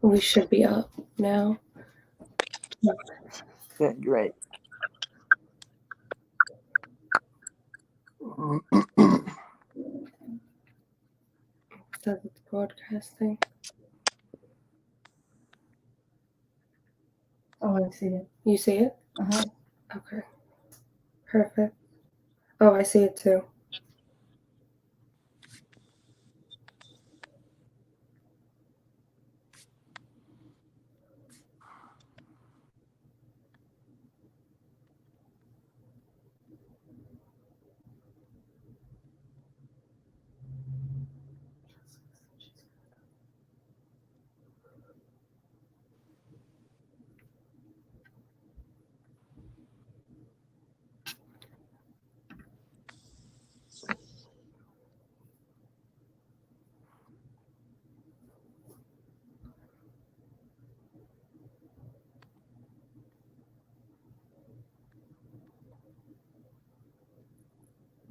We should be up now. Yeah, great. Says it's broadcasting. Oh, I see it. You see it? Uh-huh. Okay. Perfect. Oh, I see it too.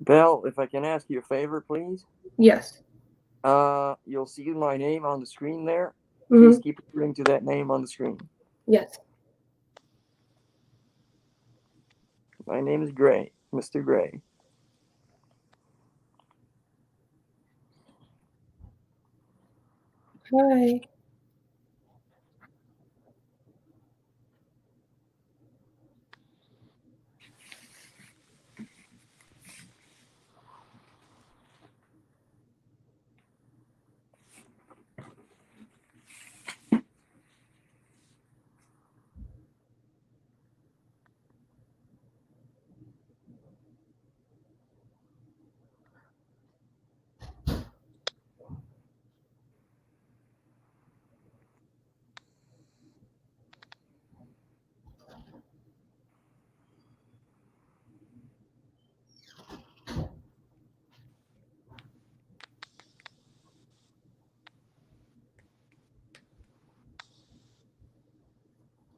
Belle, if I can ask you a favor, please. Yes. You'll see my name on the screen there. Mm-hmm. Please keep referring to that name on the screen. Yes. My name is Gray, Mr. Gray. Hi.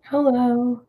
Hello.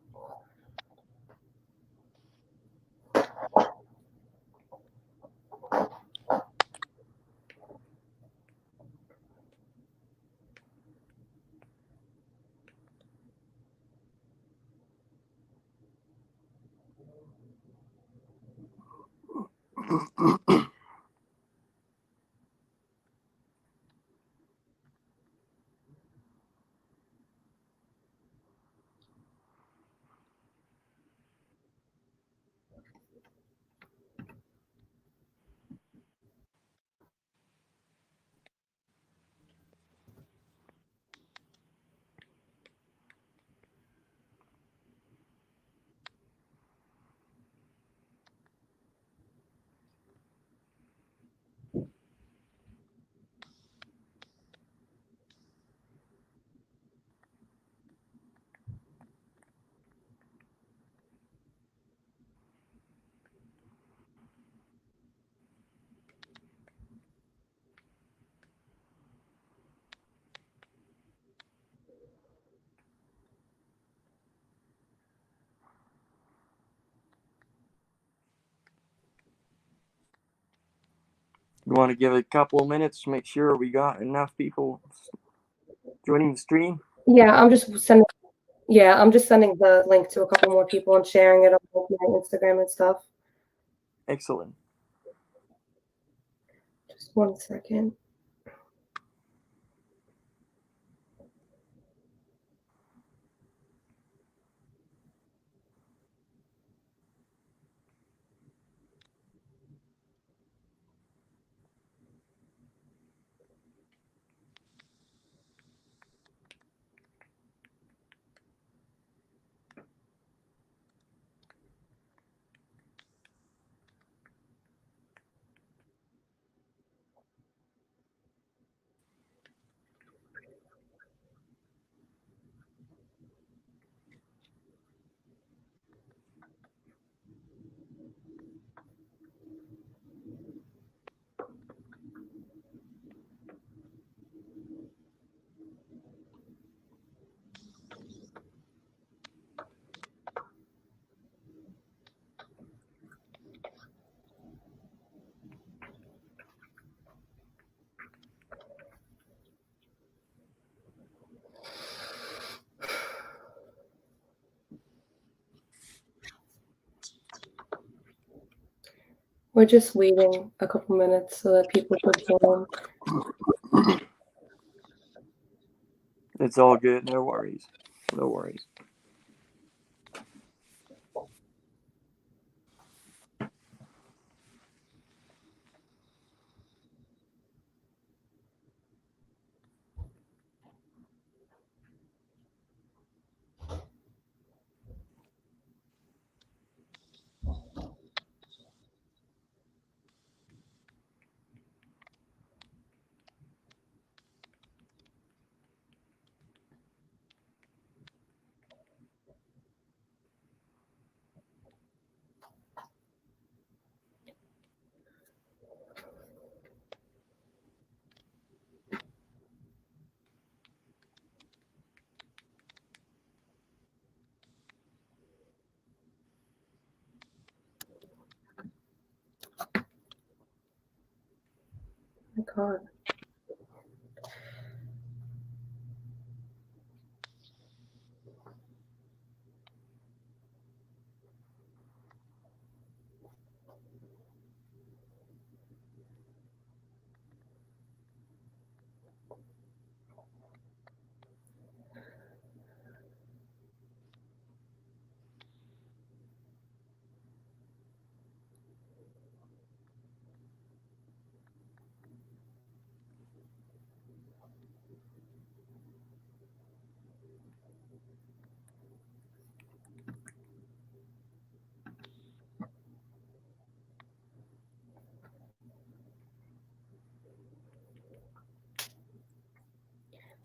You want to give it a couple of minutes to make sure we got enough people joining the stream? Yeah, I'm just sending. Yeah, I'm just sending the link to a couple more people and sharing it on my Instagram and stuff. Excellent. Just 1 second. We're just waiting a couple minutes so that people could join. It's all good. No worries. No worries. Oh my God.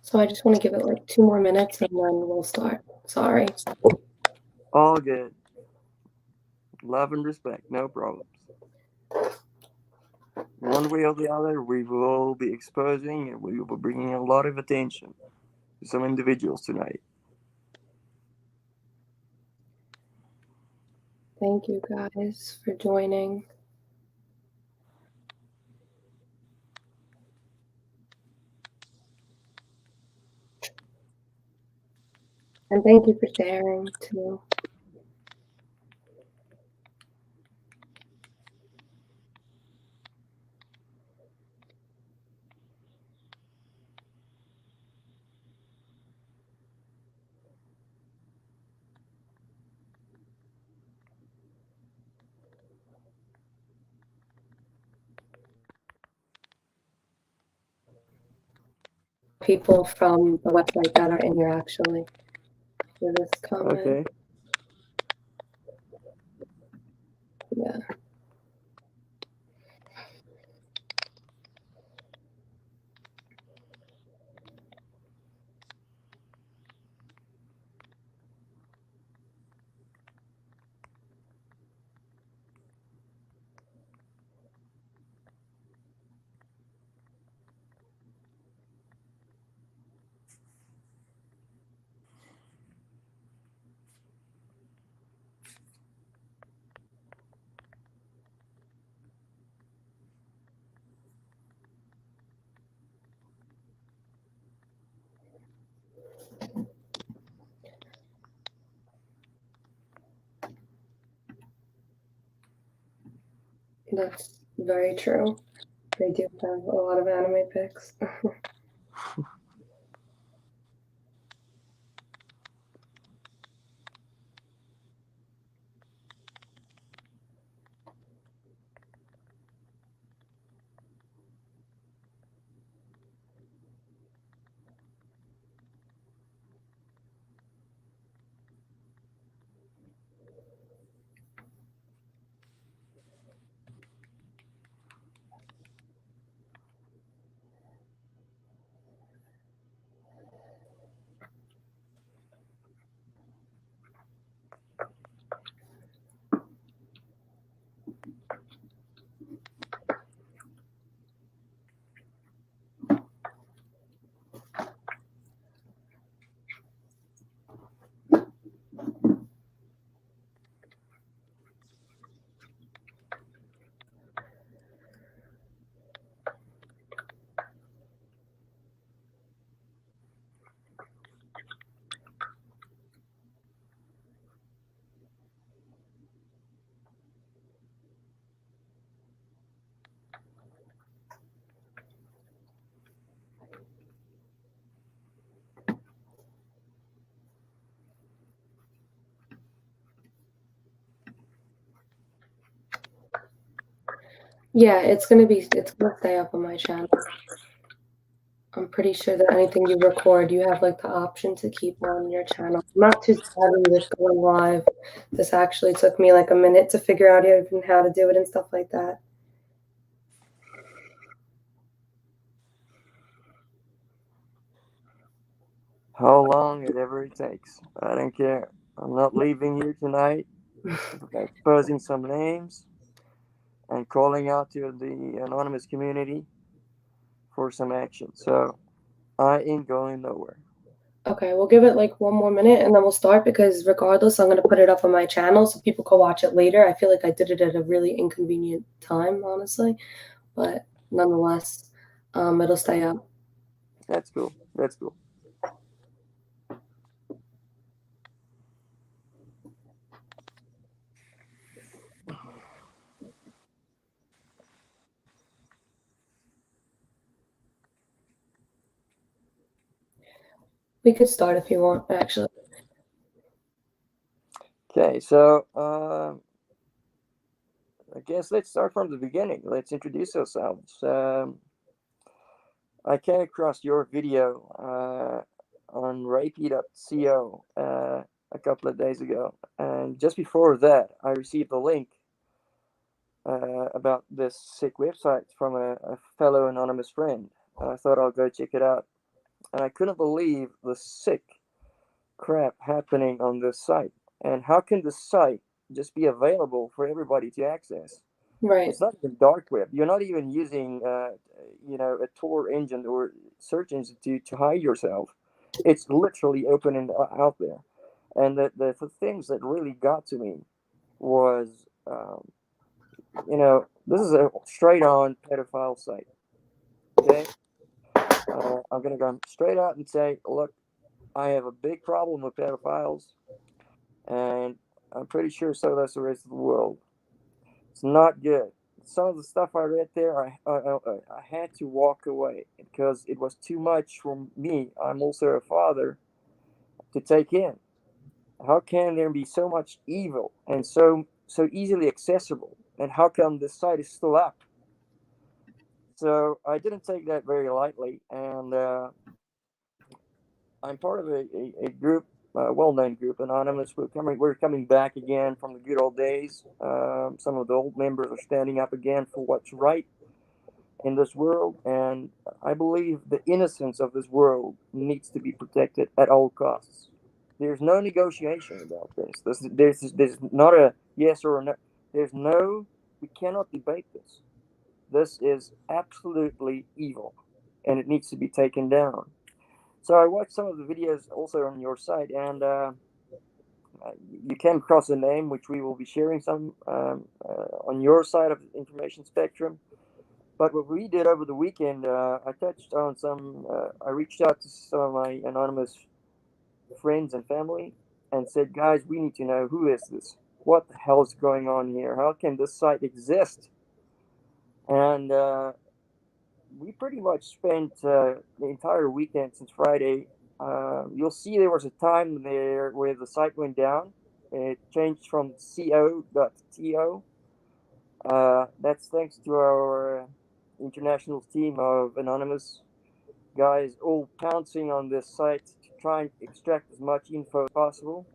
So I just want to give it like 2 more minutes and then we'll start. Sorry. All good. Love and respect. No problems. One way or the other, we will be exposing and we will be bringing a lot of attention to some individuals tonight. Thank you guys for joining. And thank you for sharing too. People from the website that are in here actually for this comment. Okay. Yeah. That's very true. They do have a lot of anime pics. Yeah, it's gonna stay up on my channel. I'm pretty sure that anything you record, you have like the option to keep on your channel. I'm not too savvy with going live. This actually took me like a minute to figure out even how to do it and stuff like that. How long it ever it takes. I don't care. I'm not leaving here tonight without exposing some names and calling out to the anonymous community for some action. So I ain't going nowhere. Okay, we'll give it like one more minute and then we'll start because regardless, I'm gonna put it up on my channel so people can watch it later. I feel like I did it at a really inconvenient time, honestly, but nonetheless, it'll stay up. That's cool. That's cool. We could start if you want, actually. Okay, so I guess let's start from the beginning. Let's introduce ourselves. I came across your video on rapey.co a couple of days ago, and just before that, I received a link about this sick website from a fellow anonymous friend. I thought I'll go check it out, and I couldn't believe the sick crap happening on this site. And how can this site just be available for everybody to access? Right. It's not even dark web. You're not even using, a Tor engine or search engine to hide yourself. It's literally open and out there. And the things that really got to me was, this is a straight on pedophile site. Okay, I'm gonna go straight out and say, look, I have a big problem with pedophiles, and I'm pretty sure so does the rest of the world. It's not good. Some of the stuff I read there, I had to walk away because it was too much for me. I'm also a father to take in. How can there be so much evil and so easily accessible? And how come this site is still up? So I didn't take that very lightly, and I'm part of a group, a well-known group, Anonymous. We're coming back again from the good old days. Some of the old members are standing up again for what's right in this world, and I believe the innocence of this world needs to be protected at all costs. There's no negotiation about this. There's not a yes or a no. There's no. We cannot debate this. This is absolutely evil, and it needs to be taken down. So I watched some of the videos also on your site, and you came across a name which we will be sharing some on your side of the information spectrum. But what we did over the weekend, I touched on some. I reached out to some of my anonymous friends and family, and said, "Guys, we need to know who is this? What the hell is going on here? How can this site exist?" And we pretty much spent the entire weekend since Friday. You'll see there was a time there where the site went down. It changed from co.to. That's thanks to our international team of anonymous guys all pouncing on this site to try and extract as much info as possible.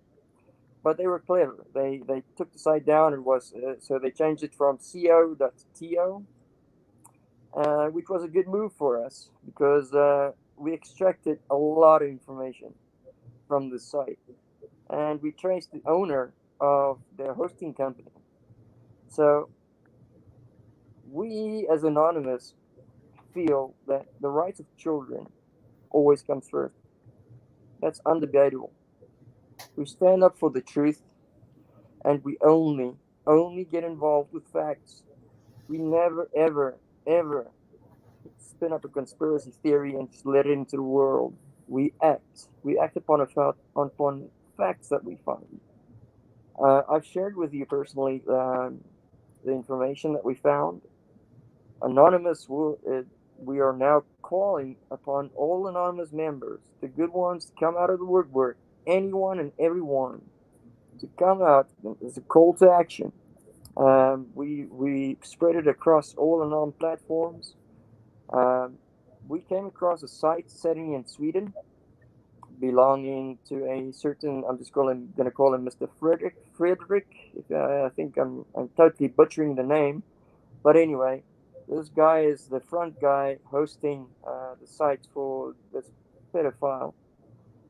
But they were clever. They took the site down. It was so they changed it from co.to, which was a good move for us because we extracted a lot of information from the site, and we traced the owner of their hosting company. So we, as Anonymous, feel that the rights of children always comes first. That's undebatable. We stand up for the truth, and we only get involved with facts. We never, ever, ever spin up a conspiracy theory and just let it into the world. We act. We act upon facts that we find. I've shared with you personally the information that we found. Anonymous, we are now calling upon all anonymous members, the good ones, to come out of the woodwork. Anyone and everyone to come out as a call to action We spread it across all anon platforms. Um, we came across a site setting in Sweden belonging to a certain, I'm just gonna call him Mr. Frederick. I think I'm totally butchering the name, but anyway, this guy is the front guy hosting the site for this pedophile,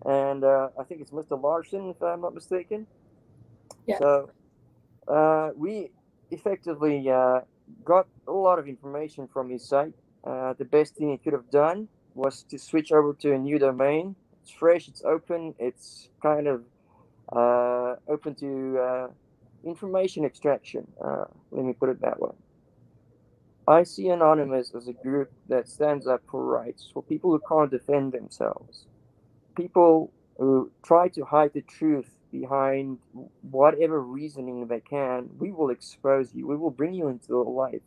and I think it's Mr. Larson, if I'm not mistaken. Yeah. So we effectively got a lot of information from his site. The best thing he could have done was to switch over to a new domain. It's fresh, it's open, it's kind of open to information extraction. Let me put it that way. I see Anonymous as a group that stands up for rights for people who can't defend themselves, people who try to hide the truth behind whatever reasoning they can. We will expose you, we will bring you into the light.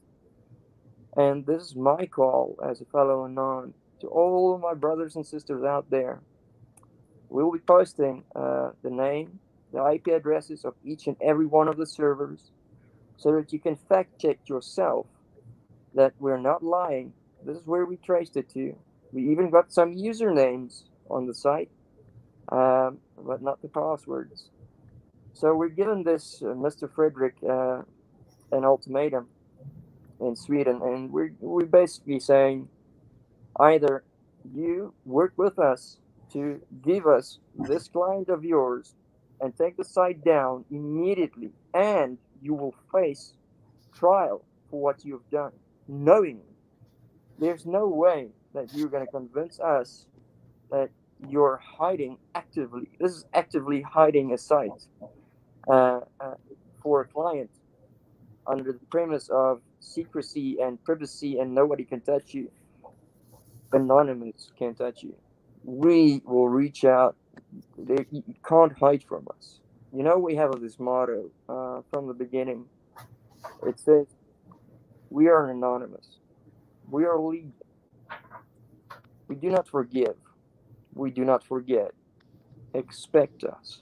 And this is my call as a fellow Anon to all of my brothers and sisters out there. We'll be posting the name, the IP addresses of each and every one of the servers so that you can fact check yourself that we're not lying. This is where we traced it to. We even got some usernames on the site, but not the passwords. So we're giving this Mr. Frederick an ultimatum in Sweden, and we're basically saying either you work with us to give us this client of yours and take the site down immediately, and you will face trial for what you've done knowingly. There's no way that you're going to convince us that you're hiding actively. This is actively hiding a site uh, uh, for a client under the premise of secrecy and privacy and nobody can touch you. Anonymous can't touch you. We will reach out. You can't hide from us. You know, we have this motto from the beginning. It says, we are anonymous. We are legion. We do not forgive. We do not forget. Expect us.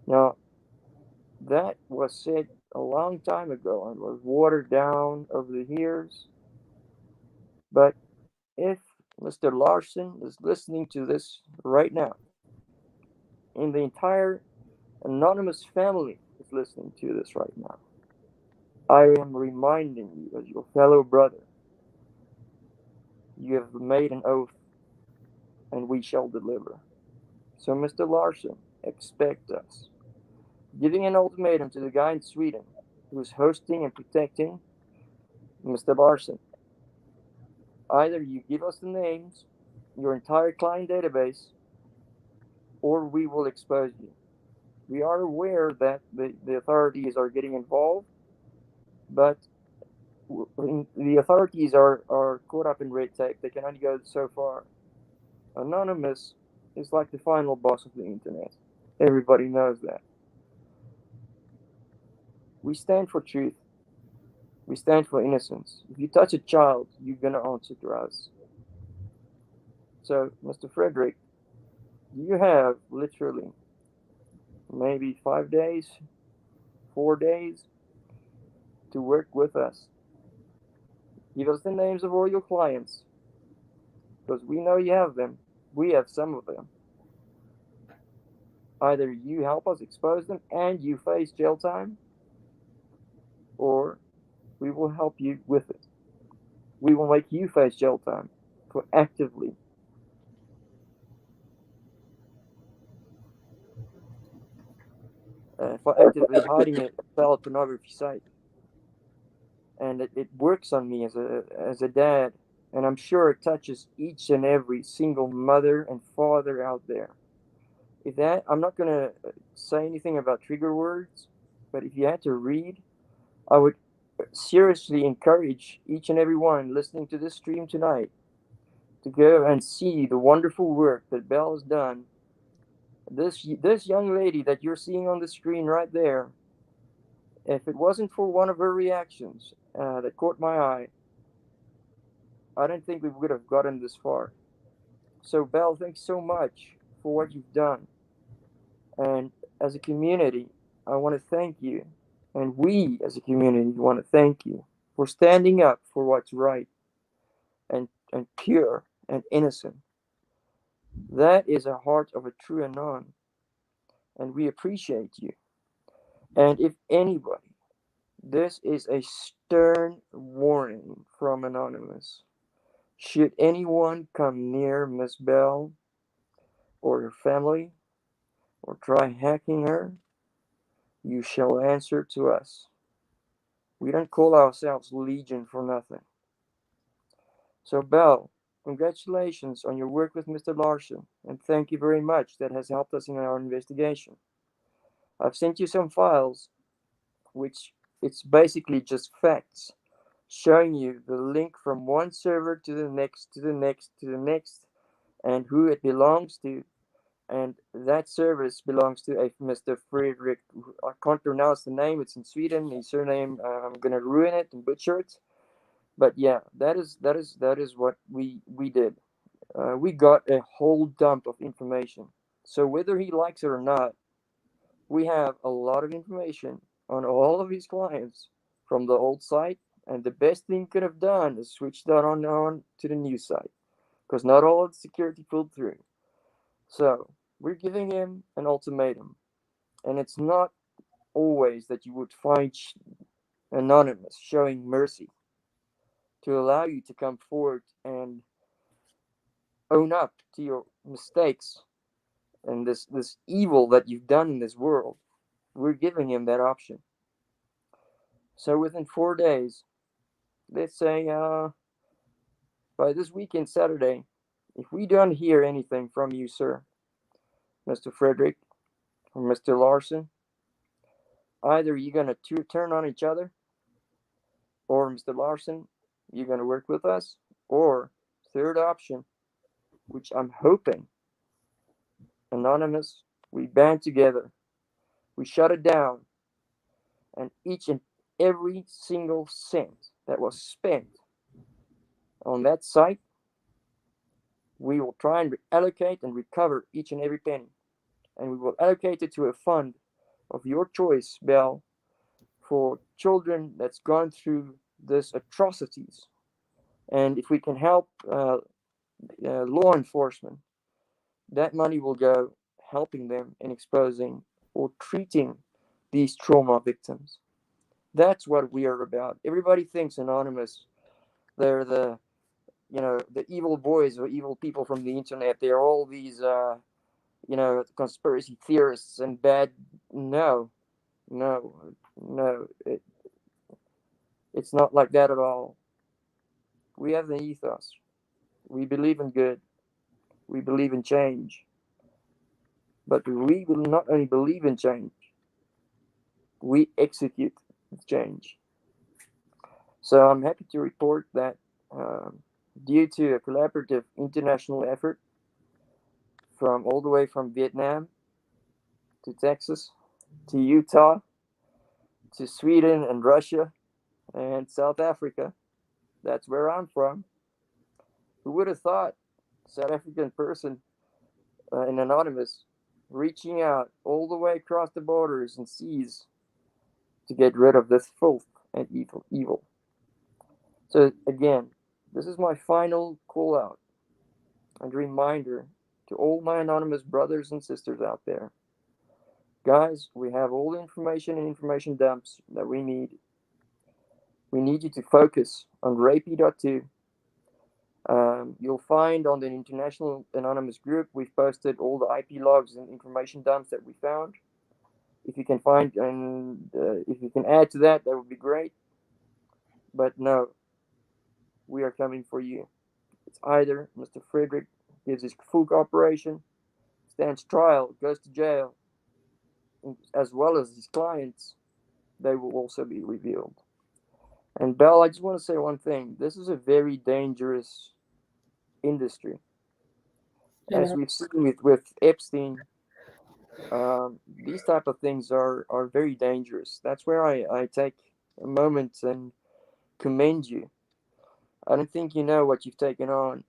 Now, that was said a long time ago and was watered down over the years. But if Mr. Larson is listening to this right now, and the entire anonymous family is listening to this right now, I am reminding you as your fellow brother, you have made an oath and we shall deliver. So, Mr. Larson, expect us. Giving an ultimatum to the guy in Sweden who is hosting and protecting Mr. Larson. Either you give us the names, your entire client database, or we will expose you. We are aware that the authorities are getting involved, but the authorities are caught up in red tape. They can only go so far. Anonymous is like the final boss of the internet. Everybody knows that. We stand for truth. We stand for innocence. If you touch a child, you're going to answer to us. So, Mr. Frederick, you have literally maybe 5 days, 4 days to work with us. Give us the names of all your clients because we know you have them. We have some of them. Either you help us expose them and you face jail time, or we will help you with it. We will make you face jail time for actively hiding a child pornography site. And it works on me as a dad, and I'm sure it touches each and every single mother and father out there. If that, I'm not gonna say anything about trigger words, but if you had to read, I would seriously encourage each and every one listening to this stream tonight to go and see the wonderful work that Belle has done. This young lady that you're seeing on the screen right there, if it wasn't for one of her reactions that caught my eye, I don't think we would have gotten this far. So, Belle, thanks so much for what you've done. And as a community, I want to thank you And we, as a community, want to thank you for standing up for what's right and pure and innocent. That is the heart of a true Anon, and we appreciate you. And if anybody, this is a stern warning from Anonymous. Should anyone come near Miss Bell or her family or try hacking her, you shall answer to us. We don't call ourselves Legion for nothing. So, Bell, congratulations on your work with Mr. Larson, and thank you very much. That has helped us in our investigation. I've sent you some files, which it's basically just facts, showing you the link from one server to the next, to the next, to the next, and who it belongs to. And that service belongs to a Mr. Frederick. I can't pronounce the name. It's in Sweden. His surname, I'm gonna ruin it and butcher it. But yeah, that is what we did. We got a whole dump of information. So whether he likes it or not, we have a lot of information on all of his clients from the old site. And the best thing he could have done is switch that on to the new site, because not all of the security pulled through. So we're giving him an ultimatum, and it's not always that you would find Anonymous showing mercy to allow you to come forward and own up to your mistakes and this evil that you've done in this world. We're giving him that option. So within 4 days, let's say by this weekend Saturday, if we don't hear anything from you, sir, Mr. Frederick or Mr. Larson, either you're gonna turn on each other, or Mr. Larson, you're gonna work with us, or third option, which I'm hoping, Anonymous, we band together, we shut it down, and each and every single cent that was spent on that site, we will try and allocate and recover each and every penny. And we will allocate it to a fund of your choice, Bell, for children that's gone through these atrocities. And if we can help law enforcement, that money will go helping them in exposing or treating these trauma victims. That's what we are about. Everybody thinks Anonymous, they're the evil boys or evil people from the internet. They're all these conspiracy theorists and bad. No, no, no. It's not like that at all. We have the ethos. We believe in good. We believe in change. But we will not only believe in change, we execute change. So I'm happy to report that due to a collaborative international effort from all the way from Vietnam to Texas to Utah to Sweden and Russia and South Africa, that's where I'm from. Who would have thought South African person an Anonymous reaching out all the way across the borders and seas to get rid of this filth and evil. So again, this is my final call out and reminder to all my Anonymous brothers and sisters out there. Guys, we have all the information and information dumps that we need. We need you to focus on rapey.2. You'll find on the International Anonymous group, we've posted all the IP logs and information dumps that we found. If you can find and if you can add to that, that would be great. But no, we are coming for you. It's either Mr. Frederick gives his full cooperation, stands trial, goes to jail, as well as his clients, they will also be revealed. And Bell, I just want to say one thing. This is a very dangerous industry. As we've seen with Epstein, these type of things are very dangerous. That's where I take a moment and commend you. I don't think you know what you've taken on,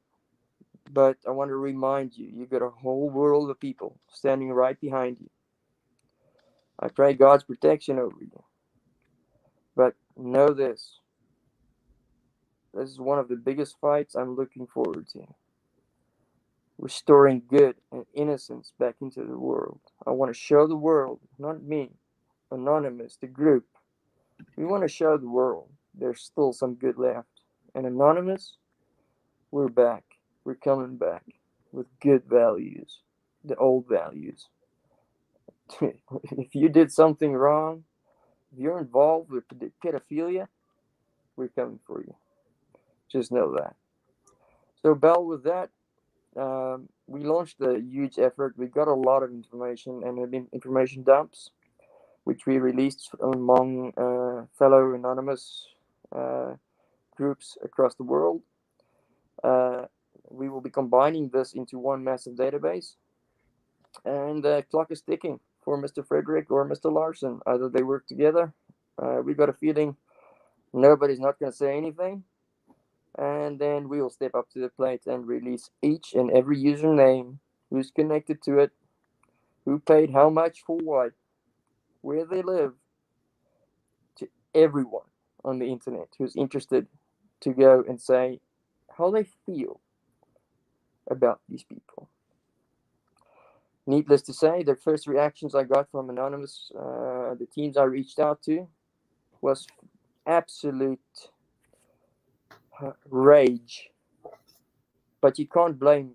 but I want to remind you, you've got a whole world of people standing right behind you. I pray God's protection over you. But know this. This is one of the biggest fights I'm looking forward to. Restoring good and innocence back into the world. I want to show the world, not me, Anonymous, the group. We want to show the world there's still some good left. And Anonymous, we're back. We're coming back with good values, the old values. If you did something wrong, if you're involved with pedophilia, we're coming for you. Just know that. So, Belle, with that, we launched a huge effort. We got a lot of information and information dumps, which we released among fellow anonymous groups across the world. We will be combining this into one massive database, and the clock is ticking for Mr. Frederick or Mr. Larson. Either they work together. We got a feeling nobody's not going to say anything, and then we will step up to the plate and release each and every username, who's connected to it, who paid how much for what, where they live, to everyone on the internet who's interested to go and say how they feel about these people. Needless to say, the first reactions I got from Anonymous, the teams I reached out to, was absolute rage. But you can't blame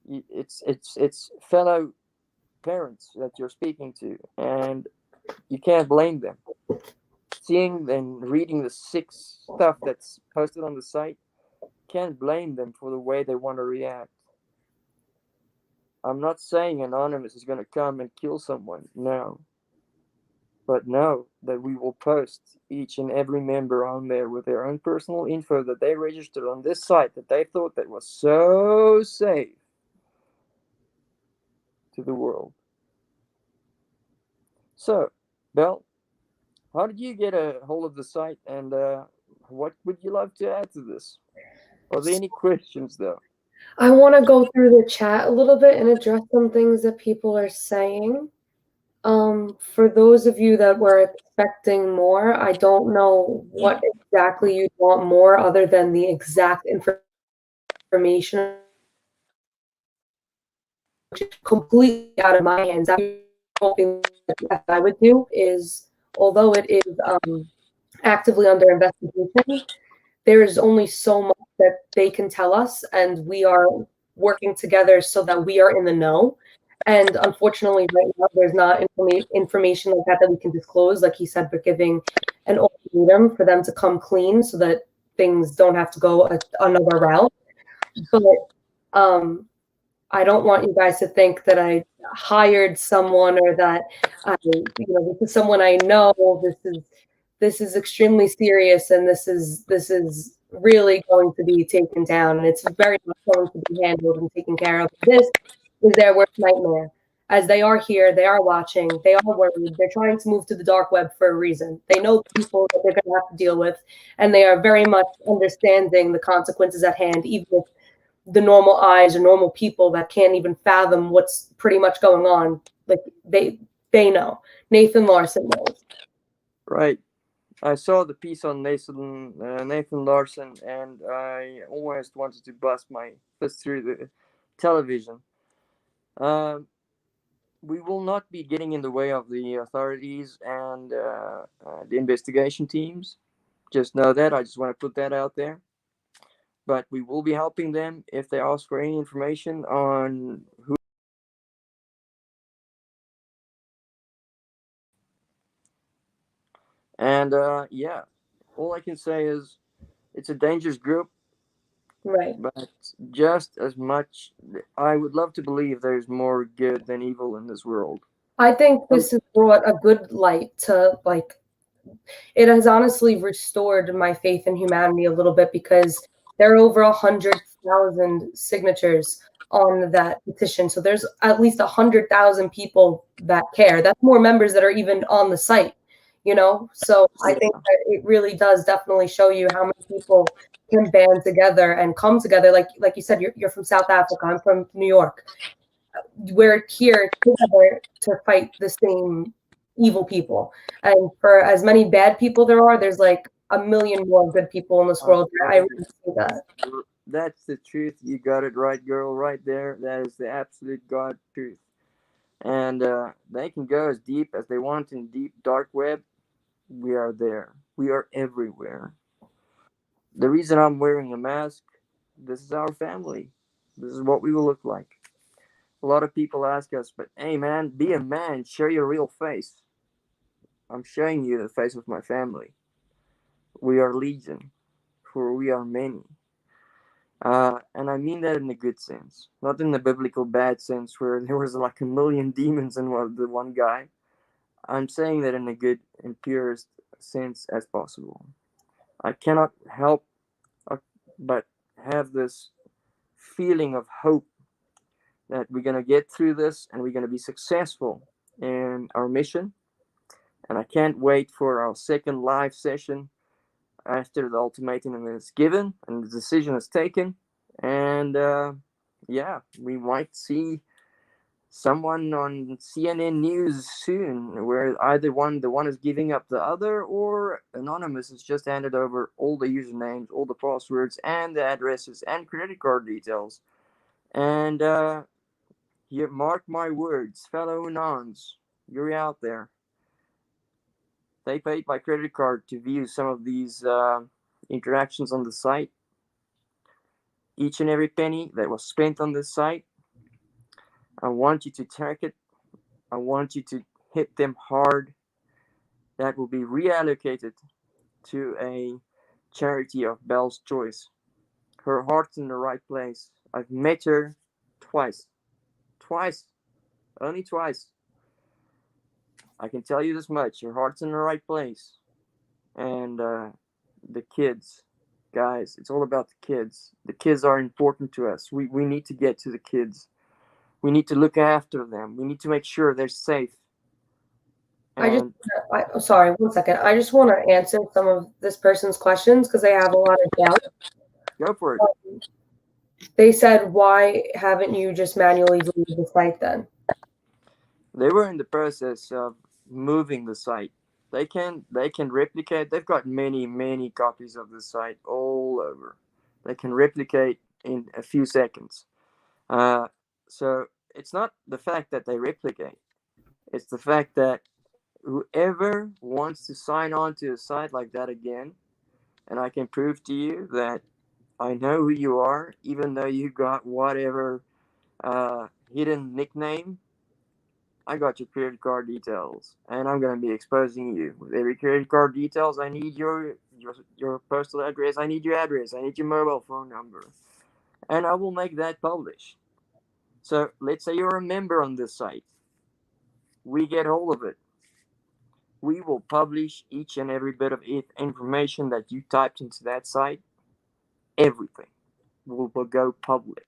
them. It's fellow parents that you're speaking to, and you can't blame them. Seeing and reading the sick stuff that's posted on the site, can't blame them for the way they want to react. I'm not saying Anonymous is going to come and kill someone, no. But know that we will post each and every member on there with their own personal info that they registered on this site that they thought that was so safe to the world. So, Belle, how did you get a hold of the site, and what would you love to add to this? Are there any questions, though? I want to go through the chat a little bit and address some things that people are saying. For those of you that were expecting more, I don't know what exactly you want more other than the exact information, which is completely out of my hands. I'm hoping that I would do is, although it is actively under investigation, there is only so much that they can tell us, and we are working together so that we are in the know. And unfortunately, right now, there's not information like that we can disclose. Like he said, we're giving an ultimatum for them to come clean so that things don't have to go another route. But I don't want you guys to think that I hired someone or that this is someone I know. This is extremely serious, and this is really going to be taken down, and it's very much going to be handled and taken care of. This is their worst nightmare. As they are here, they are watching, they are worried, they're trying to move to the dark web for a reason. They know the people that they're going to have to deal with, and they are very much understanding the consequences at hand, even if the normal eyes or normal people that can't even fathom what's pretty much going on, like they know. Nathan Larson knows. Right. I saw the piece on Nathan Larson, and I almost wanted to bust my fist through the television. We will not be getting in the way of the authorities and the investigation teams. Just know that. I just want to put that out there. But we will be helping them if they ask for any information on who. And yeah, all I can say is it's a dangerous group. Right. But just as much, I would love to believe there's more good than evil in this world. I think this has brought a good light to, like, it has honestly restored my faith in humanity a little bit, because there are over 100,000 signatures on that petition. So there's at least 100,000 people that care. That's more members that are even on the site, So I think that it really does definitely show you how many people can band together and come together. Like you said, you're from South Africa. I'm from New York. We're here together to fight the same, evil people. And for as many bad people there are, there's like a million more good people in this world. I really see that. That's the truth. You got it right, girl, right there. That is the absolute God truth. And they can go as deep as they want in deep dark web. We are there. We are everywhere. The reason I'm wearing a mask, this is our family. This is what we will look like. A lot of people ask us, but hey man, be a man, show your real face. I'm showing you the face of my family. We are legion, for we are many. And I mean that in a good sense, not in the biblical bad sense where there was like a million demons in the one guy. I'm saying that in a good and purest sense as possible. I cannot help but have this feeling of hope that we're going to get through this and we're going to be successful in our mission. And I can't wait for our second live session after the ultimatum is given and the decision is taken. And yeah, we might see someone on CNN News soon, where either the one is giving up the other, or Anonymous has just handed over all the usernames, all the passwords, and the addresses and credit card details. And you mark my words, fellow Anons, you're out there. They paid by credit card to view some of these interactions on the site. Each and every penny that was spent on this site, I want you to track it. I want you to hit them hard. That will be reallocated to a charity of Belle's choice. Her heart's in the right place. I've met her twice. Twice. Only twice. I can tell you this much. Her heart's in the right place. And the kids, guys, it's all about the kids. The kids are important to us. We need to get to the kids. We need to look after them. We need to make sure they're safe. And Sorry, one second. I just want to answer some of this person's questions because they have a lot of doubt. go for it. They said, why haven't you just manually deleted the site then? They were in the process of moving the site. They can replicate. They've got many copies of the site all over. They can replicate in a few seconds. So it's not the fact that they replicate. It's the fact that whoever wants to sign on to a site like that again, and I can prove to you that I know who you are, even though you got whatever hidden nickname. I got your credit card details, and I'm gonna be exposing you with every credit card details. I need your postal address. I need your address. I need your mobile phone number, and I will make that published. So let's say you're a member on this site. We get hold of it. We will publish each and every bit of information that you typed into that site. Everything will go public,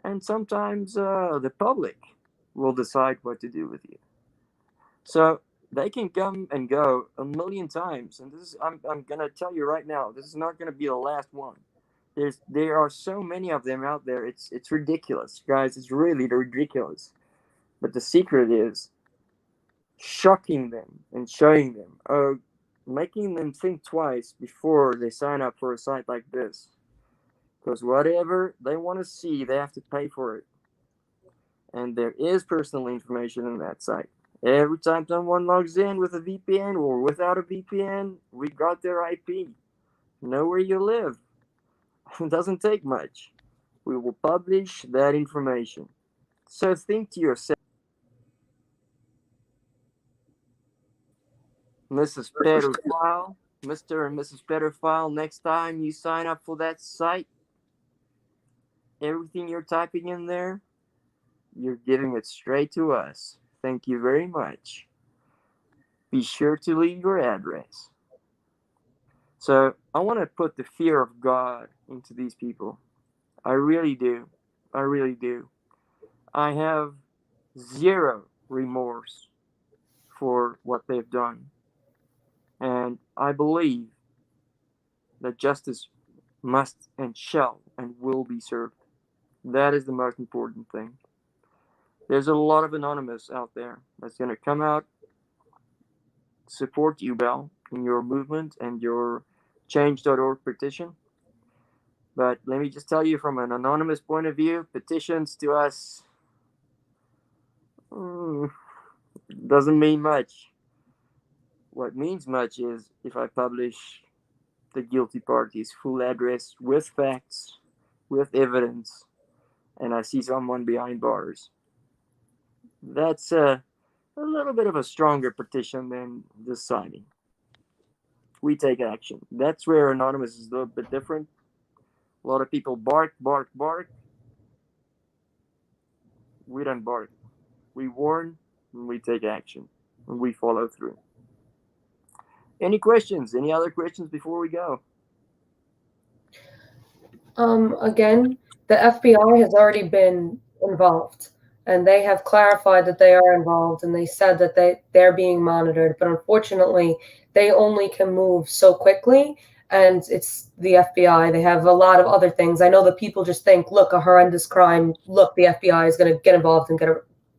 and sometimes the public will decide what to do with you. So they can come and go a million times, and this is I'm gonna tell you right now, this is not gonna be the last one. There are so many of them out there. It's ridiculous, guys. It's really ridiculous. But the secret is shocking them and showing them, making them think twice before they sign up for a site like this. Because whatever they want to see, they have to pay for it. And there is personal information in that site. Every time someone logs in with a VPN or without a VPN, we got their IP. Know where you live. It doesn't take much. We will publish that information. So think to yourself, Mrs. Pedophile, Mr. and Mrs. Pedophile, next time you sign up for that site, everything you're typing in there, you're giving it straight to us. Thank you very much. Be sure to leave your address. So I want to put the fear of God into these people. I really do. I really do. I have zero remorse for what they've done. And I believe that justice must and shall and will be served. That is the most important thing. There's a lot of anonymous out there that's going to come out support you, Bell, in your movement and your change.org petition. But let me just tell you from an anonymous point of view, petitions to us doesn't mean much. What means much is if I publish the guilty party's full address with facts, with evidence, and I see someone behind bars. That's a little bit of a stronger petition than just signing. We take action. That's where Anonymous is a little bit different. A lot of people bark, bark, bark. We don't bark. We warn and we take action and we follow through. Any questions? Any other questions before we go? Again, the FBI has already been involved, and they have clarified that they are involved, and they said that they're being monitored. But unfortunately, they only can move so quickly, and it's the FBI. They have a lot of other things. I know that people just think, look, a horrendous crime. Look, the FBI is going to get involved and get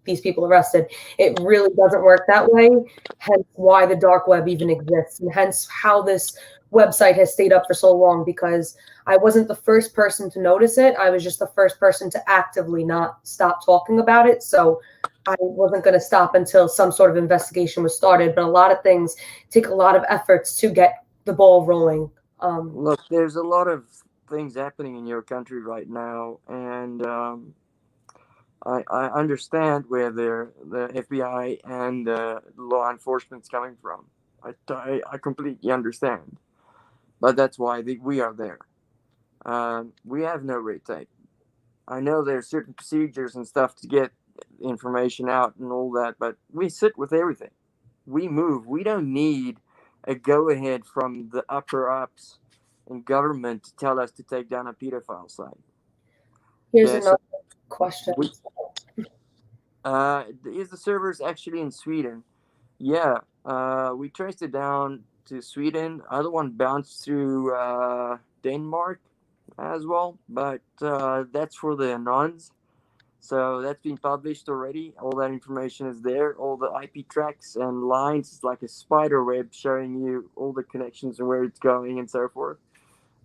these people arrested. It really doesn't work that way. Hence, why the dark web even exists, and hence how this website has stayed up for so long, because I wasn't the first person to notice it. I was just the first person to actively not stop talking about it. So I wasn't going to stop until some sort of investigation was started. But a lot of things take a lot of efforts to get the ball rolling. Look, there's a lot of things happening in your country right now, and I understand where the FBI and the law enforcement's coming from. I completely understand, but that's why we are there. We have no red tape. I know there's certain procedures and stuff to get information out and all that, but we sit with everything. We move. We don't need a go-ahead from the upper ups in government to tell us to take down a pedophile site. Here's Okay, another question. Is the servers actually in Sweden? Yeah, we traced it down to Sweden. Other one bounced through Denmark as well, but that's for the anons. So that's been published already. All that information is there. All the IP tracks and lines is like a spider web showing you all the connections and where it's going and so forth.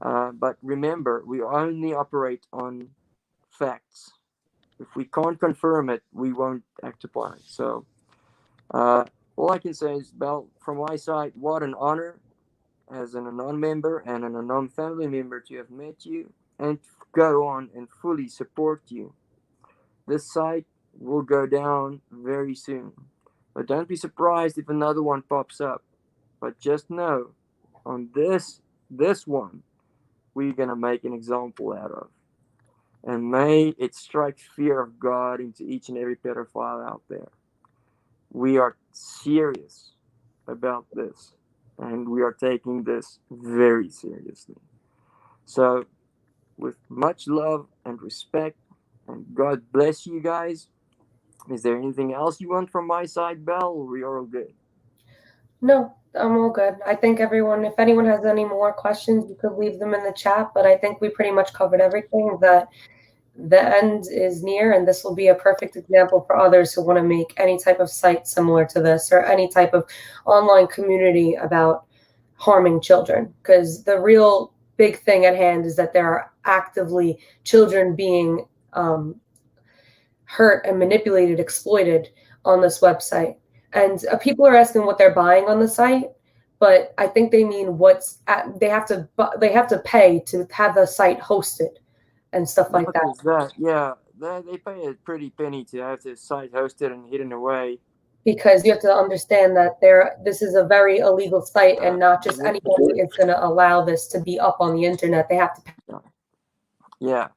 But remember, we only operate on facts. If we can't confirm it, we won't act upon it. So all I can say is, Bell, from my side, what an honor as an Anon member and an Anon family member to have met you and go on and fully support you. This site will go down very soon. But don't be surprised if another one pops up. But just know, on this one, we're gonna make an example out of. And may it strike fear of God into each and every pedophile out there. We are serious about this, and we are taking this very seriously. So, with much love and respect, and God bless you guys. Is there anything else you want from my side, Bell, or we are all good? No, I'm all good. I think everyone, if anyone has any more questions, you could leave them in the chat. But I think we pretty much covered everything. That the end is near, and this will be a perfect example for others who want to make any type of site similar to this or any type of online community about harming children. Because the real big thing at hand is that there are actively children being hurt and manipulated, exploited on this website. And people are asking what they're buying on the site, but I think they mean they have to pay to have the site hosted and stuff like Not that. just that, yeah, they pay a pretty penny to have their site hosted and hidden away. Because you have to understand that this is a very illegal site, and not just anybody is going to allow this to be up on the internet. They have to pay. Yeah,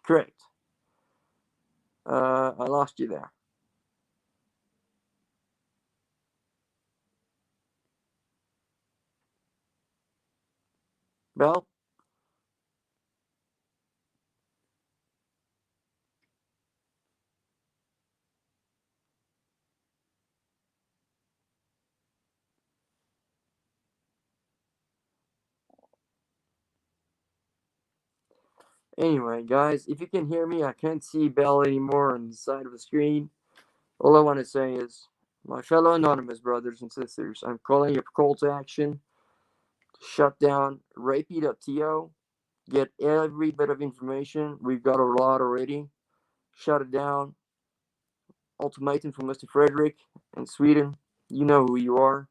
correct. I lost you there. Bell? Anyway, guys, if you can hear me, I can't see Bell anymore on the side of the screen. All I want to say is My fellow anonymous brothers and sisters, I'm calling a call to action to shut down rapey.to. Get every bit of information. We've got a lot already. Shut it down. Ultimatum from Mr. Frederick in Sweden. You know who you are.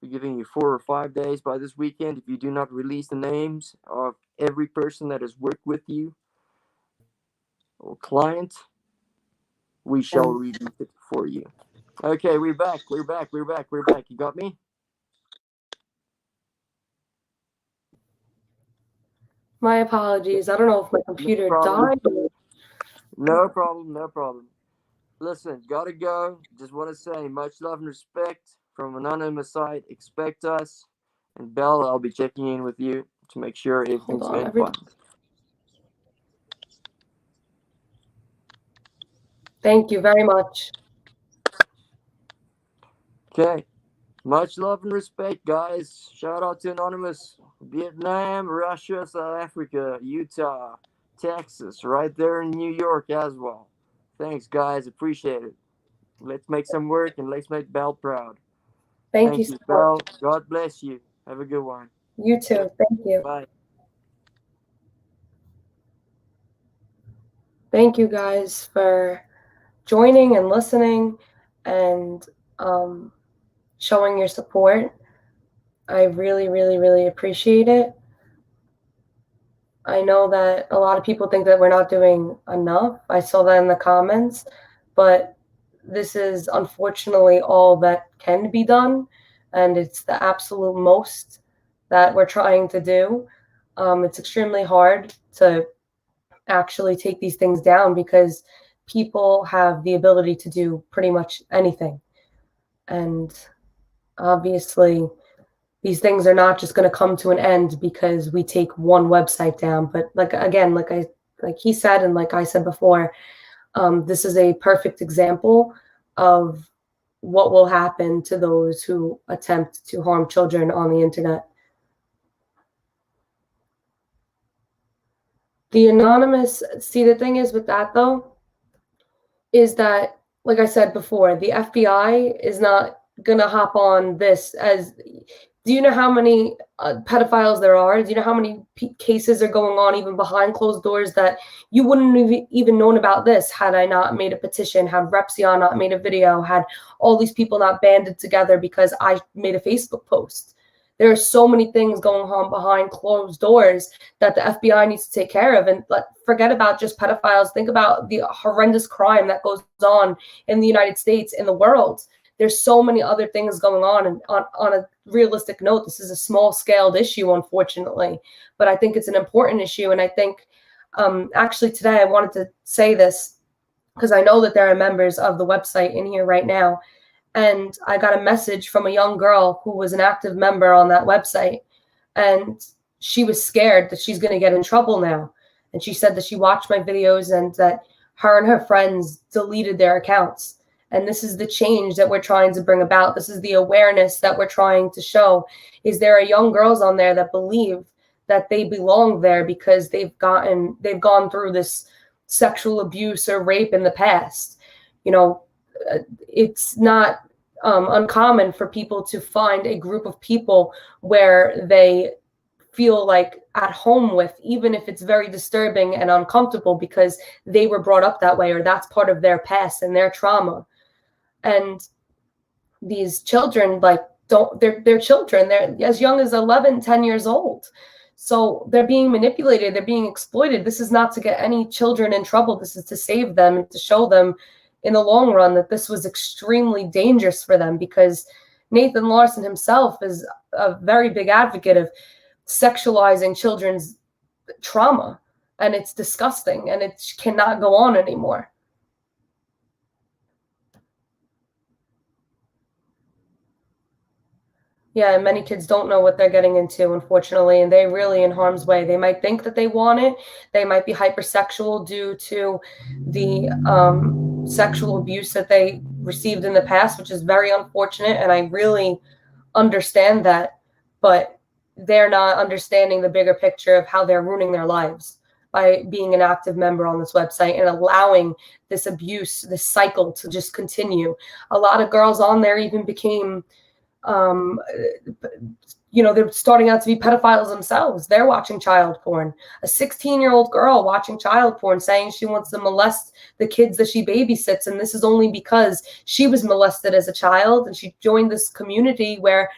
We're giving you 4 or 5 days by this weekend. If you do not release the names of every person that has worked with you or client, we shall release it for you. Okay, we're back. We're back. We're back. We're back. You got me? My apologies. I don't know if my computer died. No problem. No problem. Listen, gotta go. Just want to say much love and respect from anonymous side. Expect us. And Belle, I'll be checking in with you to make sure everything's going fine. Thank you very much. Okay. Much love and respect, guys. Shout out to Anonymous. Vietnam, Russia, South Africa, Utah, Texas, right there in New York as well. Thanks, guys. Appreciate it. Let's make some work and let's make Belle proud. Thank you so Belle. much. God bless you. Have a good one. You too. Thank you. Bye. Thank you guys for joining and listening and showing your support. I really, really, really appreciate it. I know that a lot of people think that we're not doing enough. I saw that in the comments, but this is unfortunately all that can be done, and it's the absolute most that we're trying to do. It's extremely hard to actually take these things down because people have the ability to do pretty much anything. And obviously, these things are not just going to come to an end because we take one website down. But like again, like he said, and like I said before, this is a perfect example of what will happen to those who attempt to harm children on the internet. The anonymous, see, the thing is with that though, is that, like I said before, the FBI is not gonna hop on this as, do you know how many pedophiles there are? Do you know how many cases are going on even behind closed doors that you wouldn't have even known about this had I not made a petition, had Repsion not made a video, had all these people not banded together because I made a Facebook post? There are so many things going on behind closed doors that the FBI needs to take care of. And forget about just pedophiles. Think about the horrendous crime that goes on in the United States, in the world. There's so many other things going on. And on a realistic note, this is a small-scaled issue, unfortunately. But I think it's an important issue. And I think actually today I wanted to say this because I know that there are members of the website in here right now. And I got a message from a young girl who was an active member on that website. And she was scared that she's going to get in trouble now. And she said that she watched my videos and that her and her friends deleted their accounts. And this is the change that we're trying to bring about. This is the awareness that we're trying to show. Is there are young girls on there that believe that they belong there because they've gone through this sexual abuse or rape in the past. You know, it's not uncommon for people to find a group of people where they feel like at home with, even if it's very disturbing and uncomfortable because they were brought up that way or that's part of their past and their trauma. And these children, they're children. They're as young as 11, 10 years old. So they're being manipulated. They're being exploited. This is not to get any children in trouble. This is to save them and to show them in the long run that this was extremely dangerous for them, because Nathan Larson himself is a very big advocate of sexualizing children's trauma, and it's disgusting and it cannot go on anymore. Yeah, and many kids don't know what they're getting into, unfortunately, and they're really in harm's way. They might think that they want it. They might be hypersexual due to the sexual abuse that they received in the past, which is very unfortunate, and I really understand that. But they're not understanding the bigger picture of how they're ruining their lives. by being an active member on this website and allowing this abuse, this cycle to just continue. A lot of girls on there even became, they're starting out to be pedophiles themselves. They're watching child porn. A 16-year-old girl watching child porn saying she wants to molest the kids that she babysits. And this is only because she was molested as a child and she joined this community where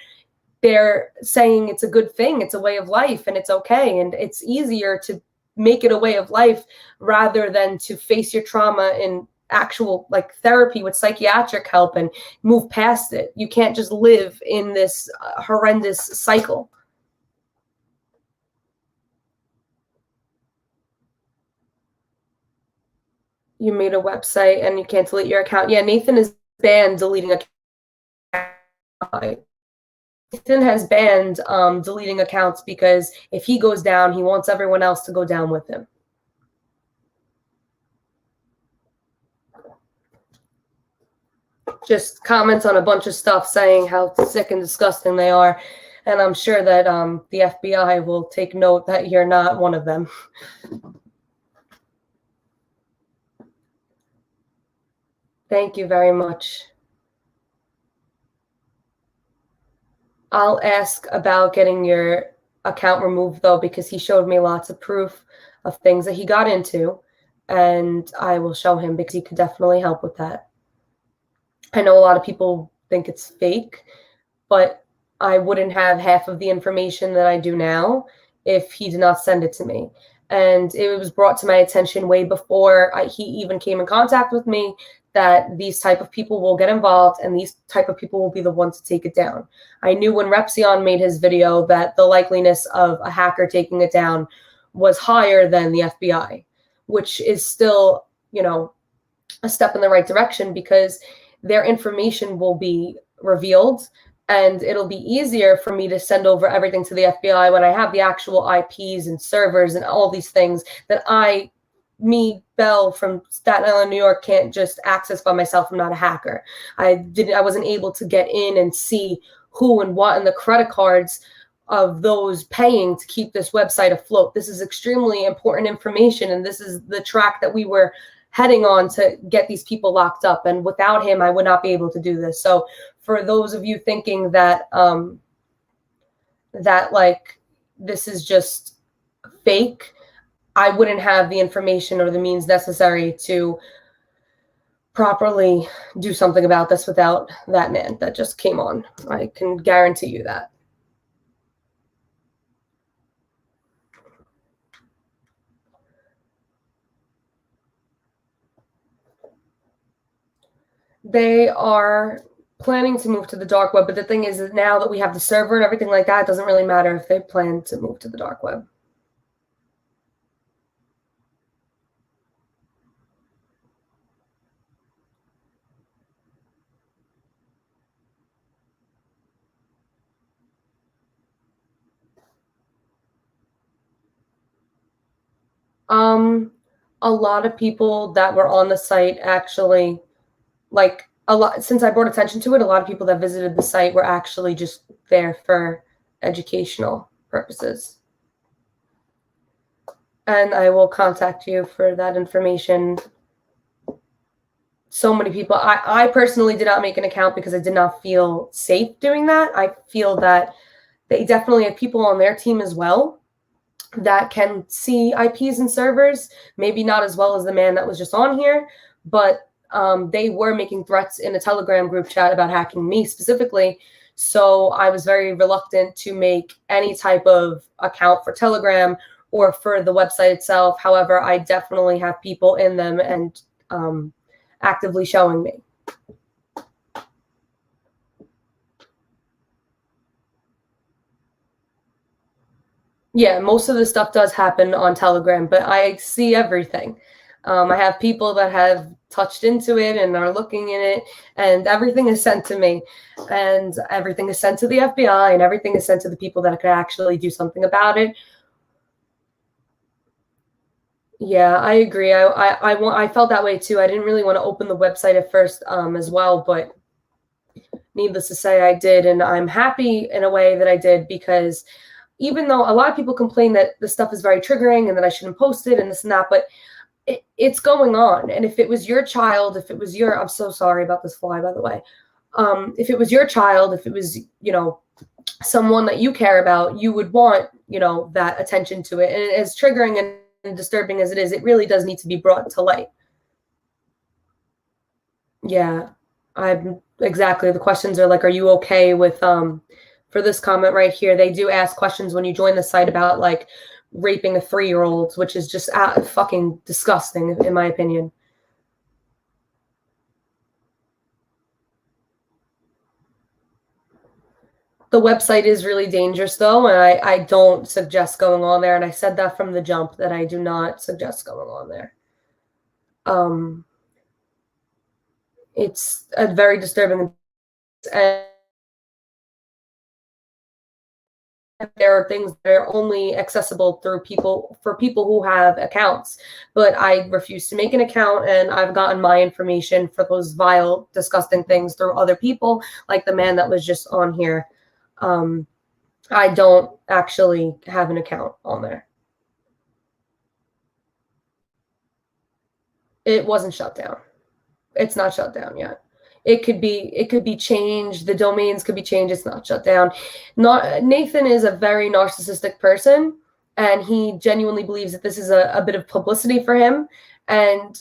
they're saying it's a good thing, it's a way of life, and it's okay. And it's easier to make it a way of life rather than to face your trauma in actual like therapy with psychiatric help and move past it. You can't just live in this horrendous cycle. You made a website and you can't delete your account. Yeah, Nathan is banned deleting accounts. Nathan has banned deleting accounts because if he goes down, he wants everyone else to go down with him. Just comments on a bunch of stuff saying how sick and disgusting they are. And I'm sure that the FBI will take note that you're not one of them. Thank you very much. I'll ask about getting your account removed, though, because he showed me lots of proof of things that he got into, and I will show him because he could definitely help with that. I know a lot of people think it's fake, but I wouldn't have half of the information that I do now if he did not send it to me. And it was brought to my attention way before he even came in contact with me that these type of people will get involved and these type of people will be the ones to take it down. I knew when Repsion made his video that the likeliness of a hacker taking it down was higher than the FBI, which is still, a step in the right direction because their information will be revealed and it'll be easier for me to send over everything to the FBI when I have the actual IPs and servers and all these things that Belle from Staten Island, New York, can't just access by myself. I'm not a hacker. I wasn't able to get in and see who and what and the credit cards of those paying to keep this website afloat. This is extremely important information, and this is the track that we were heading on to get these people locked up. And without him, I would not be able to do this. So for those of you thinking that this is just fake, I wouldn't have the information or the means necessary to properly do something about this without that man that just came on. I can guarantee you that. They are planning to move to the dark web, but the thing is that now that we have the server and everything like that, it doesn't really matter if they plan to move to the dark web. A lot of people that were on the site actually, since I brought attention to it, a lot of people that visited the site were actually just there for educational purposes. And I will contact you for that information. So many people, I personally did not make an account because I did not feel safe doing that. I feel that they definitely have people on their team as well that can see IPs and servers, maybe not as well as the man that was just on here, but they were making threats in a Telegram group chat about hacking me specifically. So I was very reluctant to make any type of account for Telegram or for the website itself. However, I definitely have people in them and actively showing me. Yeah, most of the stuff does happen on Telegram, but I see everything. I have people that have touched into it and are looking in it, and everything is sent to me, and everything is sent to the FBI, and everything is sent to the people that could actually do something about it. Yeah, I agree. I felt that way too. I didn't really want to open the website at first as well, but needless to say, I did, and I'm happy in a way that I did because even though a lot of people complain that the stuff is very triggering and that I shouldn't post it and this and that, but it's going on. And if it was your child, if it was your, I'm so sorry about this fly, by the way. If it was your child, if it was, someone that you care about, you would want, that attention to it. And as triggering and disturbing as it is, it really does need to be brought to light. Yeah, exactly. The questions are like, are you okay with, for this comment right here, they do ask questions when you join the site about like raping a 3-year-old, which is just fucking disgusting, in my opinion. The website is really dangerous, though, and I don't suggest going on there. And I said that from the jump, that I do not suggest going on there. It's a very disturbing, and there are things that are only accessible for people who have accounts. But I refuse to make an account, and I've gotten my information for those vile, disgusting things through other people, like the man that was just on here. I don't actually have an account on there. It wasn't shut down. It's not shut down yet. It could be changed. The domains could be changed. It's not shut down. Nathan is a very narcissistic person, and he genuinely believes that this is a bit of publicity for him. And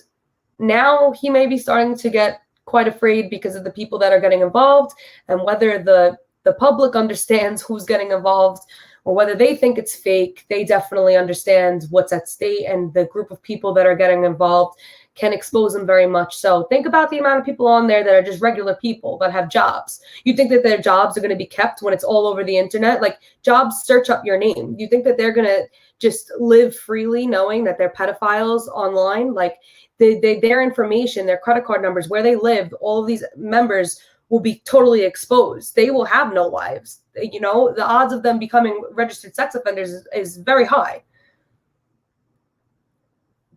now he may be starting to get quite afraid because of the people that are getting involved, and whether the public understands who's getting involved or whether they think it's fake. They definitely understand what's at stake, and the group of people that are getting involved can expose them very much. So think about the amount of people on there that are just regular people that have jobs. You think that their jobs are going to be kept when it's all over the internet? Like, jobs search up your name. You think that they're going to just live freely knowing that they're pedophiles online? Like, their information, their credit card numbers, where they live, all of these members will be totally exposed. They will have no lives. The odds of them becoming registered sex offenders is very high.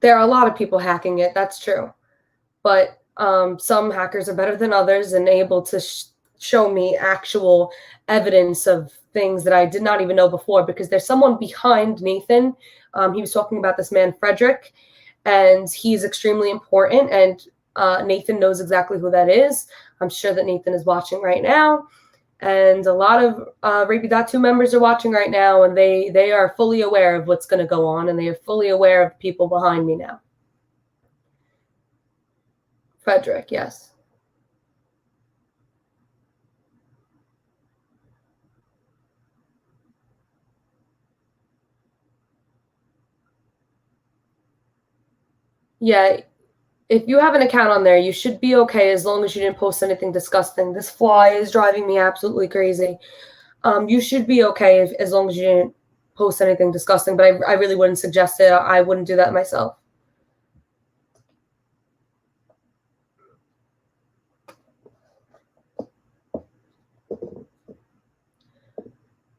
There are a lot of people hacking it, that's true. But some hackers are better than others and able to show me actual evidence of things that I did not even know before, because there's someone behind Nathan. He was talking about this man, Frederick, and he's extremely important, and Nathan knows exactly who that is. I'm sure that Nathan is watching right now. And a lot of Rapey.2 members are watching right now, and they are fully aware of what's going to go on, and they are fully aware of people behind me now. Frederick, yes. Yeah, if you have an account on there, you should be okay as long as you didn't post anything disgusting. This fly is driving me absolutely crazy. You should be okay as long as you didn't post anything disgusting, but I really wouldn't suggest it. I wouldn't do that myself.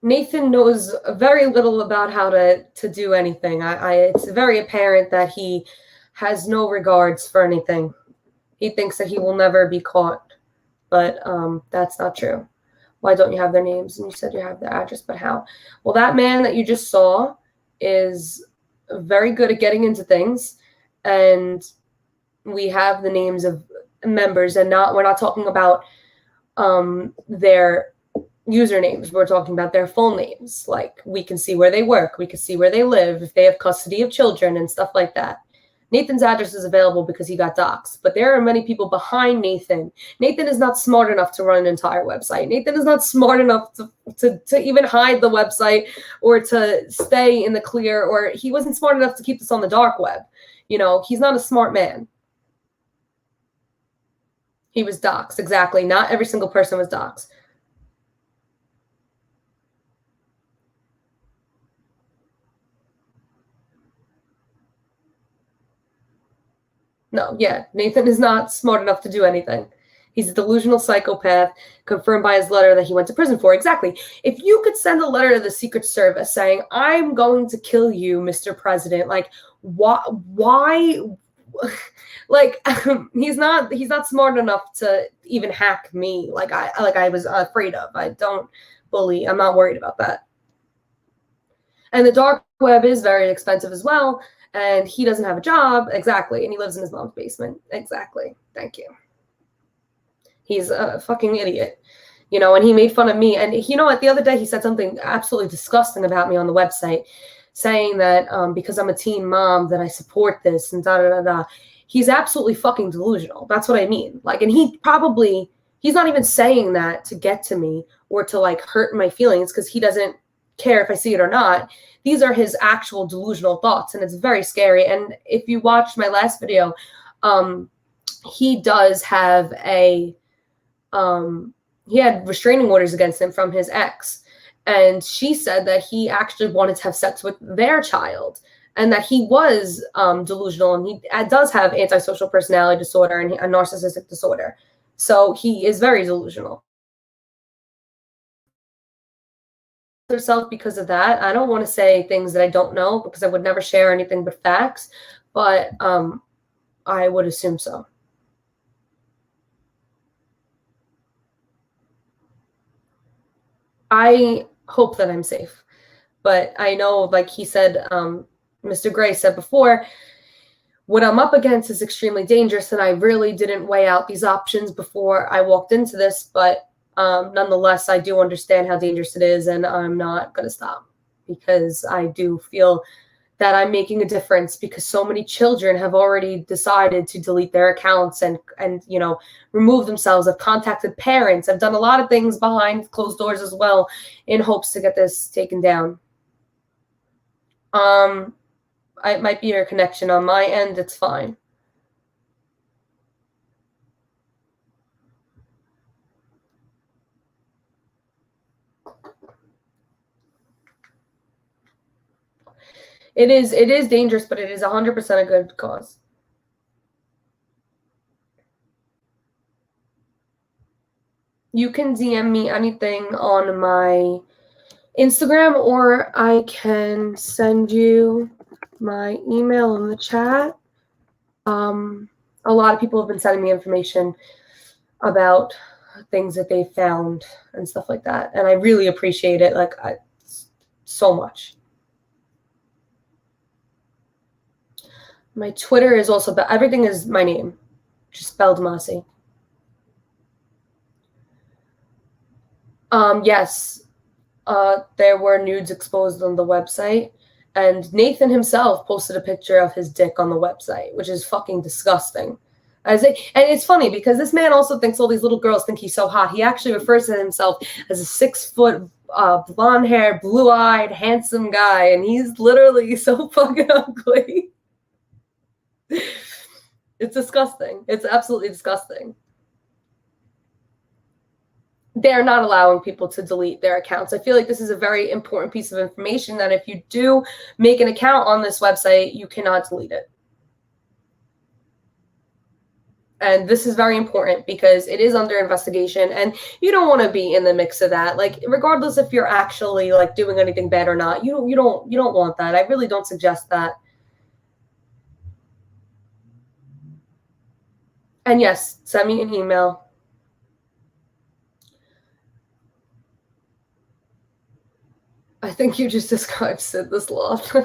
Nathan knows very little about how to do anything. It's very apparent that he has no regards for anything. He thinks that he will never be caught, but that's not true. Why don't you have their names? And you said you have their address, but how? Well, that man that you just saw is very good at getting into things, and we have the names of members, and we're not talking about their usernames. We're talking about their full names. Like, we can see where they work, we can see where they live, if they have custody of children and stuff like that. Nathan's address is available because he got doxxed, but there are many people behind Nathan. Nathan is not smart enough to run an entire website. Nathan is not smart enough to even hide the website or to stay in the clear, or he wasn't smart enough to keep this on the dark web. He's not a smart man. He was doxxed, exactly. Not every single person was doxxed. No, yeah, Nathan is not smart enough to do anything. He's a delusional psychopath, confirmed by his letter that he went to prison for. Exactly. If you could send a letter to the Secret Service saying, "I'm going to kill you, Mr. President," like, why? Like, he's not smart enough to even hack me like I was afraid of. I don't bully. I'm not worried about that. And the dark web is very expensive as well. And he doesn't have a job. Exactly. And he lives in his mom's basement. Exactly. Thank you. He's a fucking idiot. You know, and he made fun of me. And you know what? The other day he said something absolutely disgusting about me on the website, saying that because I'm a teen mom that I support this and da da da da. He's absolutely fucking delusional. That's what I mean. Like, and he's not even saying that to get to me or to like hurt my feelings, because he doesn't care if I see it or not. These are his actual delusional thoughts, and it's very scary. And if you watched my last video, he does have he had restraining orders against him from his ex. And she said that he actually wanted to have sex with their child, and that he was delusional, and he does have antisocial personality disorder and a narcissistic disorder. So he is very delusional. Herself because of that. I don't want to say things that I don't know, because I would never share anything but facts, but I would assume so. I hope that I'm safe, but I know, like he said, Mr. Gray said before, what I'm up against is extremely dangerous, and I really didn't weigh out these options before I walked into this, but nonetheless, I do understand how dangerous it is, and I'm not going to stop, because I do feel that I'm making a difference, because so many children have already decided to delete their accounts and you know, remove themselves. I've contacted parents. I've done a lot of things behind closed doors as well in hopes to get this taken down. It might be your connection on my end. It's fine. It is dangerous, but it is 100% a good cause. You can DM me anything on my Instagram, or I can send you my email in the chat. A lot of people have been sending me information about things that they found and stuff like that, and I really appreciate it, like, so much. My Twitter is also, but everything is my name, just spelled Masi. Yes, there were nudes exposed on the website, and Nathan himself posted a picture of his dick on the website, which is fucking disgusting. And it's funny because this man also thinks all these little girls think he's so hot. He actually refers to himself as a 6-foot, blonde-haired, blue-eyed, handsome guy, and he's literally so fucking ugly. It's disgusting. It's absolutely disgusting. They're not allowing people to delete their accounts. I feel like this is a very important piece of information, that if you do make an account on this website, you cannot delete it. And this is very important because it is under investigation, and you don't want to be in the mix of that. Like, regardless if you're actually like doing anything bad or not, you don't want that. I really don't suggest that. And yes, send me an email. I think you just described Sid the Sloth.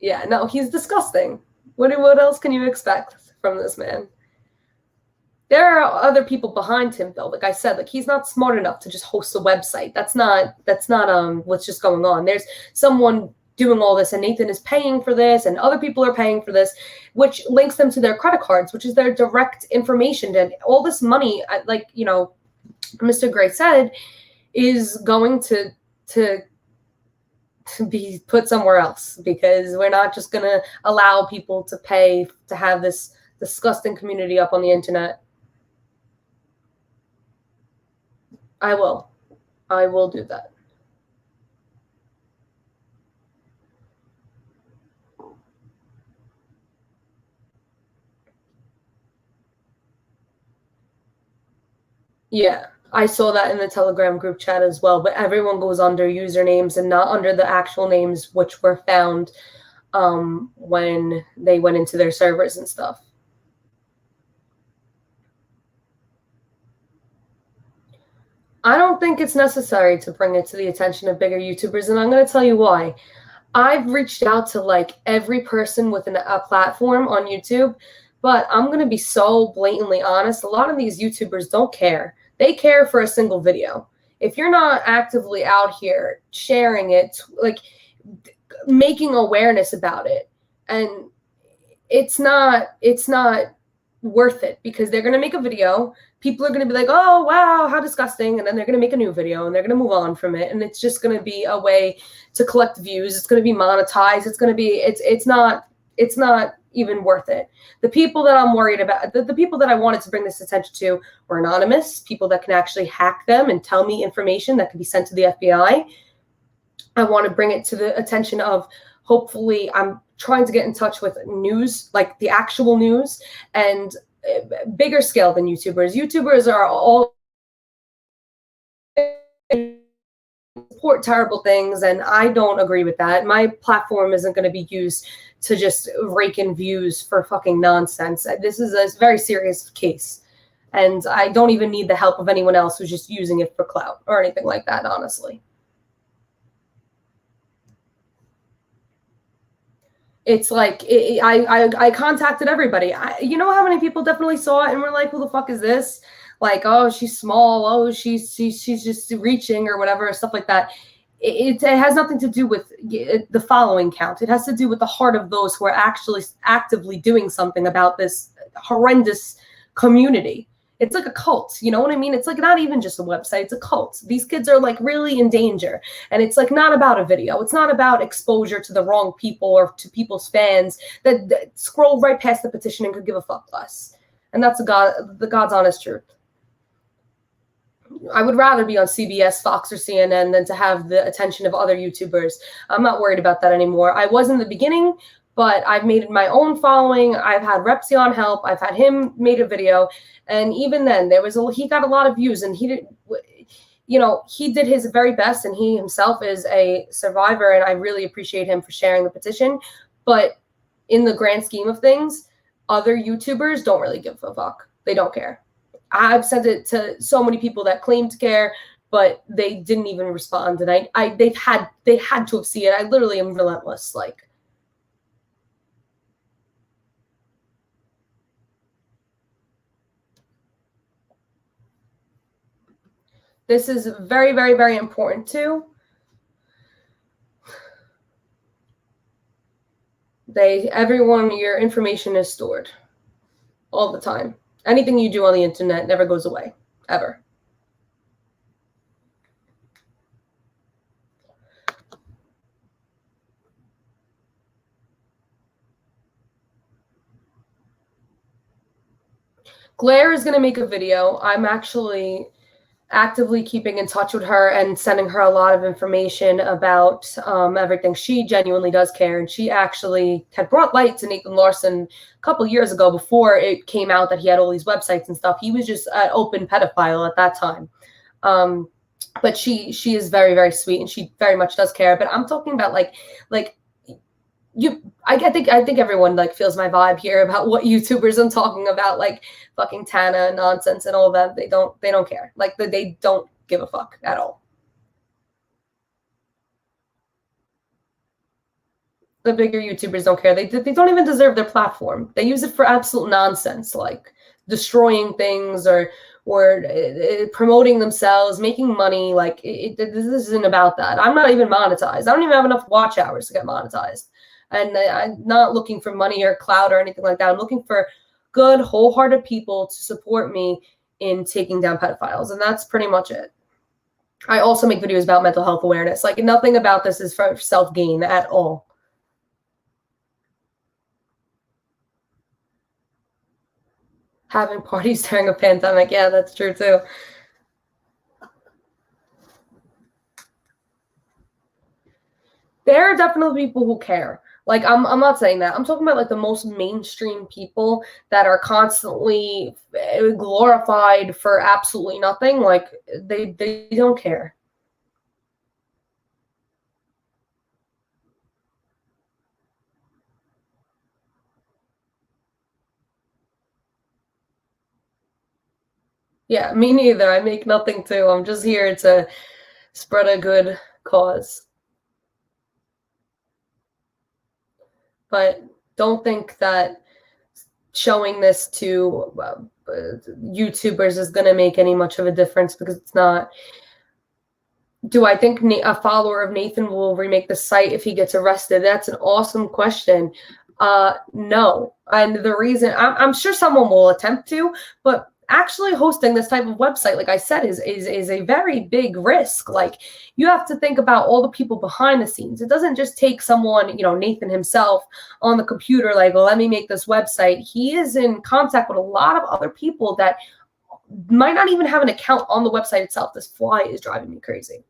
Yeah, no, he's disgusting. What else can you expect from this man? There are other people behind him, though. Like I said, like, he's not smart enough to just host a website. That's not what's just going on. There's someone doing all this, and Nathan is paying for this, and other people are paying for this, which links them to their credit cards, which is their direct information. And all this money, like, you know, Mr. Gray said, is going to be put somewhere else, because we're not just going to allow people to pay to have this disgusting community up on the internet. I will do that. Yeah, I saw that in the Telegram group chat as well, but everyone goes under usernames and not under the actual names, which were found when they went into their servers and stuff. I don't think it's necessary to bring it to the attention of bigger YouTubers, and I'm going to tell you why. I've reached out to like every person within a platform on YouTube, but I'm going to be so blatantly honest. A lot of these YouTubers don't care. They care for a single video. If you're not actively out here sharing it, like making awareness about it, and it's not worth it, because they're going to make a video, people are going to be like, oh wow, how disgusting, and then they're going to make a new video and they're going to move on from it, and it's just going to be a way to collect views. It's going to be monetized. It's going to be it's not even worth it. The people that I'm worried about, the people that I wanted to bring this attention to, were anonymous people that can actually hack them and tell me information that can be sent to the FBI. I want to bring it to the attention of, hopefully, I'm trying to get in touch with news, like the actual news, and bigger scale than YouTubers. YouTubers are all support terrible things, and I don't agree with that. My platform isn't going to be used to just rake in views for fucking nonsense. This is a very serious case, and I don't even need the help of anyone else who's just using it for clout or anything like that, honestly. It's like I contacted everybody. You know how many people definitely saw it and were like, "Who the fuck is this?" Like, "Oh, she's small. Oh, she's just reaching or whatever," stuff like that. It has nothing to do with the following count. It has to do with the heart of those who are actually actively doing something about this horrendous community. It's like a cult, you know what I mean? It's like not even just a website, it's a cult. These kids are like really in danger. And it's like not about a video. It's not about exposure to the wrong people or to people's fans that scroll right past the petition and could give a fuck less. And that's the God's honest truth. I would rather be on CBS, Fox, or CNN than to have the attention of other YouTubers. I'm not worried about that anymore. I was in the beginning, but I've made my own following. I've had Repsion help. I've had him made a video, and even then, he got a lot of views, and he did, he did his very best, and he himself is a survivor, and I really appreciate him for sharing the petition. But in the grand scheme of things, other YouTubers don't really give a fuck. They don't care. I've sent it to so many people that claim to care, but they didn't even respond. And they had to have seen it. I literally am relentless. Like, this is very, very, very important too. Everyone, your information is stored all the time. Anything you do on the internet never goes away, ever. Claire is going to make a video. I'm actually actively keeping in touch with her and sending her a lot of information about everything. She genuinely does care, and she actually had brought light to Nathan Larson a couple years ago before it came out that he had all these websites and stuff. He was just an open pedophile at that time. But she is very, very sweet, and she very much does care. But I'm talking about like I think everyone like feels my vibe here about what YouTubers I'm talking about, like fucking Tana nonsense and all that. They don't care. Like they don't give a fuck at all. The bigger YouTubers don't care. They don't even deserve their platform. They use it for absolute nonsense, like destroying things or promoting themselves, making money. Like this isn't about that. I'm not even monetized. I don't even have enough watch hours to get monetized. And I'm not looking for money or clout or anything like that. I'm looking for good, wholehearted people to support me in taking down pedophiles. And that's pretty much it. I also make videos about mental health awareness. Like nothing about this is for self-gain at all. Having parties during a pandemic. Yeah, that's true too. There are definitely people who care. Like I'm not saying that. I'm talking about like the most mainstream people that are constantly glorified for absolutely nothing. Like they don't care. Yeah, me neither. I make nothing too. I'm just here to spread a good cause. But don't think that showing this to YouTubers is going to make any much of a difference, because it's not. Do I think a follower of Nathan will remake the site if he gets arrested? That's an awesome question. No. And the reason, I'm sure someone will attempt to, but actually hosting this type of website, like I said, is a very big risk. Like, you have to think about all the people behind the scenes. It doesn't just take someone, Nathan himself on the computer, like, well, let me make this website. He is in contact with a lot of other people that might not even have an account on the website itself. This fly is driving me crazy.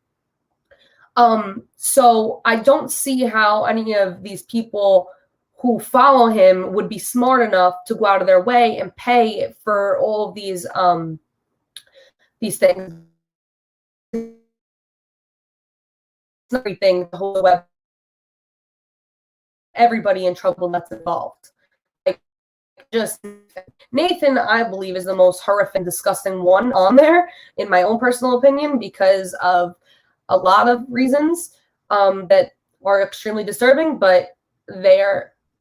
So I don't see how any of these people who follow him would be smart enough to go out of their way and pay for all of these things. Everything, the whole web, everybody in trouble that's involved. Like, just Nathan, I believe, is the most horrific, disgusting one on there, in my own personal opinion, because of a lot of reasons that are extremely disturbing, but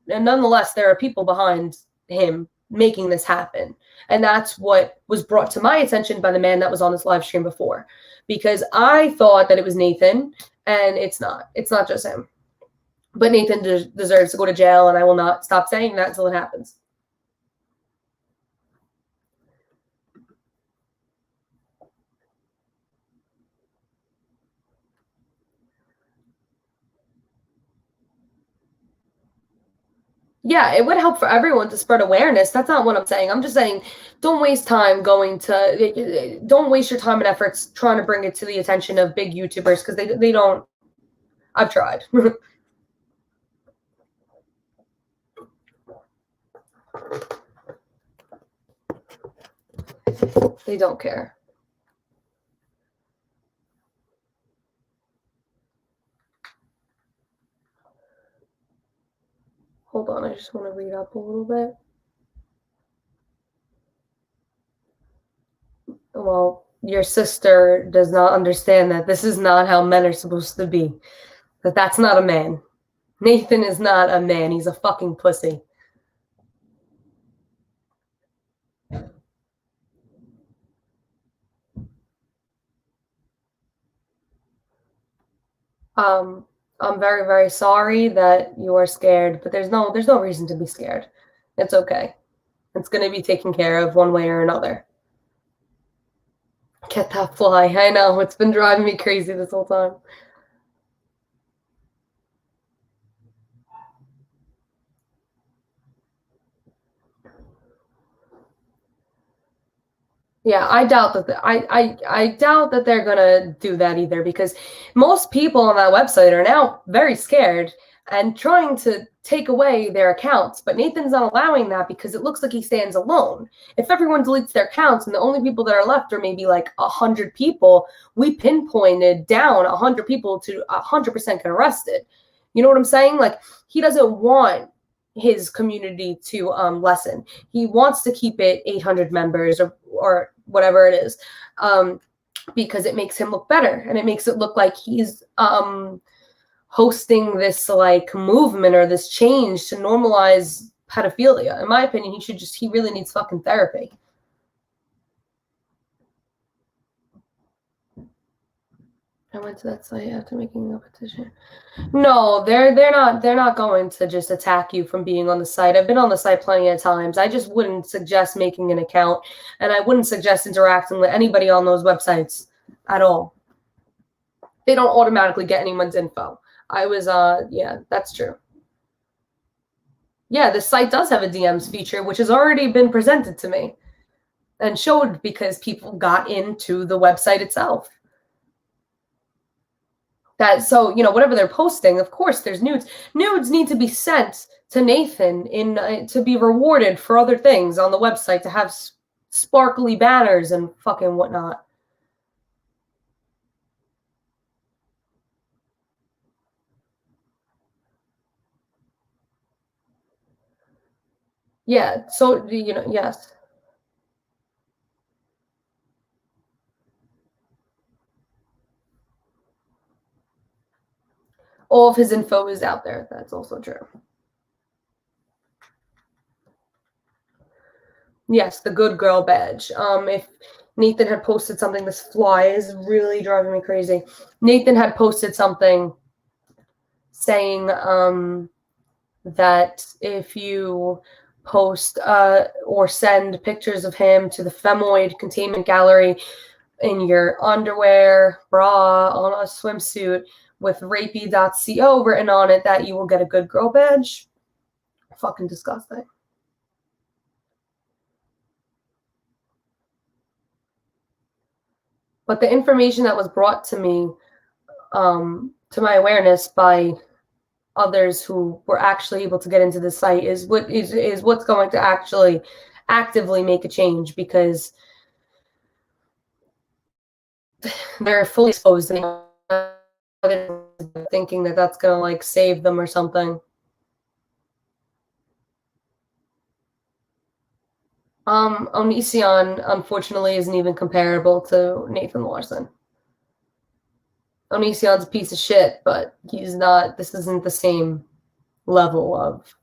and nonetheless, there are people behind him making this happen. And that's what was brought to my attention by the man that was on this live stream before, because I thought that it was Nathan, and it's not. It's not just him. But Nathan deserves to go to jail, and I will not stop saying that until it happens. Yeah, it would help for everyone to spread awareness. That's not what I'm saying. I'm just saying, don't waste time don't waste your time and efforts trying to bring it to the attention of big YouTubers, because they don't. I've tried. They don't care. Hold on, I just want to read up a little bit. Well, your sister does not understand that this is not how men are supposed to be. That's not a man. Nathan is not a man. He's a fucking pussy. I'm very, very sorry that you are scared, but there's no reason to be scared. It's okay. It's going to be taken care of one way or another. Get that fly. I know, it's been driving me crazy this whole time. Yeah, I doubt that. I doubt that they're gonna do that either, because most people on that website are now very scared and trying to take away their accounts. But Nathan's not allowing that, because it looks like he stands alone. If everyone deletes their accounts and the only people that are left are maybe like 100 people, we pinpointed down 100 people to 100% get arrested. You know what I'm saying? Like, he doesn't want his community to lessen. He wants to keep it 800 members or whatever it is, because it makes him look better, and it makes it look like he's hosting this like movement or this change to normalize pedophilia. In my opinion, he really needs fucking therapy. I went to that site after making a petition. No, they're not going to just attack you from being on the site. I've been on the site plenty of times. I just wouldn't suggest making an account, and I wouldn't suggest interacting with anybody on those websites at all. They don't automatically get anyone's info. Yeah, that's true. Yeah, the site does have a DMs feature, which has already been presented to me and showed, because people got into the website itself. So whatever they're posting, of course there's nudes. Nudes need to be sent to Nathan to be rewarded for other things on the website, to have sparkly banners and fucking whatnot. Yeah, so yes. all of his info is out there. That's also true. Yes, the good girl badge. If Nathan had posted something, this fly is really driving me crazy. Nathan had posted something saying that if you post or send pictures of him to the Femoid Containment Gallery in your underwear, bra, on a swimsuit with rapey.co written on it, that you will get a good girl badge. Fucking disgusting. But the information that was brought to me, to my awareness by others who were actually able to get into the site, is what's going to actually actively make a change, because they're fully exposed and thinking that that's going to like save them or something. Onision, unfortunately, isn't even comparable to Nathan Larson. Onision's a piece of shit, but he's not, this isn't the same level of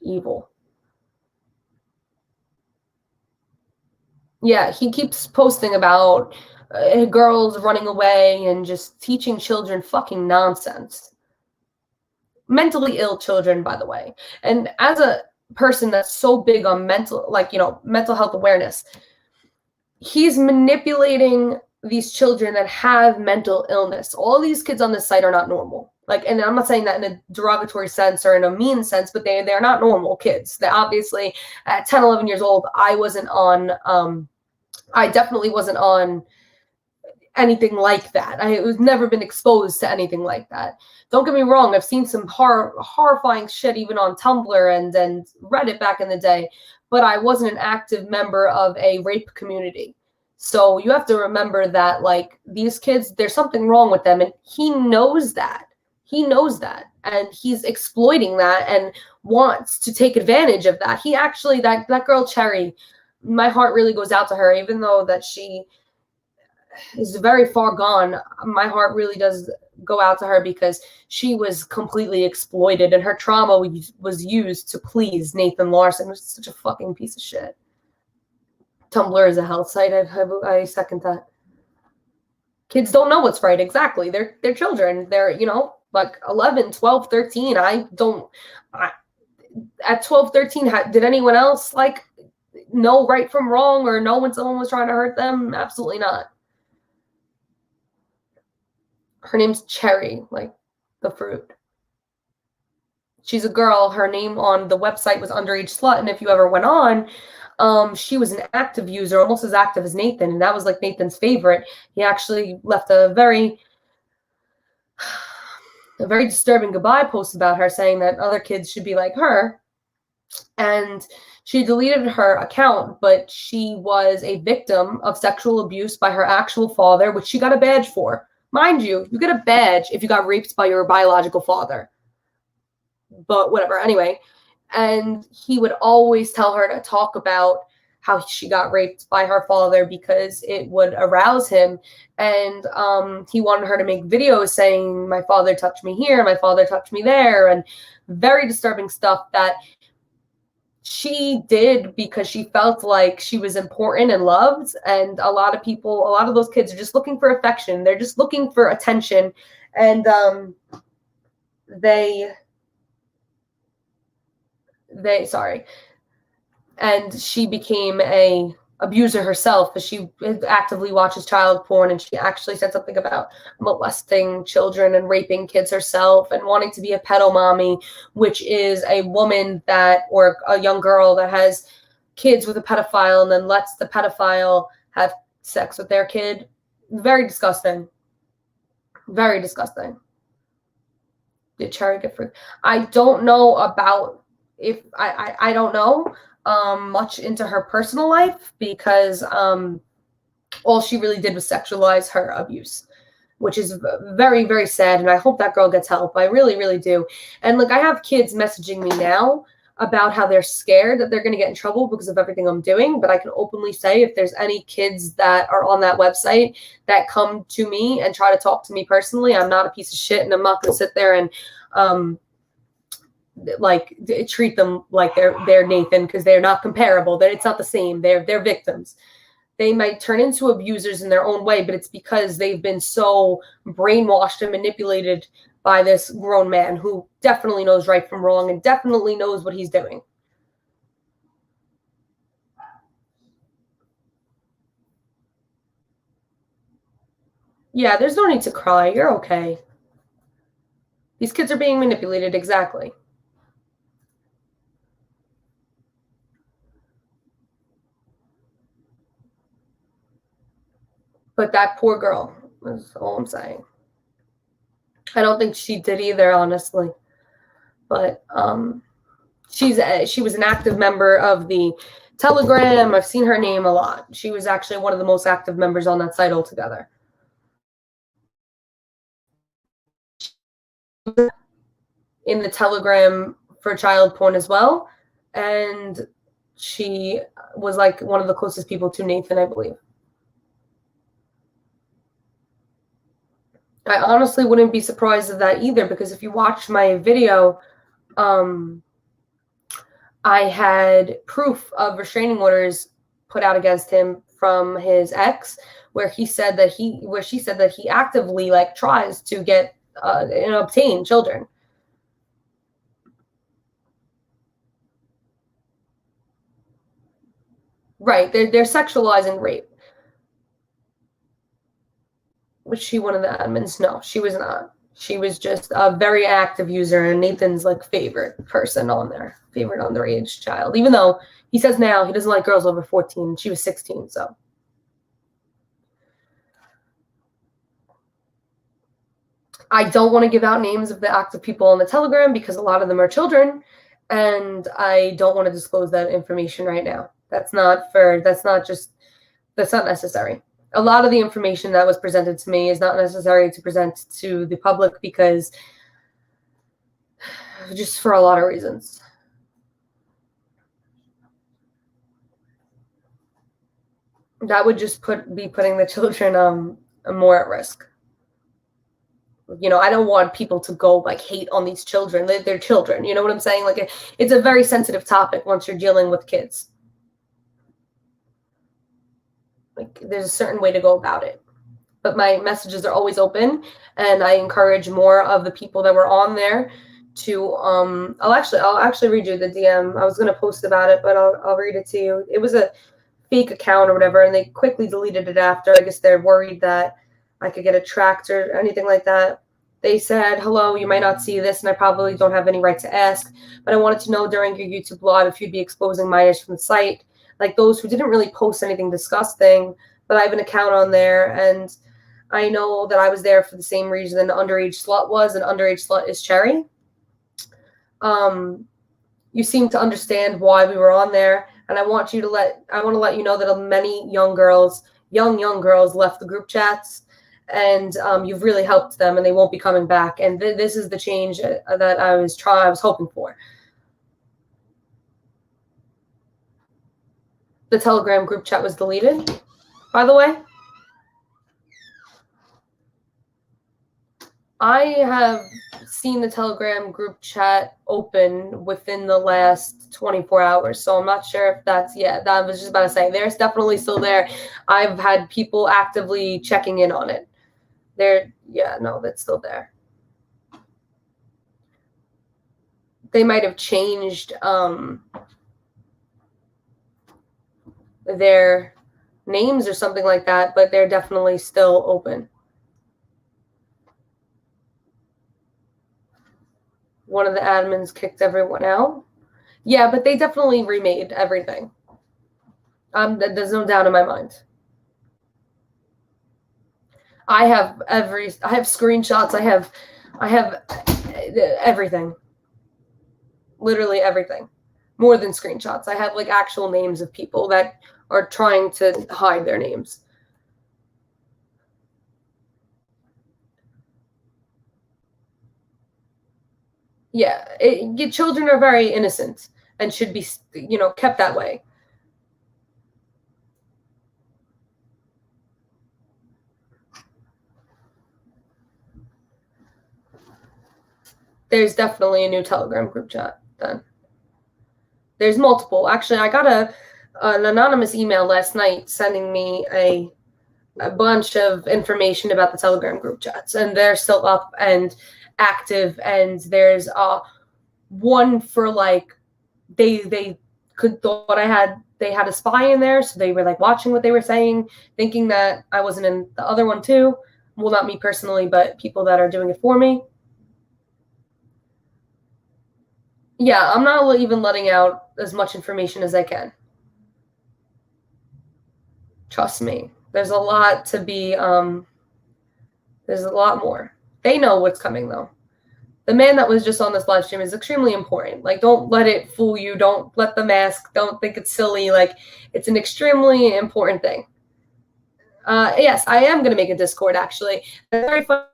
evil. Yeah, he keeps posting about girls running away and just teaching children fucking nonsense. Mentally ill children, by the way. And as a person that's so big on mental health awareness, he's manipulating these children that have mental illness. All these kids on this site are not normal. And I'm not saying that in a derogatory sense or in a mean sense, but they're not normal kids. They obviously, at 10, 11 years old, I definitely wasn't on anything like that. I was never been exposed to anything like that. Don't get me wrong, I've seen some horrifying shit even on Tumblr and Reddit back in the day, but I wasn't an active member of a rape community. So you have to remember that, these kids, there's something wrong with them, and he knows that. He knows that, and he's exploiting that and wants to take advantage of that. He actually, that girl Cherry, my heart really goes out to her, even though that she is very far gone. My heart really does go out to her, because she was completely exploited, and her trauma was used to please Nathan Larson, who's such a fucking piece of shit. Tumblr is a health site. I second that. Kids don't know what's right. Exactly. They're children. They're, 11, 12, 13. At 12, 13, did anyone else know right from wrong or know when someone was trying to hurt them? Absolutely not. Her name's Cherry, like the fruit. She's a girl. Her name on the website was Underage Slut, and if you ever went on, she was an active user, almost as active as Nathan, and that was Nathan's favorite. He actually left a very disturbing goodbye post about her, saying that other kids should be like her. And she deleted her account, but she was a victim of sexual abuse by her actual father, which she got a badge for. Mind you, you get a badge if you got raped by your biological father. But whatever, anyway. And he would always tell her to talk about how she got raped by her father because it would arouse him. And he wanted her to make videos saying, my father touched me here, my father touched me there, and very disturbing stuff that she did because she felt like she was important and loved. And a lot of those kids are just looking for affection. They're just looking for attention. And and she became a abuser herself, because she actively watches child porn, and she actually said something about molesting children and raping kids herself and wanting to be a pedo mommy, which is a woman or a young girl that has kids with a pedophile and then lets the pedophile have sex with their kid. Very disgusting. Very disgusting. Did Cherry get free? I don't know about if I don't know much into her personal life, because all she really did was sexualize her abuse, which is very, very sad. And I hope that girl gets help. I really, really do. And I have kids messaging me now about how they're scared that they're going to get in trouble because of everything I'm doing. But I can openly say if there's any kids that are on that website that come to me and try to talk to me personally, I'm not a piece of shit, and I'm not going to sit there and like treat them like they're Nathan, because they're not comparable. It's not the same. They're victims. They might turn into abusers in their own way, but it's because they've been so brainwashed and manipulated by this grown man who definitely knows right from wrong and definitely knows what he's doing. Yeah, there's no need to cry. You're okay. These kids are being manipulated, exactly. But that poor girl, is all I'm saying. I don't think she did either, honestly. But she was an active member of the Telegram. I've seen her name a lot. She was actually one of the most active members on that site altogether. In the Telegram for child porn as well, and she was like one of the closest people to Nathan, I believe. I honestly wouldn't be surprised at that either, because if you watch my video, I had proof of restraining orders put out against him from his ex, where she said that he actively like tries to get and obtain children. Right, they're sexualizing rape. Was she one of the admins? No, she was not. She was just a very active user and Nathan's like favorite person on there, favorite underage child. Even though he says now he doesn't like girls over 14. She was 16, so. I don't want to give out names of the active people on the Telegram because a lot of them are children, and I don't want to disclose that information right now. That's not necessary. A lot of the information that was presented to me is not necessary to present to the public because just for a lot of reasons. That would just be putting the children more at risk. You know, I don't want people to go like hate on these children. They're children. You know what I'm saying? Like it's a very sensitive topic once you're dealing with kids. Like there's a certain way to go about it. But my messages are always open, and I encourage more of the people that were on there to I'll actually read you the DM. I was gonna post about it, but I'll read it to you. It was a fake account or whatever, and they quickly deleted it after. I guess they're worried that I could get it tracked or anything like that. They said, "Hello, you might not see this, and I probably don't have any right to ask, but I wanted to know during your YouTube live if you'd be exposing minors from the site, like those who didn't really post anything disgusting, but I have an account on there, and I know that I was there for the same reason underage slut was, and underage slut is Cherry. You seem to understand why we were on there, and I want to let you know that many young girls left the group chats, and you've really helped them, and they won't be coming back. And this is the change that I was hoping for." The Telegram group chat was deleted, by the way. I have seen the Telegram group chat open within the last 24 hours, so I'm not sure if that was just about to say, there's definitely still there. I've had people actively checking in on it. That's still there. They might have changed their names or something like that, but they're definitely still open. One of the admins kicked everyone out. Yeah, but they definitely remade everything. There's no doubt in my mind. I have screenshots. I have everything. Literally everything. More than screenshots. I have like actual names of people that are trying to hide their names. Yeah, children are very innocent. and should be, kept that way. There's definitely a new Telegram group chat then. There's multiple. Actually, I got an anonymous email last night sending me a bunch of information about the Telegram group chats, and they're still up and active. And there's one for like they thought they had a spy in there, so they were like watching what they were saying, thinking that I wasn't in the other one too. Well, not me personally, but people that are doing it for me. Yeah, I'm not even letting out as much information as I can. Trust me. There's a lot to be, there's a lot more. They know what's coming, though. The man that was just on this live stream is extremely important. Like, don't let it fool you. Don't let the mask. Don't think it's silly. Like, it's an extremely important thing. Yes, I am going to make a Discord, actually. Very funny.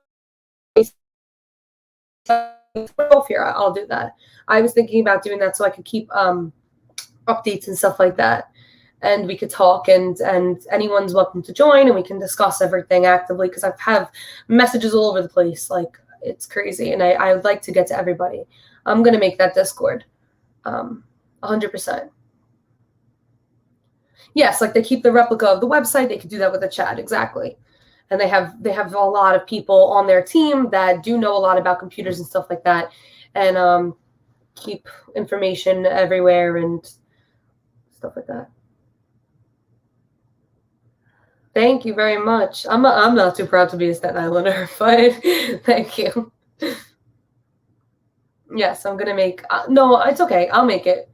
Here, I'll do that. I was thinking about doing that so I could keep updates and stuff like that, and we could talk, and anyone's welcome to join, and we can discuss everything actively, because I have messages all over the place. Like, it's crazy, and I would like to get to everybody. I'm going to make that Discord 100%. Yes, like they keep the replica of the website. They could do that with the chat, exactly. And they have a lot of people on their team that do know a lot about computers and stuff like that, and keep information everywhere and stuff like that. Thank you very much. I'm not too proud to be a Staten Islander, but thank you. Yes, I'm gonna make. No, it's okay. I'll make it.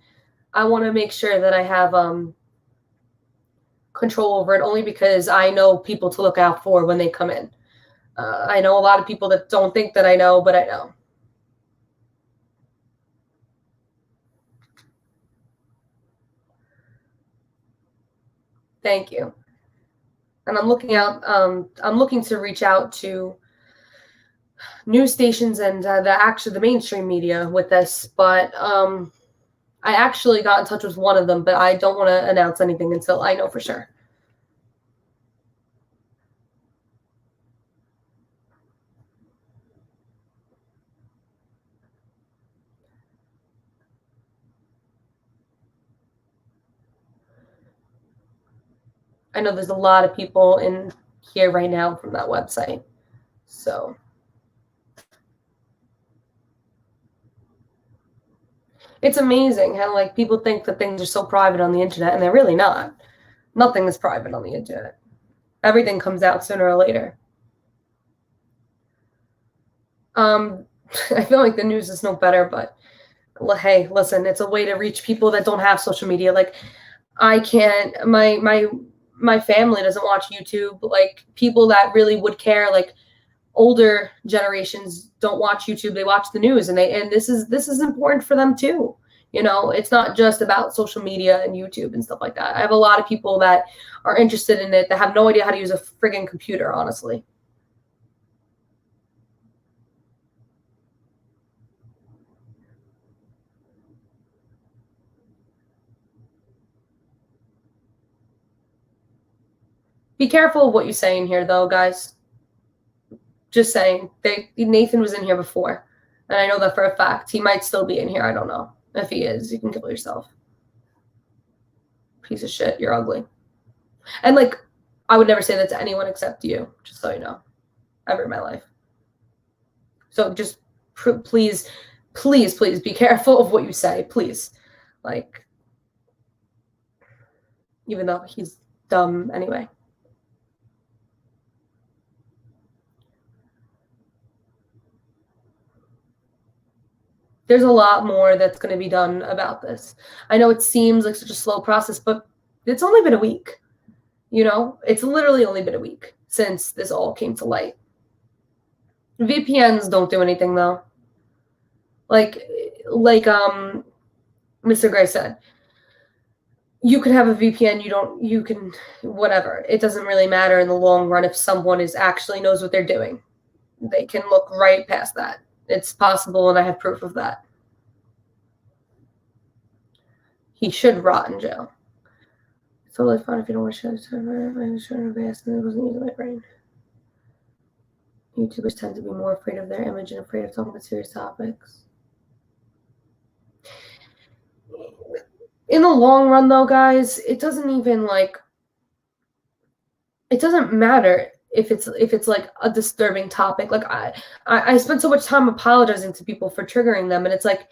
I want to make sure that I have control over it, only because I know people to look out for when they come in. I know a lot of people that don't think that I know, but I know. Thank you. And I'm looking to reach out to news stations and the mainstream media with this, but I actually got in touch with one of them, but I don't want to announce anything until I know for sure. I know there's a lot of people in here right now from that website. So it's amazing how like people think that things are so private on the internet, and they're really not. Nothing is private on the internet. Everything comes out sooner or later. I feel like the news is no better, but hey, listen, it's a way to reach people that don't have social media. Like, I can't, my family doesn't watch YouTube. Like, people that really would care, like older generations don't watch YouTube. They watch the news, and this is important for them too. It's not just about social media and YouTube and stuff like that. I have a lot of people that are interested in it that have no idea how to use a friggin' computer, honestly. Be careful of what you say in here, though, guys. Just saying. Nathan was in here before, and I know that for a fact. He might still be in here. I don't know. If he is, you can kill yourself. Piece of shit. You're ugly. And, like, I would never say that to anyone except you, just so you know, ever in my life. So just please be careful of what you say, please. Like, even though he's dumb anyway. There's a lot more that's going to be done about this. I know it seems like such a slow process, but it's only been a week. It's literally only been a week since this all came to light. VPNs don't do anything, though. Like Mr. Gray said, you could have a VPN, you can, whatever. It doesn't really matter in the long run if someone actually knows what they're doing. They can look right past that. It's possible, and I have proof of that. He should rot in jail. It's totally fine if you don't want to show it. I'm sure it wasn't using my brain. YouTubers tend to be more afraid of their image and afraid of talking about serious topics. In the long run, though, guys, it doesn't even it doesn't matter if it's like a disturbing topic. Like I spend so much time apologizing to people for triggering them, and it's like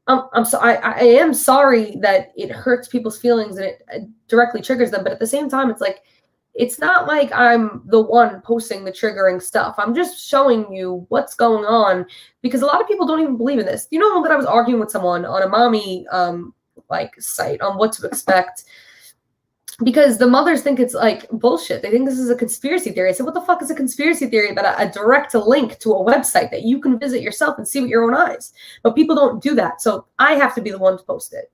I'm sorry. I am sorry that it hurts people's feelings and it directly triggers them, but at the same time, it's like it's not like I'm the one posting the triggering stuff. I'm just showing you what's going on because a lot of people don't even believe in this. You know that I was arguing with someone on a mommy site on what to expect because the mothers think it's like bullshit. They think this is a conspiracy theory. I said, what the fuck is a conspiracy theory about a direct link to a website that you can visit yourself and see with your own eyes? But people don't do that. So I have to be the one to post it.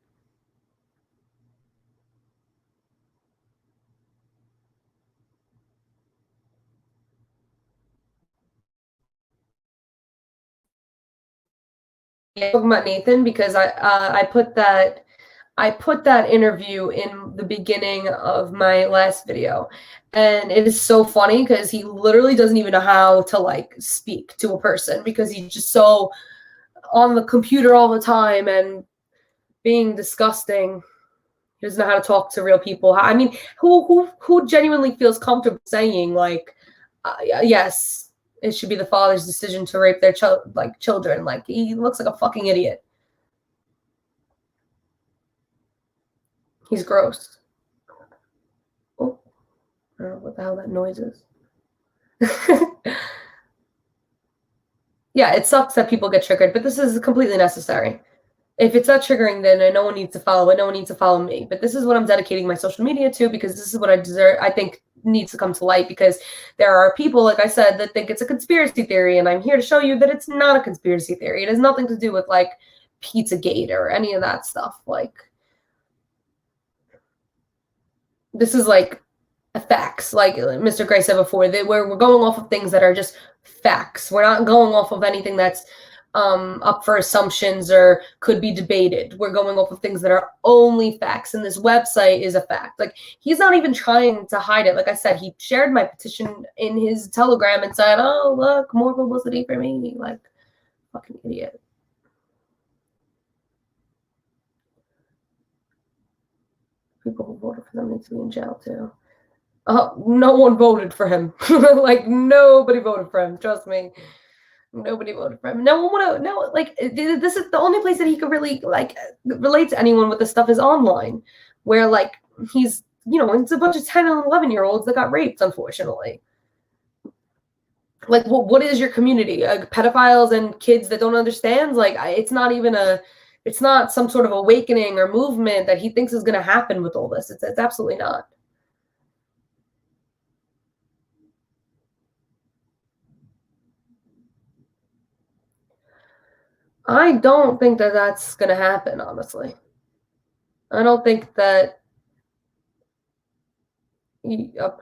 Talking about Nathan because I put that interview in the beginning of my last video, and it is so funny because he literally doesn't even know how to like speak to a person because he's just so on the computer all the time and being disgusting. He doesn't know how to talk to real people. I mean, who genuinely feels comfortable saying like, yes, it should be the father's decision to rape their children? Like he looks like a fucking idiot. He's gross. Oh, I don't know what the hell that noise is. Yeah, it sucks that people get triggered, but this is completely necessary. If it's not triggering, then no one needs to follow it. No one needs to follow me. But this is what I'm dedicating my social media to because this is what I deserve. I think needs to come to light because there are people, like I said, that think it's a conspiracy theory, and I'm here to show you that it's not a conspiracy theory. It has nothing to do with like Pizzagate or any of that stuff. Like this is like facts, like Mr. Gray said before, that we're going off of things that are just facts. We're not going off of anything that's up for assumptions or could be debated. We're going off of things that are only facts, and this website is a fact. Like he's not even trying to hide it. Like I said, he shared my petition in his Telegram and said, "Oh, look, more publicity for me." Like fucking idiot. People who voted for them need to be in jail too. No one voted for him. Like nobody voted for him. Trust me. Nobody voted for him. No one would have. No, like this is the only place that he could really like relate to anyone with this stuff is online, where like he's it's a bunch of 10 and 11-year-olds that got raped, unfortunately. Like, what is your community? Pedophiles and kids that don't understand? Like, it's not even it's not some sort of awakening or movement that he thinks is going to happen with all this. It's absolutely not. I don't think that that's going to happen, honestly. I don't think that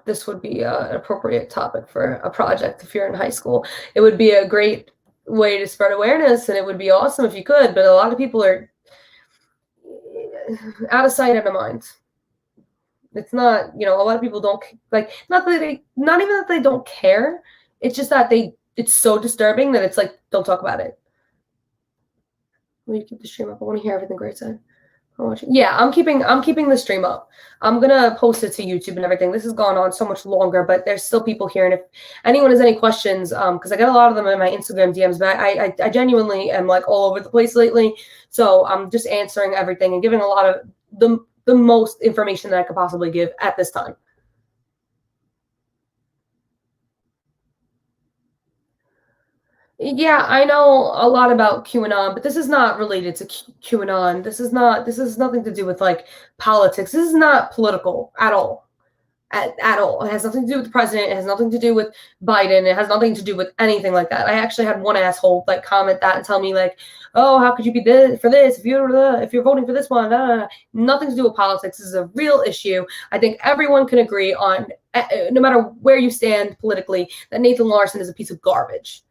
this would be an appropriate topic for a project if you're in high school. It would be a great way to spread awareness, and it would be awesome if you could, but a lot of people are out of sight, out of mind. It's not, a lot of people don't like, not even that they don't care. It's just that it's so disturbing that it's like, don't talk about it. Will you keep the stream up? I want to hear everything Grace said. Yeah, I'm keeping the stream up. I'm gonna post it to YouTube and everything. This has gone on so much longer, but there's still people here. And if anyone has any questions, because I get a lot of them in my Instagram DMs, but I genuinely am like all over the place lately. So I'm just answering everything and giving a lot of the most information that I could possibly give at this time. Yeah, I know a lot about QAnon, but this is not related to QAnon. This is nothing to do with like politics. This is not political at all. At all. It has nothing to do with the president. It has nothing to do with Biden. It has nothing to do with anything like that. I actually had one asshole like comment that and tell me like, "Oh, how could you be this for this if you're voting for this one?" Nothing to do with politics. This is a real issue. I think everyone can agree on, no matter where you stand politically, that Nathan Larson is a piece of garbage.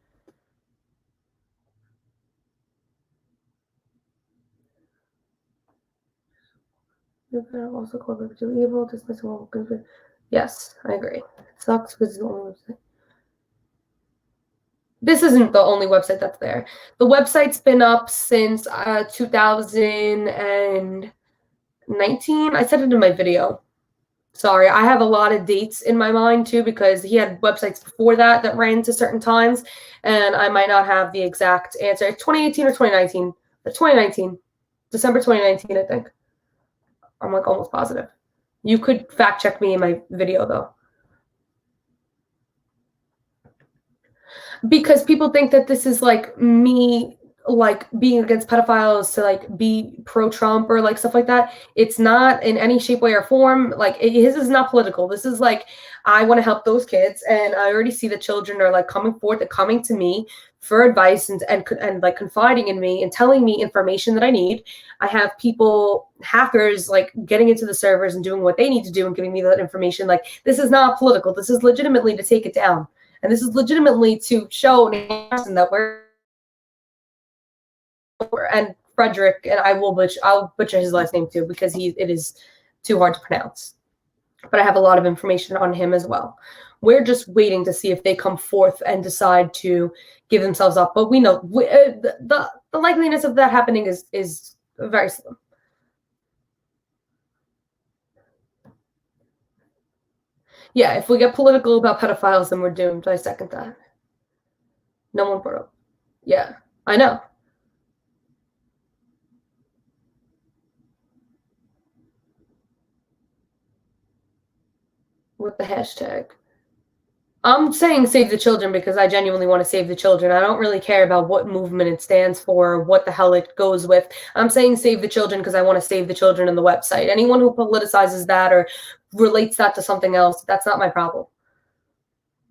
You can also call them too evil, dismissing all good. Yes, I agree. It sucks because it's the only website. This isn't the only website that's there. The website's been up since 2019. I said it in my video. Sorry, I have a lot of dates in my mind too because he had websites before that that ran to certain times, and I might not have the exact answer. 2018 or 2019? 2019. December 2019, I think. I'm like almost positive. You could fact check me in my video though. Because people think that this is like me like being against pedophiles to like be pro-Trump or like stuff like that. It's not in any shape, way, or form. Like his is not political. This is like I want to help those kids, and I already see the children are like coming forth and coming to me for advice and like confiding in me and telling me information that I need. I have people, hackers, like getting into the servers and doing what they need to do and giving me that information. Like this is not political. This is legitimately to take it down. And this is legitimately to show that we're and Frederick, and I'll butcher his last name too because it is too hard to pronounce. But I have a lot of information on him as well. We're just waiting to see if they come forth and decide to give themselves up. But we know the likeliness of that happening is very slim. Yeah, if we get political about pedophiles, then we're doomed. I second that. No one brought up. Yeah, I know. With the hashtag. I'm saying save the children because I genuinely want to save the children. I don't really care about what movement it stands for, what the hell it goes with. I'm saying save the children because I want to save the children in the website. Anyone who politicizes that or relates that to something else, that's not my problem.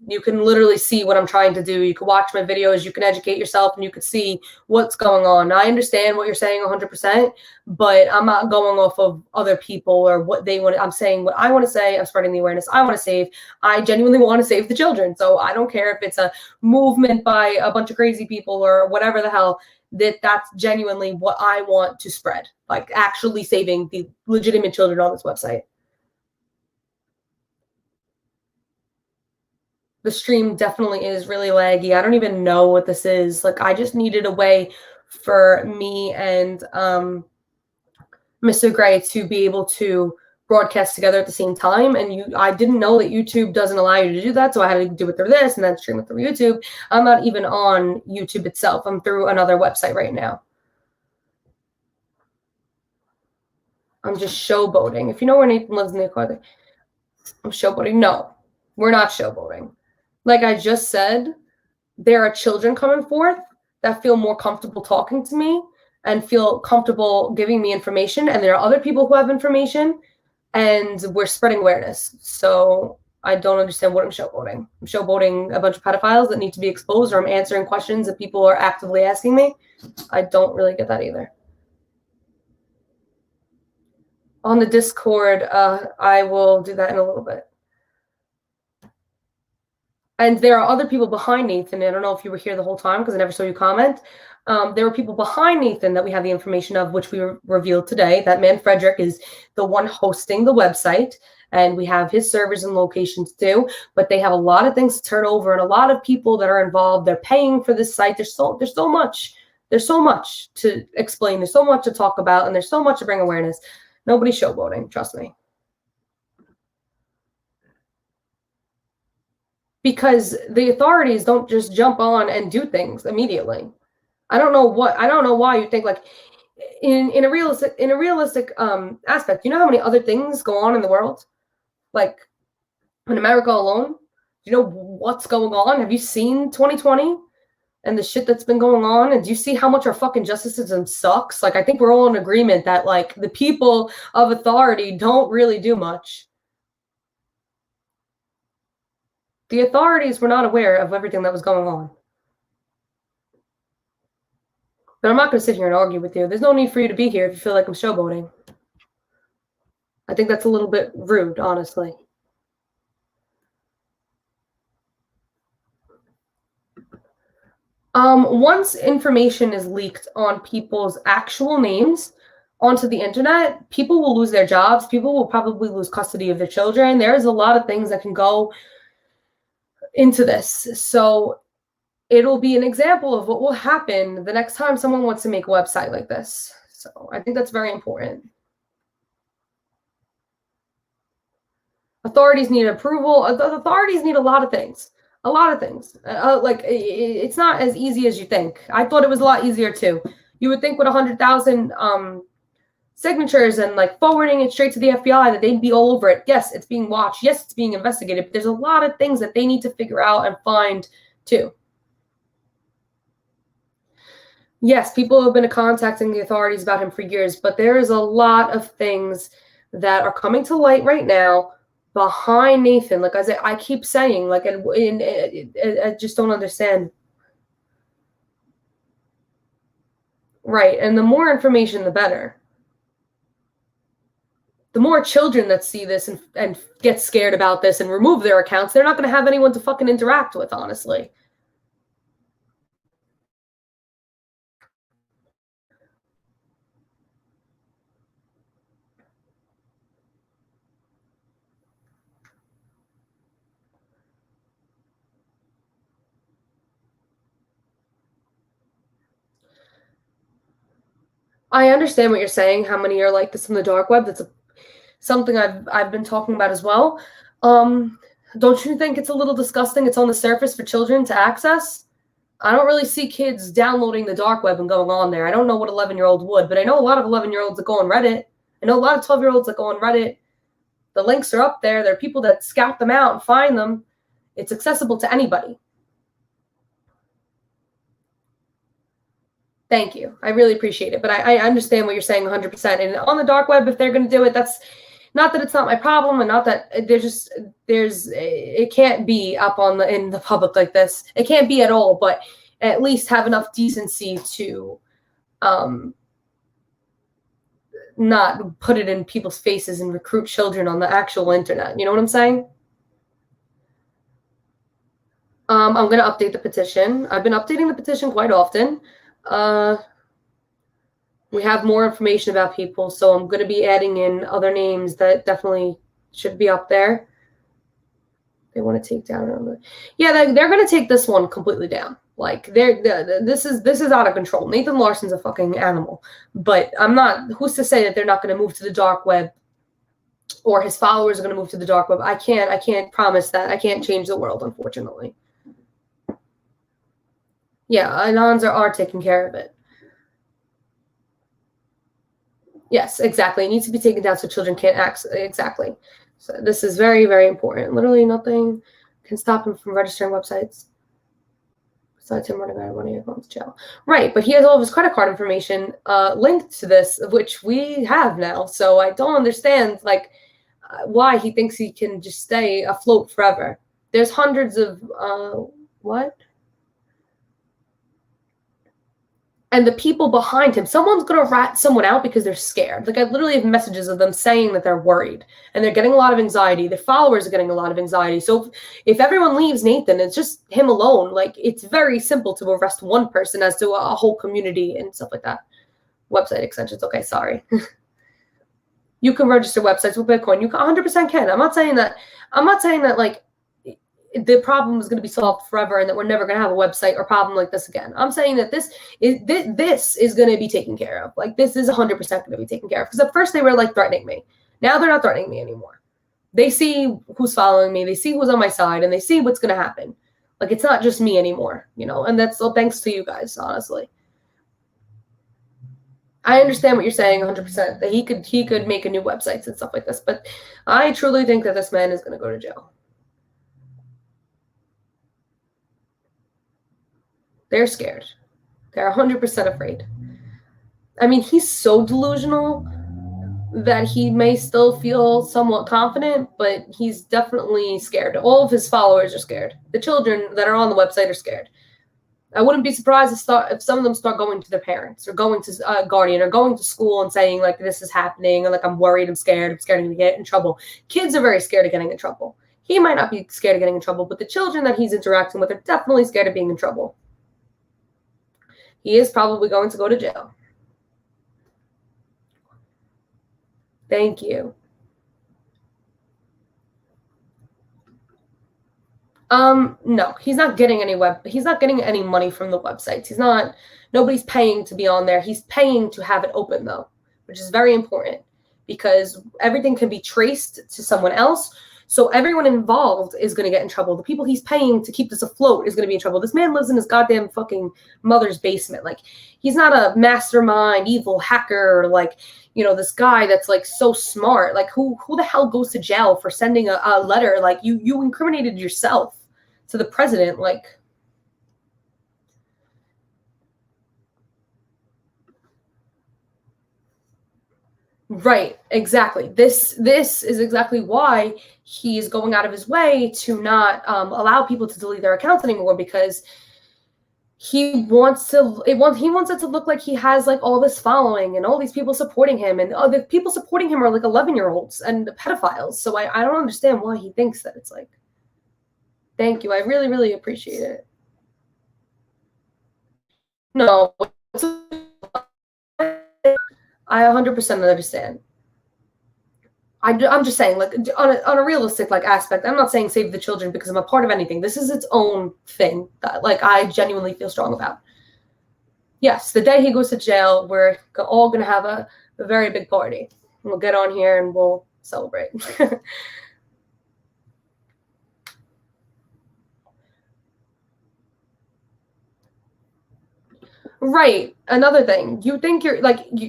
You can literally see what I'm trying to do. You can watch my videos, you can educate yourself, and you can see what's going on. I understand what you're saying 100%, but I'm not going off of other people or what they want. I'm saying what I want to say. I'm spreading the awareness I want to save. I genuinely want to save the children. So I don't care if it's a movement by a bunch of crazy people or whatever the hell, that's genuinely what I want to spread, like actually saving the legitimate children on this website. The stream definitely is really laggy. I don't even know what this is. Like, I just needed a way for me and Mr. Gray to be able to broadcast together at the same time. And I didn't know that YouTube doesn't allow you to do that, so I had to do it through this and then stream it through YouTube. I'm not even on YouTube itself. I'm through another website right now. I'm just showboating. If you know where Nathan lives in the car, I'm showboating. No, we're not showboating. Like I just said, there are children coming forth that feel more comfortable talking to me and feel comfortable giving me information. And there are other people who have information, and we're spreading awareness. So I don't understand what I'm showboating. I'm showboating a bunch of pedophiles that need to be exposed, or I'm answering questions that people are actively asking me. I don't really get that either. On the Discord, I will do that in a little bit. And there are other people behind Nathan. I don't know if you were here the whole time because I never saw you comment. There were people behind Nathan that we have the information of, which we revealed today. That man, Frederick, is the one hosting the website, and we have his servers and locations too. But they have a lot of things to turn over, and a lot of people that are involved. They're paying for this site. There's so much. There's so much to explain. There's so much to talk about, and there's so much to bring awareness. Nobody's showboating. Trust me. Because the authorities don't just jump on and do things immediately. I don't know why you think like in a realistic aspect. You know how many other things go on in the world, like in America alone. You know what's going on? Have you seen 2020 and the shit that's been going on? And do you see how much our fucking justice system sucks? Like I think we're all in agreement that like the people of authority don't really do much. The authorities were not aware of everything that was going on. But I'm not going to sit here and argue with you. There's no need for you to be here if you feel like I'm showboating. I think that's a little bit rude, honestly. Once information is leaked on people's actual names, onto the internet, people will lose their jobs. People will probably lose custody of their children. There's a lot of things that can go into this. So it'll be an example of what will happen the next time someone wants to make a website like this. So I think that's very important. Authorities need approval. Authorities need a lot of things. A lot of things. Like, it's not as easy as you think. I thought it was a lot easier too. You would think with 100,000 signatures and like forwarding it straight to the FBI that they'd be all over it. Yes, it's being watched. Yes, it's being investigated. But there's a lot of things that they need to figure out and find too. Yes, people have been contacting the authorities about him for years, but there is a lot of things that are coming to light right now behind Nathan. Like I keep saying, like, and I just don't understand. Right, and the more information, the better. The more children that see this and get scared about this and remove their accounts, they're not going to have anyone to fucking interact with, honestly. I understand what you're saying, how many are like this in the dark web. That's something I've been talking about as well. Don't you think it's a little disgusting? It's on the surface for children to access. I don't really see kids downloading the dark web and going on there. I don't know what 11-year-old would, but I know a lot of 11-year-olds that go on Reddit. I know a lot of 12-year-olds that go on Reddit. The links are up there. There are people that scout them out and find them. It's accessible to anybody. Thank you. I really appreciate it. But I understand what you're saying 100%. And on the dark web, if they're going to do it, that's not that it's not my problem, and not that it can't be up in the public like this. It can't be at all, but at least have enough decency to not put it in people's faces and recruit children on the actual internet. You know what I'm saying? I'm going to update the petition. I've been updating the petition quite often. We have more information about people, so I'm going to be adding in other names that definitely should be up there. They want to take down. Yeah, they're going to take this one completely down. Like this is out of control. Nathan Larson's a fucking animal, but I'm not. Who's to say that they're not going to move to the dark web, or his followers are going to move to the dark web? I can't promise that. I can't change the world, unfortunately. Yeah, Anons are taking care of it. Yes, exactly. It needs to be taken down so children can't access. Exactly. So this is very, very important. Literally nothing can stop him from registering websites. Besides him running out of money and going to jail. Right, but he has all of his credit card information linked to this, which we have now. So I don't understand why he thinks he can just stay afloat forever. There's hundreds of what? And the people behind him, someone's going to rat someone out because they're scared. Like, I literally have messages of them saying that they're worried and they're getting a lot of anxiety. Their followers are getting a lot of anxiety. So if everyone leaves Nathan, it's just him alone. Like, it's very simple to arrest one person as to a whole community and stuff like that. Website extensions. Okay, sorry. You can register websites with Bitcoin. You 100% can. I'm not saying that like the problem is going to be solved forever and that we're never going to have a website or problem like this again. I'm saying that this is going to be taken care of. Like, this is 100% going to be taken care of. Because at first they were like threatening me. Now they're not threatening me anymore. They see who's following me. They see who's on my side, and they see what's going to happen. Like, it's not just me anymore, you know, and that's all thanks to you guys, honestly. I understand what you're saying 100%, that he could make a new websites and stuff like this, but I truly think that this man is going to go to jail. They're scared. They're 100% afraid. I mean, he's so delusional that he may still feel somewhat confident, but he's definitely scared. All of his followers are scared. The children that are on the website are scared. I wouldn't be surprised if some of them start going to their parents or going to a guardian or going to school and saying, like, this is happening, and like, I'm worried, I'm scared to get in trouble. Kids are very scared of getting in trouble. He might not be scared of getting in trouble, but the children that he's interacting with are definitely scared of being in trouble. He is probably going to go to jail. Thank you. No, he's not getting any money from the websites. Nobody's paying to be on there. He's paying to have it open though, which is very important because everything can be traced to someone else. So everyone involved is going to get in trouble. The people he's paying to keep this afloat is going to be in trouble. This man lives in his goddamn fucking mother's basement. Like, he's not a mastermind, evil hacker, like, this guy that's like so smart. Like, who the hell goes to jail for sending a letter? Like, you incriminated yourself to the president. Like, right, exactly. This is exactly why he's going out of his way to not allow people to delete their accounts anymore, because he wants it to look like he has like all this following and all these people supporting him, and the people supporting him are like 11-year-olds and pedophiles. So I don't understand why he thinks that it's like. Thank you. I really, really appreciate it. No, I 100% understand. I'm just saying, like, on a realistic like aspect, I'm not saying save the children because I'm a part of anything. This is its own thing that like I genuinely feel strong about. Yes, the day he goes to jail, we're all gonna have a very big party. We'll get on here and we'll celebrate. Right. Another thing, you think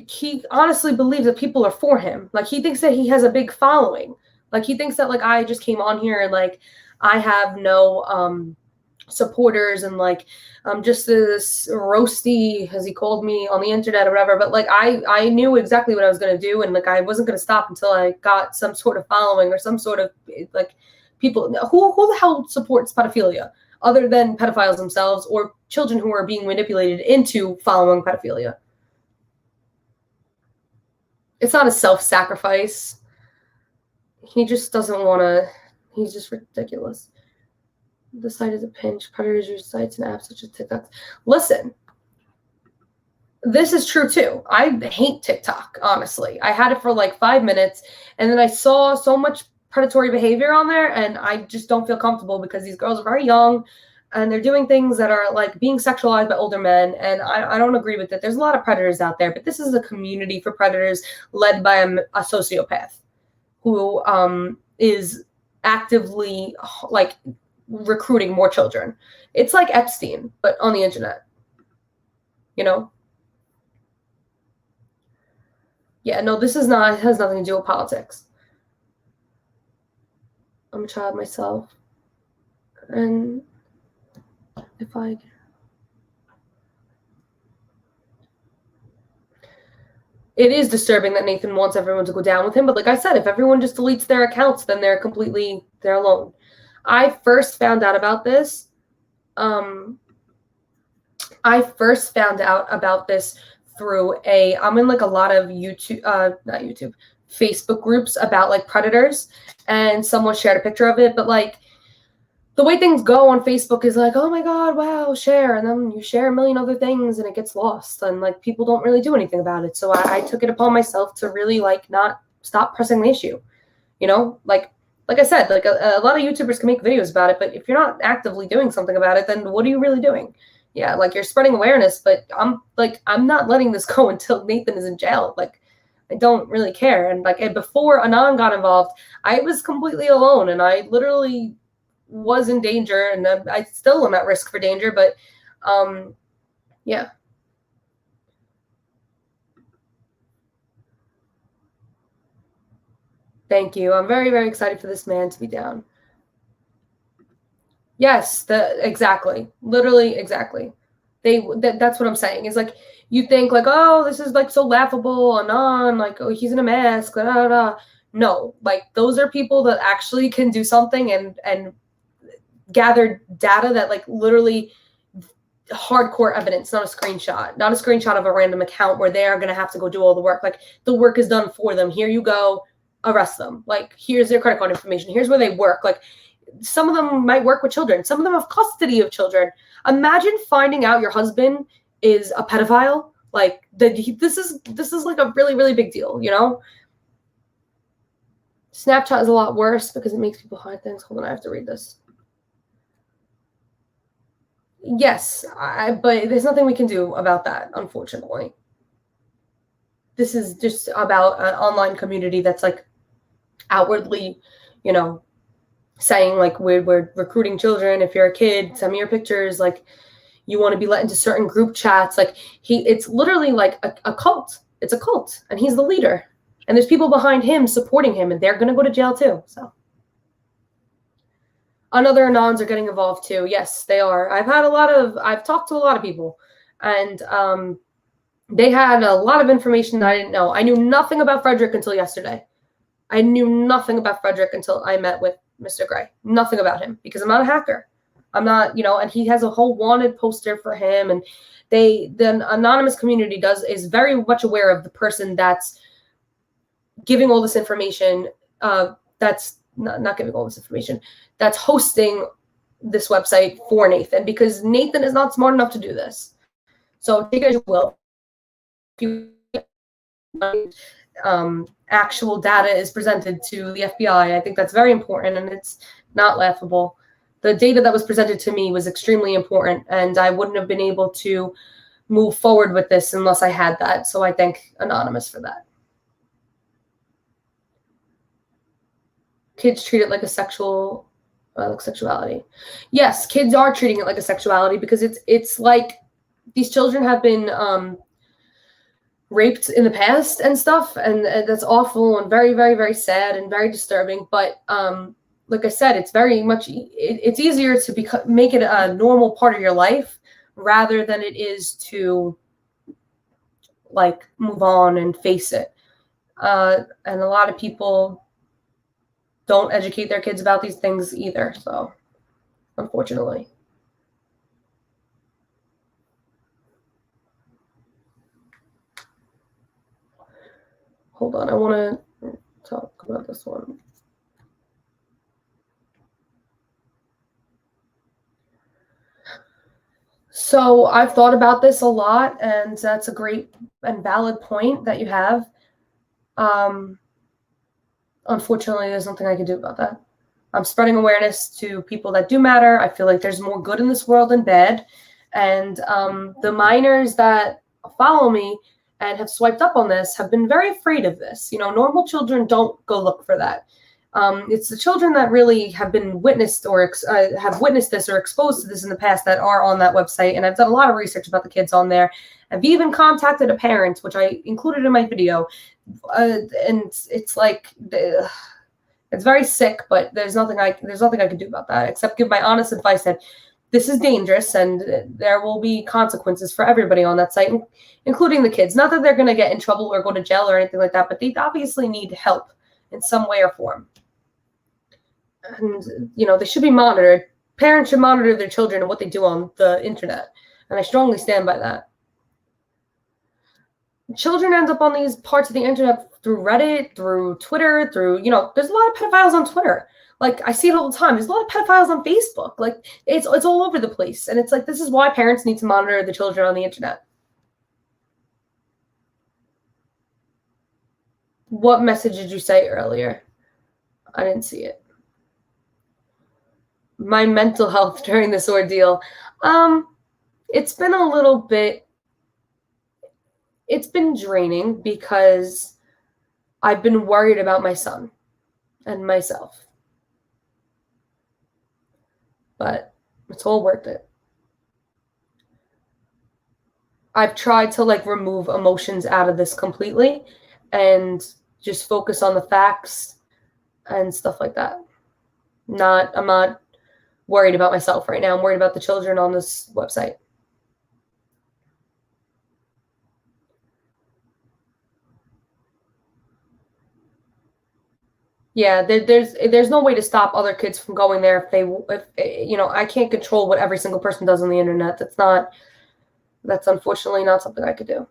he honestly believes that people are for him. Like, he thinks that he has a big following. Like, he thinks that like I just came on here and like I have no supporters, and like I'm just this roasty, as he called me on the internet or whatever. But like I knew exactly what I was gonna do, and like I wasn't gonna stop until I got some sort of following or some sort of like people. Who the hell supports pedophilia other than pedophiles themselves or children who are being manipulated into following pedophilia? It's not a self-sacrifice. He just doesn't want to. He's just ridiculous. The site is a pinch. Predators use sites and apps such as TikTok. Listen, this is true too. I hate TikTok, honestly. I had it for like 5 minutes, and then I saw so much predatory behavior on there, and I just don't feel comfortable because these girls are very young, and they're doing things that are like being sexualized by older men, and I don't agree with it. There's a lot of predators out there, but this is a community for predators led by a sociopath who is actively like recruiting more children. It's like Epstein, but on the internet. Yeah, no, it has nothing to do with politics. I'm a child myself. And if I it is disturbing that Nathan wants everyone to go down with him, but like I said, if everyone just deletes their accounts, then they're alone. I first found out about this through I'm in like a lot of Facebook groups about like predators, and someone shared a picture of it. But like the way things go on Facebook is like, oh my God, wow, share. And then you share a million other things and it gets lost, and like people don't really do anything about it. So I took it upon myself to really like not stop pressing the issue. Like I said, like a lot of YouTubers can make videos about it, but if you're not actively doing something about it, then what are you really doing? Yeah, like you're spreading awareness, but I'm not letting this go until Nathan is in jail. Like, I don't really care. And like before Anon got involved, I was completely alone, and I literally was in danger, and I still am at risk for danger. But yeah. Thank you. I'm very, very excited for this man to be down. Yes, exactly. Literally, exactly. That's what I'm saying. Is like you think like, oh, this is like so laughable and on, like, oh, he's in a mask, da, da, da. No, like those are people that actually can do something and gather data that like literally hardcore evidence, not a screenshot of a random account where they are going to have to go do all the work. Like, the work is done for them. Here you go, arrest them. Like, here's their credit card information. Here's where they work. Like, some of them might work with children. Some of them have custody of children. Imagine finding out your husband is a pedophile. Like, this is like a really, really big deal, Snapchat is a lot worse because it makes people hide things. Hold on, I have to read this. Yes, but there's nothing we can do about that, unfortunately. This is just about an online community that's like outwardly, you know, saying like we're recruiting children. If you're a kid, send me your pictures. Like you want to be let into certain group chats. Like it's literally like a cult. It's a cult, and he's the leader. And there's people behind him supporting him, and they're gonna go to jail too. So. Other anons are getting involved too. Yes, they are. I've talked to a lot of people, and they had a lot of information that I didn't know. I knew nothing about Frederick until yesterday. I knew nothing about Frederick until I met with Mr. Gray. Nothing about him because I'm not a hacker. I'm not, and he has a whole wanted poster for him, and the anonymous community is very much aware of the person that's giving all this information. That's not giving all this information. That's hosting this website for Nathan, because Nathan is not smart enough to do this. So take it as you will. Actual data is presented to the FBI. I think that's very important, and it's not laughable. The data that was presented to me was extremely important, and I wouldn't have been able to move forward with this unless I had that. So I thank Anonymous for that. Kids treat it like a sexuality. Yes, kids are treating it like a sexuality because it's like these children have been raped in the past and stuff, and that's awful and very, very, very sad and very disturbing. But like I said, it's very much it's easier to make it a normal part of your life rather than it is to like move on and face it. And a lot of people don't educate their kids about these things either. So, unfortunately. Hold on, I want to talk about this one. So I've thought about this a lot, and that's a great and valid point that you have. Unfortunately, there's nothing I can do about that. I'm spreading awareness to people that do matter. I feel like there's more good in this world than bad. And the minors that follow me and have swiped up on this have been very afraid of this. Normal children don't go look for that. It's the children that really have been witnessed or have witnessed this or exposed to this in the past that are on that website. And I've done a lot of research about the kids on there. I've even contacted a parent, which I included in my video. And it's like it's very sick, but there's nothing I can do about that except give my honest advice that this is dangerous and there will be consequences for everybody on that site, including the kids. Not that they're going to get in trouble or go to jail or anything like that, but they obviously need help in some way or form. And they should be monitored. Parents should monitor their children and what they do on the internet, and I strongly stand by that. Children end up on these parts of the internet through Reddit, through Twitter, there's a lot of pedophiles on Twitter. Like, I see it all the time. There's a lot of pedophiles on Facebook. Like, it's all over the place. And it's like, this is why parents need to monitor the children on the internet. What message did you say earlier? I didn't see it. My mental health during this ordeal. It's been a little bit, it's been draining because I've been worried about my son and myself. But it's all worth it. I've tried to remove emotions out of this completely and just focus on the facts and stuff like that. I'm not worried about myself right now. I'm worried about the children on this website. Yeah, there's no way to stop other kids from going there if I can't control what every single person does on the internet. That's unfortunately not something I could do.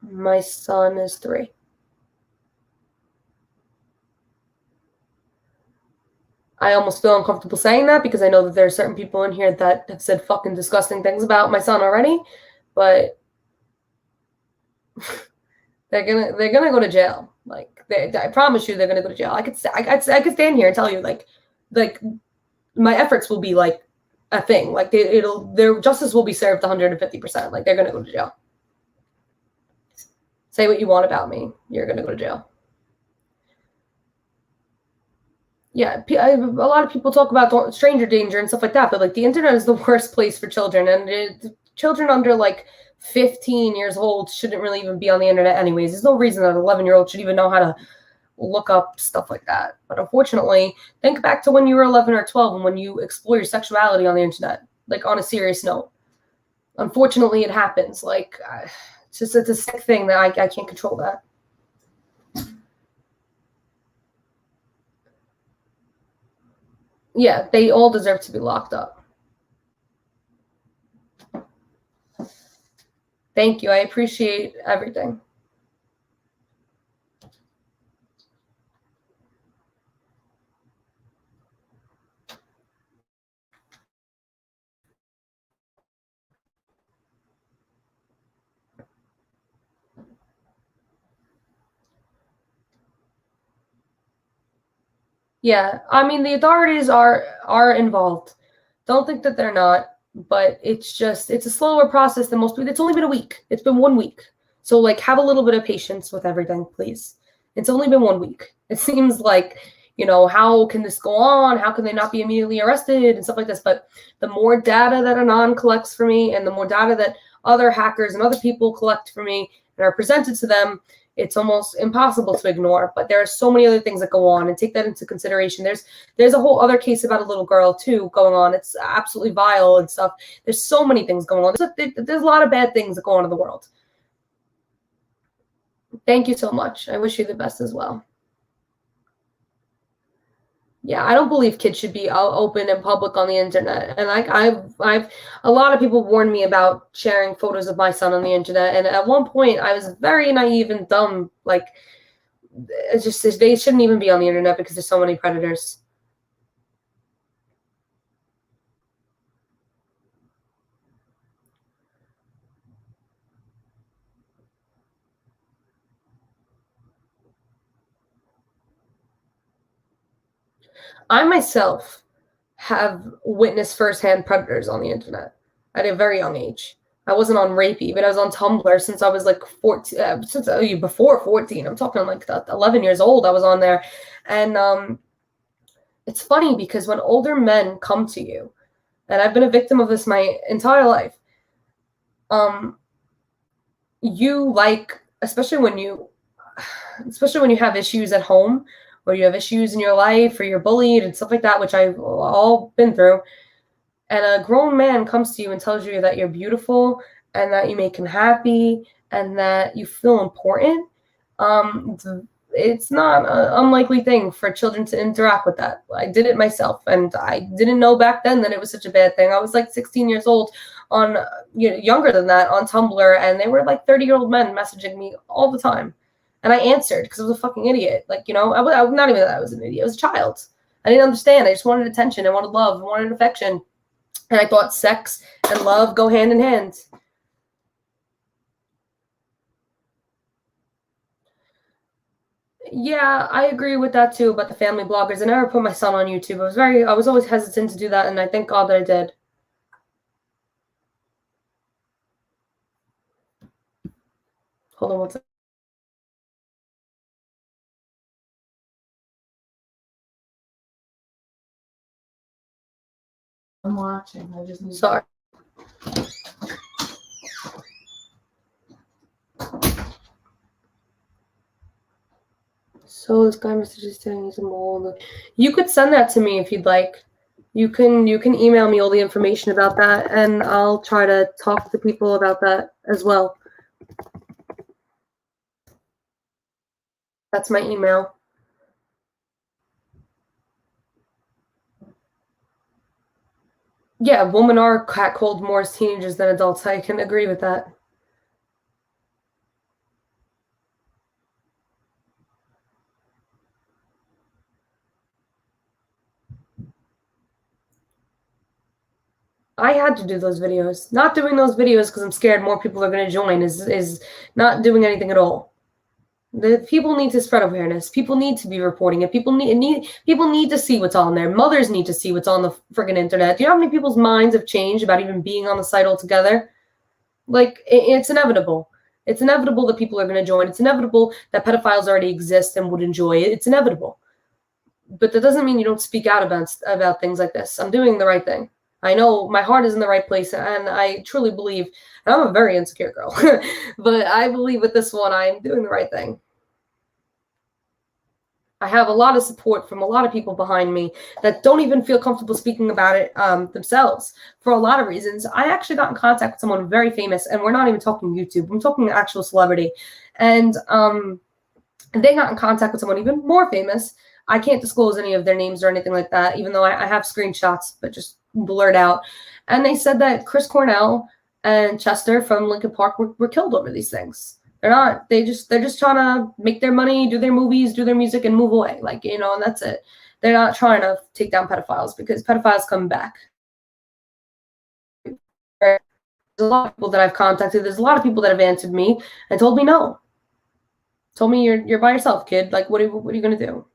My son is 3. I almost feel uncomfortable saying that because I know that there are certain people in here that have said fucking disgusting things about my son already, but They're gonna go to jail. Like I promise you, they're gonna go to jail. I could stand here and tell you like my efforts will be like a thing. Like their justice will be served 150%. Like they're gonna go to jail. Say what you want about me, you're gonna go to jail. Yeah, a lot of people talk about stranger danger and stuff like that, but like the internet is the worst place for children, and children under like 15 years old shouldn't really even be on the internet anyways. There's no reason that an 11-year-old should even know how to look up stuff like that. But unfortunately, think back to when you were 11 or 12 and when you explore your sexuality on the internet, like on a serious note. Unfortunately, it happens. Like, it's a sick thing that I can't control that. Yeah, they all deserve to be locked up. Thank you. I appreciate everything. Yeah, I mean the authorities are involved. Don't think that they're not, but it's a slower process than most people. It's only been a week. It's been 1 week. So like have a little bit of patience with everything, please. It's only been 1 week. It seems like, how can this go on? How can they not be immediately arrested and stuff like this? But the more data that Anon collects for me and the more data that other hackers and other people collect for me and are presented to them, it's almost impossible to ignore. But there are so many other things that go on, and take that into consideration. There's a whole other case about a little girl too going on. It's absolutely vile and stuff. There's so many things going on. There's a lot of bad things that go on in the world. Thank you so much. I wish you the best as well. Yeah, I don't believe kids should be open and public on the internet. And like I've a lot of people warned me about sharing photos of my son on the internet. And at one point, I was very naive and dumb. Like, it's just they shouldn't even be on the internet because there's so many predators. I myself have witnessed firsthand predators on the internet at a very young age. I wasn't on Rapey, but I was on Tumblr since I was like 14, since before 14. I'm talking like 11 years old. I was on there, and it's funny because when older men come to you, and I've been a victim of this my entire life, you like, especially when you have issues at home or you have issues in your life or you're bullied and stuff like that, which I've all been through, and a grown man comes to you and tells you that you're beautiful and that you make him happy and that you feel important, it's not an unlikely thing for children to interact with that. I did it myself, and I didn't know back then that it was such a bad thing. I was like 16 years old on, younger than that, on Tumblr, and they were like 30-year-old men messaging me all the time. And I answered because I was a fucking idiot. Like, I not even that I was an idiot. I was a child. I didn't understand. I just wanted attention. I wanted love. I wanted affection. And I thought sex and love go hand in hand. Yeah, I agree with that too about the family bloggers. I never put my son on YouTube. I was always hesitant to do that, and I thank God that I did. Hold on one second. I'm watching. I just need Sorry. So this guy messages saying he's a mole. You could send that to me if you'd like. You can email me all the information about that, and I'll try to talk to people about that as well. That's my email. Yeah, women are catcalled more as teenagers than adults. I can agree with that. I had to do those videos. Not doing those videos because I'm scared more people are going to join is not doing anything at all. The people need to spread awareness. People need to be reporting it. People need to see what's on there. Mothers need to see what's on the friggin' internet. Do you know how many people's minds have changed about even being on the site altogether? Like, it's inevitable. It's inevitable that people are going to join. It's inevitable that pedophiles already exist and would enjoy it. It's inevitable. But that doesn't mean you don't speak out about things like this. I'm doing the right thing. I know my heart is in the right place, and I truly believe, and I'm a very insecure girl, but I believe with this one, I'm doing the right thing. I have a lot of support from a lot of people behind me that don't even feel comfortable speaking about it themselves for a lot of reasons. I actually got in contact with someone very famous, and we're not even talking YouTube. I'm talking an actual celebrity. And they got in contact with someone even more famous. I can't disclose any of their names or anything like that, even though I have screenshots, but just blurred out. And they said that Chris Cornell and Chester from Linkin Park were killed over these things. They're not. They're just trying to make their money, do their movies, do their music, and move away. Like, and that's it. They're not trying to take down pedophiles because pedophiles come back. There's a lot of people that I've contacted. There's a lot of people that have answered me and told me no. Told me you're by yourself, kid. Like, what are you gonna do?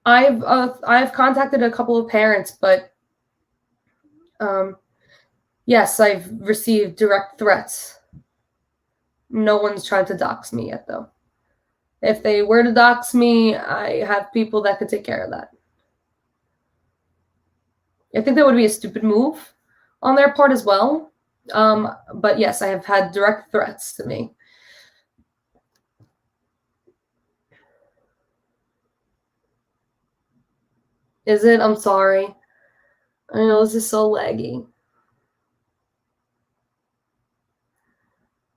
I've contacted a couple of parents, but yes, I've received direct threats. No one's tried to dox me yet, though. If they were to dox me, I have people that could take care of that. I think that would be a stupid move on their part as well. But yes, I have had direct threats to me. Is it? I'm sorry. I know this is so laggy.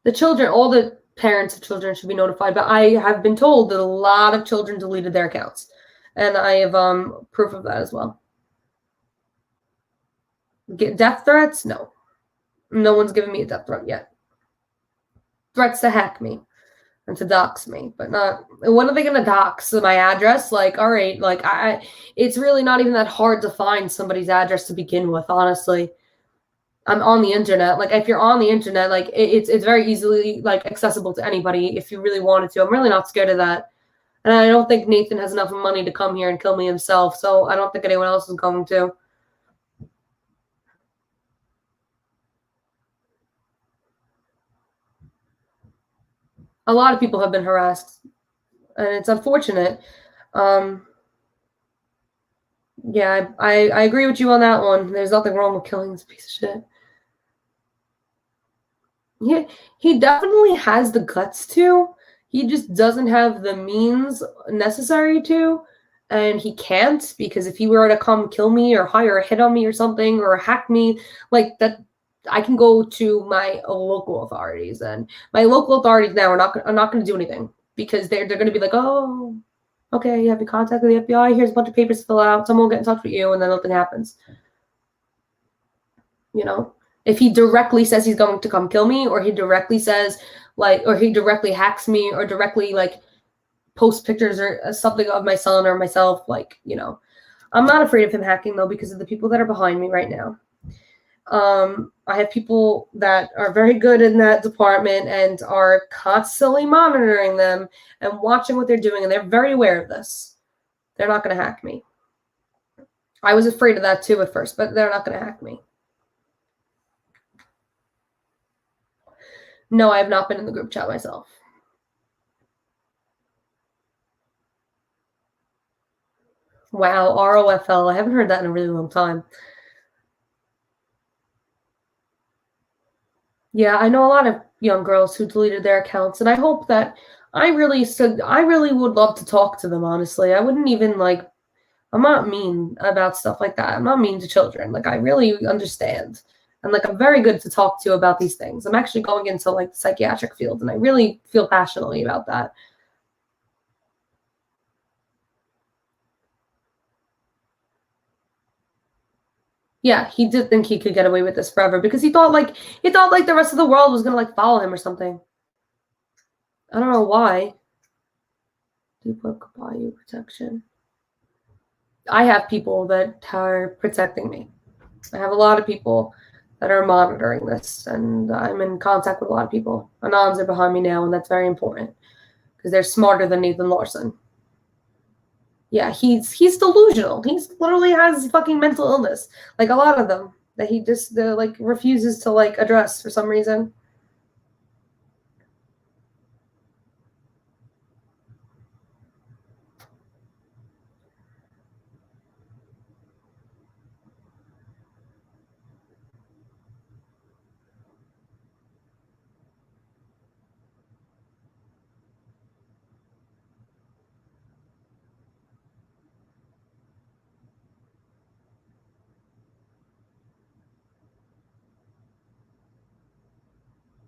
The children, all the parents of children should be notified, but I have been told that a lot of children deleted their accounts. And I have proof of that as well. Get death threats? No. No one's given me a death threat yet. Threats to hack me and to dox me, but not. When are they gonna dox my address? Like, all right, like it's really not even that hard to find somebody's address to begin with, honestly. I'm on the internet. Like, if you're on the internet, like it's very easily like accessible to anybody if you really wanted to. I'm really not scared of that. And I don't think Nathan has enough money to come here and kill me himself, so I don't think anyone else is going to. A lot of people have been harassed, and it's unfortunate. Yeah, I agree with you on that one. There's nothing wrong with killing this piece of shit. Yeah, he definitely has the guts to. He just doesn't have the means necessary to. And he can't, because if he were to come kill me or hire a hit on me or something or hack me, like that, I can go to my local authorities. And my local authorities now are not going to do anything because they're going to be like, oh, okay, you have your contact with the FBI. Here's a bunch of papers to fill out. Someone will get in touch with you, and then nothing happens. If he directly says he's going to come kill me, or he directly says or he directly hacks me, or directly posts pictures or something of my son or myself, I'm not afraid of him hacking though because of the people that are behind me right now. I have people that are very good in that department and are constantly monitoring them and watching what they're doing, and they're very aware of this. They're not going to hack me. I was afraid of that too at first, but they're not going to hack me. No, I have not been in the group chat myself. Wow, ROFL. I haven't heard that in a really long time. Yeah, I know a lot of young girls who deleted their accounts, and I hope that I really would love to talk to them, honestly. I wouldn't even I'm not mean about stuff like that. I'm not mean to children. I really understand. And I'm very good to talk to about these things. I'm actually going into the psychiatric field, and I really feel passionately about that. Yeah, he did think he could get away with this forever because he thought the rest of the world was gonna follow him or something. I don't know why. Deep Bayou protection. I have people that are protecting me. I have a lot of people that are monitoring this, and I'm in contact with a lot of people. Anons are behind me now, and that's very important because they're smarter than Nathan Larson. Yeah, he's delusional. He's literally has fucking mental illness, like a lot of them that he just like refuses to like address for some reason.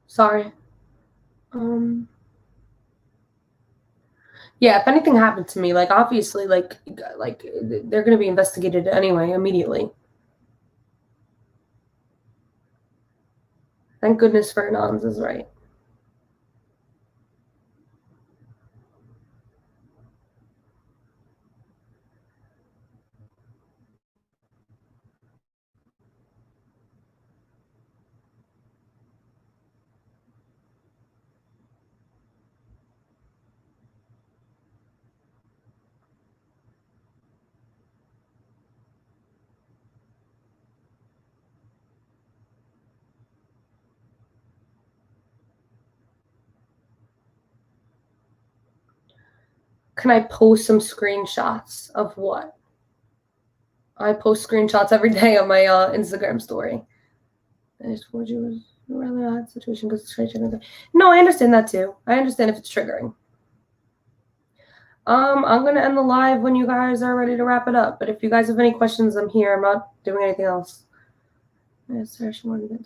Sorry. Yeah, if anything happened to me, like obviously, like they're gonna be investigated anyway immediately. Thank goodness for Anons is right. Can I post some screenshots of what? I post screenshots every day on my Instagram story. I just told you it was a rather odd situation because it's triggering. No, I understand that too. I understand if it's triggering. I'm gonna end the live when you guys are ready to wrap it up. But if you guys have any questions, I'm here. I'm not doing anything else. Yes, sir, she wanted to.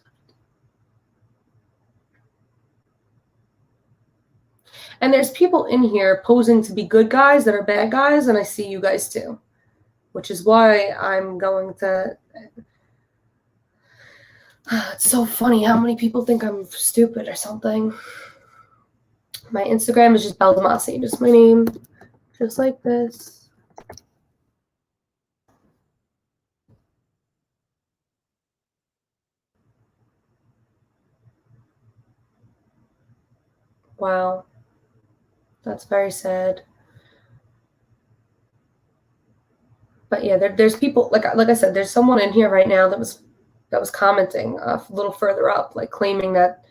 And there's people in here posing to be good guys that are bad guys, and I see you guys too, which is why I'm going to. It's so funny how many people think I'm stupid or something. My Instagram is just Beldamasi, just my name, just like this. Wow, that's very sad. But yeah, there's people like I said, there's someone in here right now that was commenting a little further up, like claiming that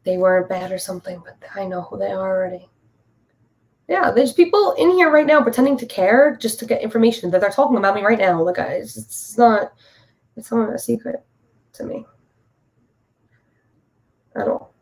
they weren't bad or something. But I know who they are already. Yeah, there's people in here right now pretending to care just to get information that they're talking about me right now. Like, it's not a secret to me at all.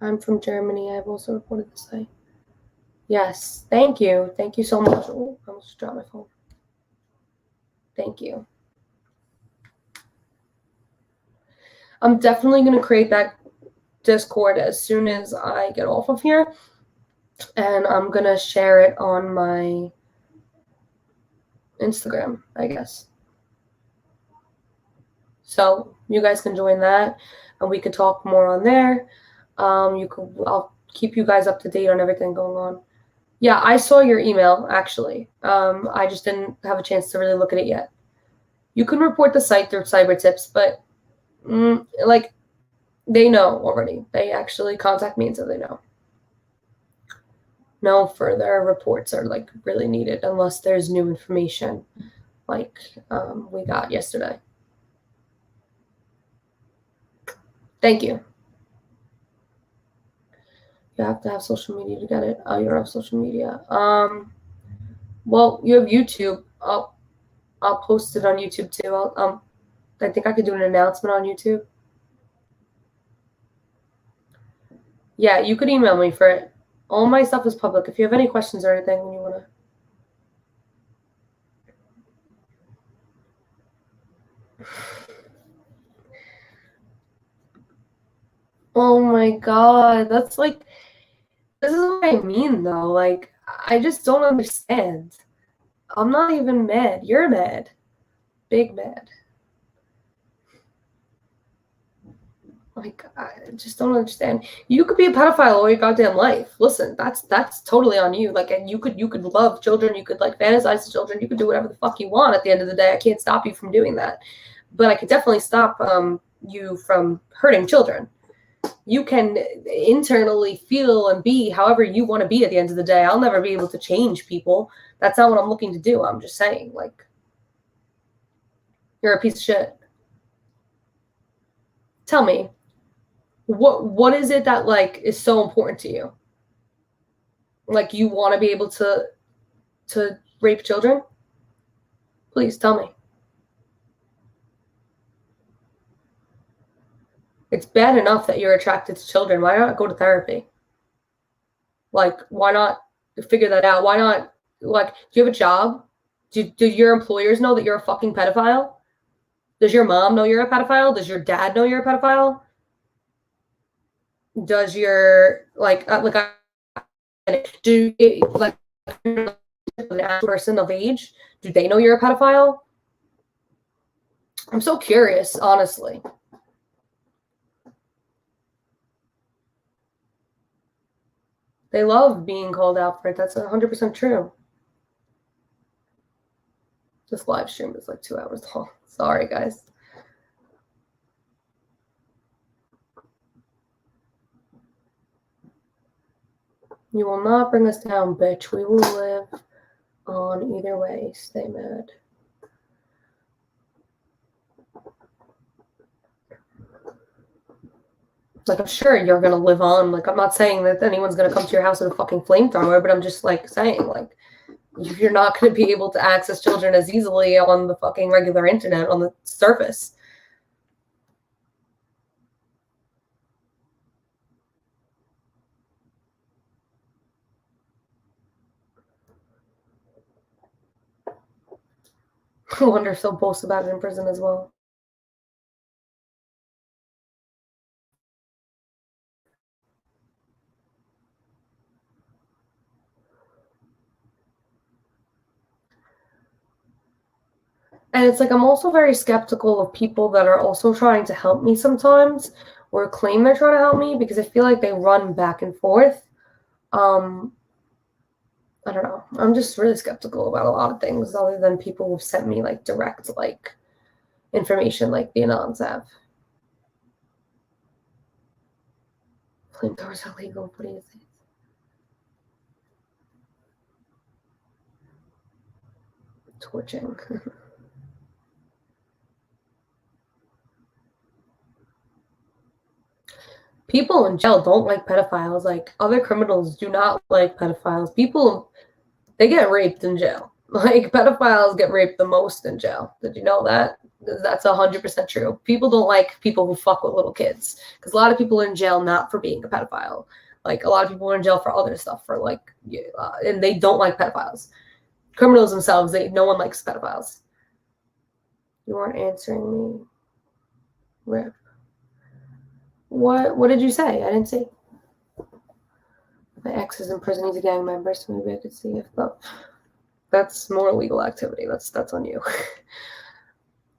I'm from Germany. I've also reported the site. Yes, thank you. Thank you so much. Oh, I almost dropped my phone. Thank you. I'm definitely going to create that Discord as soon as I get off of here. And I'm going to share it on my Instagram, I guess. So you guys can join that, and we could talk more on there. I'll keep you guys up to date on everything going on. Yeah, I saw your email, actually. I just didn't have a chance to really look at it yet. You can report the site through Cyber Tips, but like they know already. They actually contact me, and so they know. No further reports are like really needed unless there's new information, like we got yesterday. Thank you. You have to have social media to get it. Oh, you don't have social media. Well, you have YouTube. I'll post it on YouTube too. I think I could do an announcement on YouTube. Yeah, you could email me for it. All my stuff is public. If you have any questions or anything, you wanna. Oh my God, that's like. This is what I mean, though. Like, I just don't understand. I'm not even mad. You're mad. Big mad. Like, I just don't understand. You could be a pedophile all your goddamn life. Listen, that's totally on you. Like, and you could love children. You could like fantasize to children. You could do whatever the fuck you want. At the end of the day, I can't stop you from doing that. But I could definitely stop you from hurting children. You can internally feel and be however you want to be at the end of the day. I'll never be able to change people. That's not what I'm looking to do. I'm just saying, like, you're a piece of shit. Tell me, what is it that like is so important to you? Like, you want to be able to rape children? Please tell me. It's bad enough that you're attracted to children. Why not go to therapy? Like, why not figure that out? Why not, like, do you have a job? Do your employers know that you're a fucking pedophile? Does your mom know you're a pedophile? Does your dad know you're a pedophile? Does your, do, like, an person of age, do they know you're a pedophile? I'm so curious, honestly. They love being called out for it. That's 100% true. This live stream is like 2 hours long. Sorry, guys. You will not bring us down, bitch. We will live on either way. Stay mad. Like, I'm sure you're gonna live on. Like, I'm not saying that anyone's gonna come to your house with a fucking flamethrower, but I'm just like saying, like, you're not gonna be able to access children as easily on the fucking regular internet on the surface. I wonder if they'll boast about it in prison as well. And it's like, I'm also very skeptical of people that are also trying to help me sometimes, or claim they're trying to help me, because I feel like they run back and forth. I don't know. I'm just really skeptical about a lot of things, other than people who've sent me like direct like information, like the Anons have. Flamethrowers are illegal. What do you think? Torching. People in jail don't like pedophiles. Like, other criminals do not like pedophiles. People, they get raped in jail. Like, pedophiles get raped the most in jail. Did you know that? That's 100% true. People don't like people who fuck with little kids, because a lot of people are in jail not for being a pedophile. Like, a lot of people are in jail for other stuff, for like, and they don't like pedophiles. Criminals themselves, no one likes pedophiles. You weren't answering me. Rip. What did you say? I didn't see. My ex is in prison. He's a gang member, so maybe I could see if that's more illegal activity. That's on you.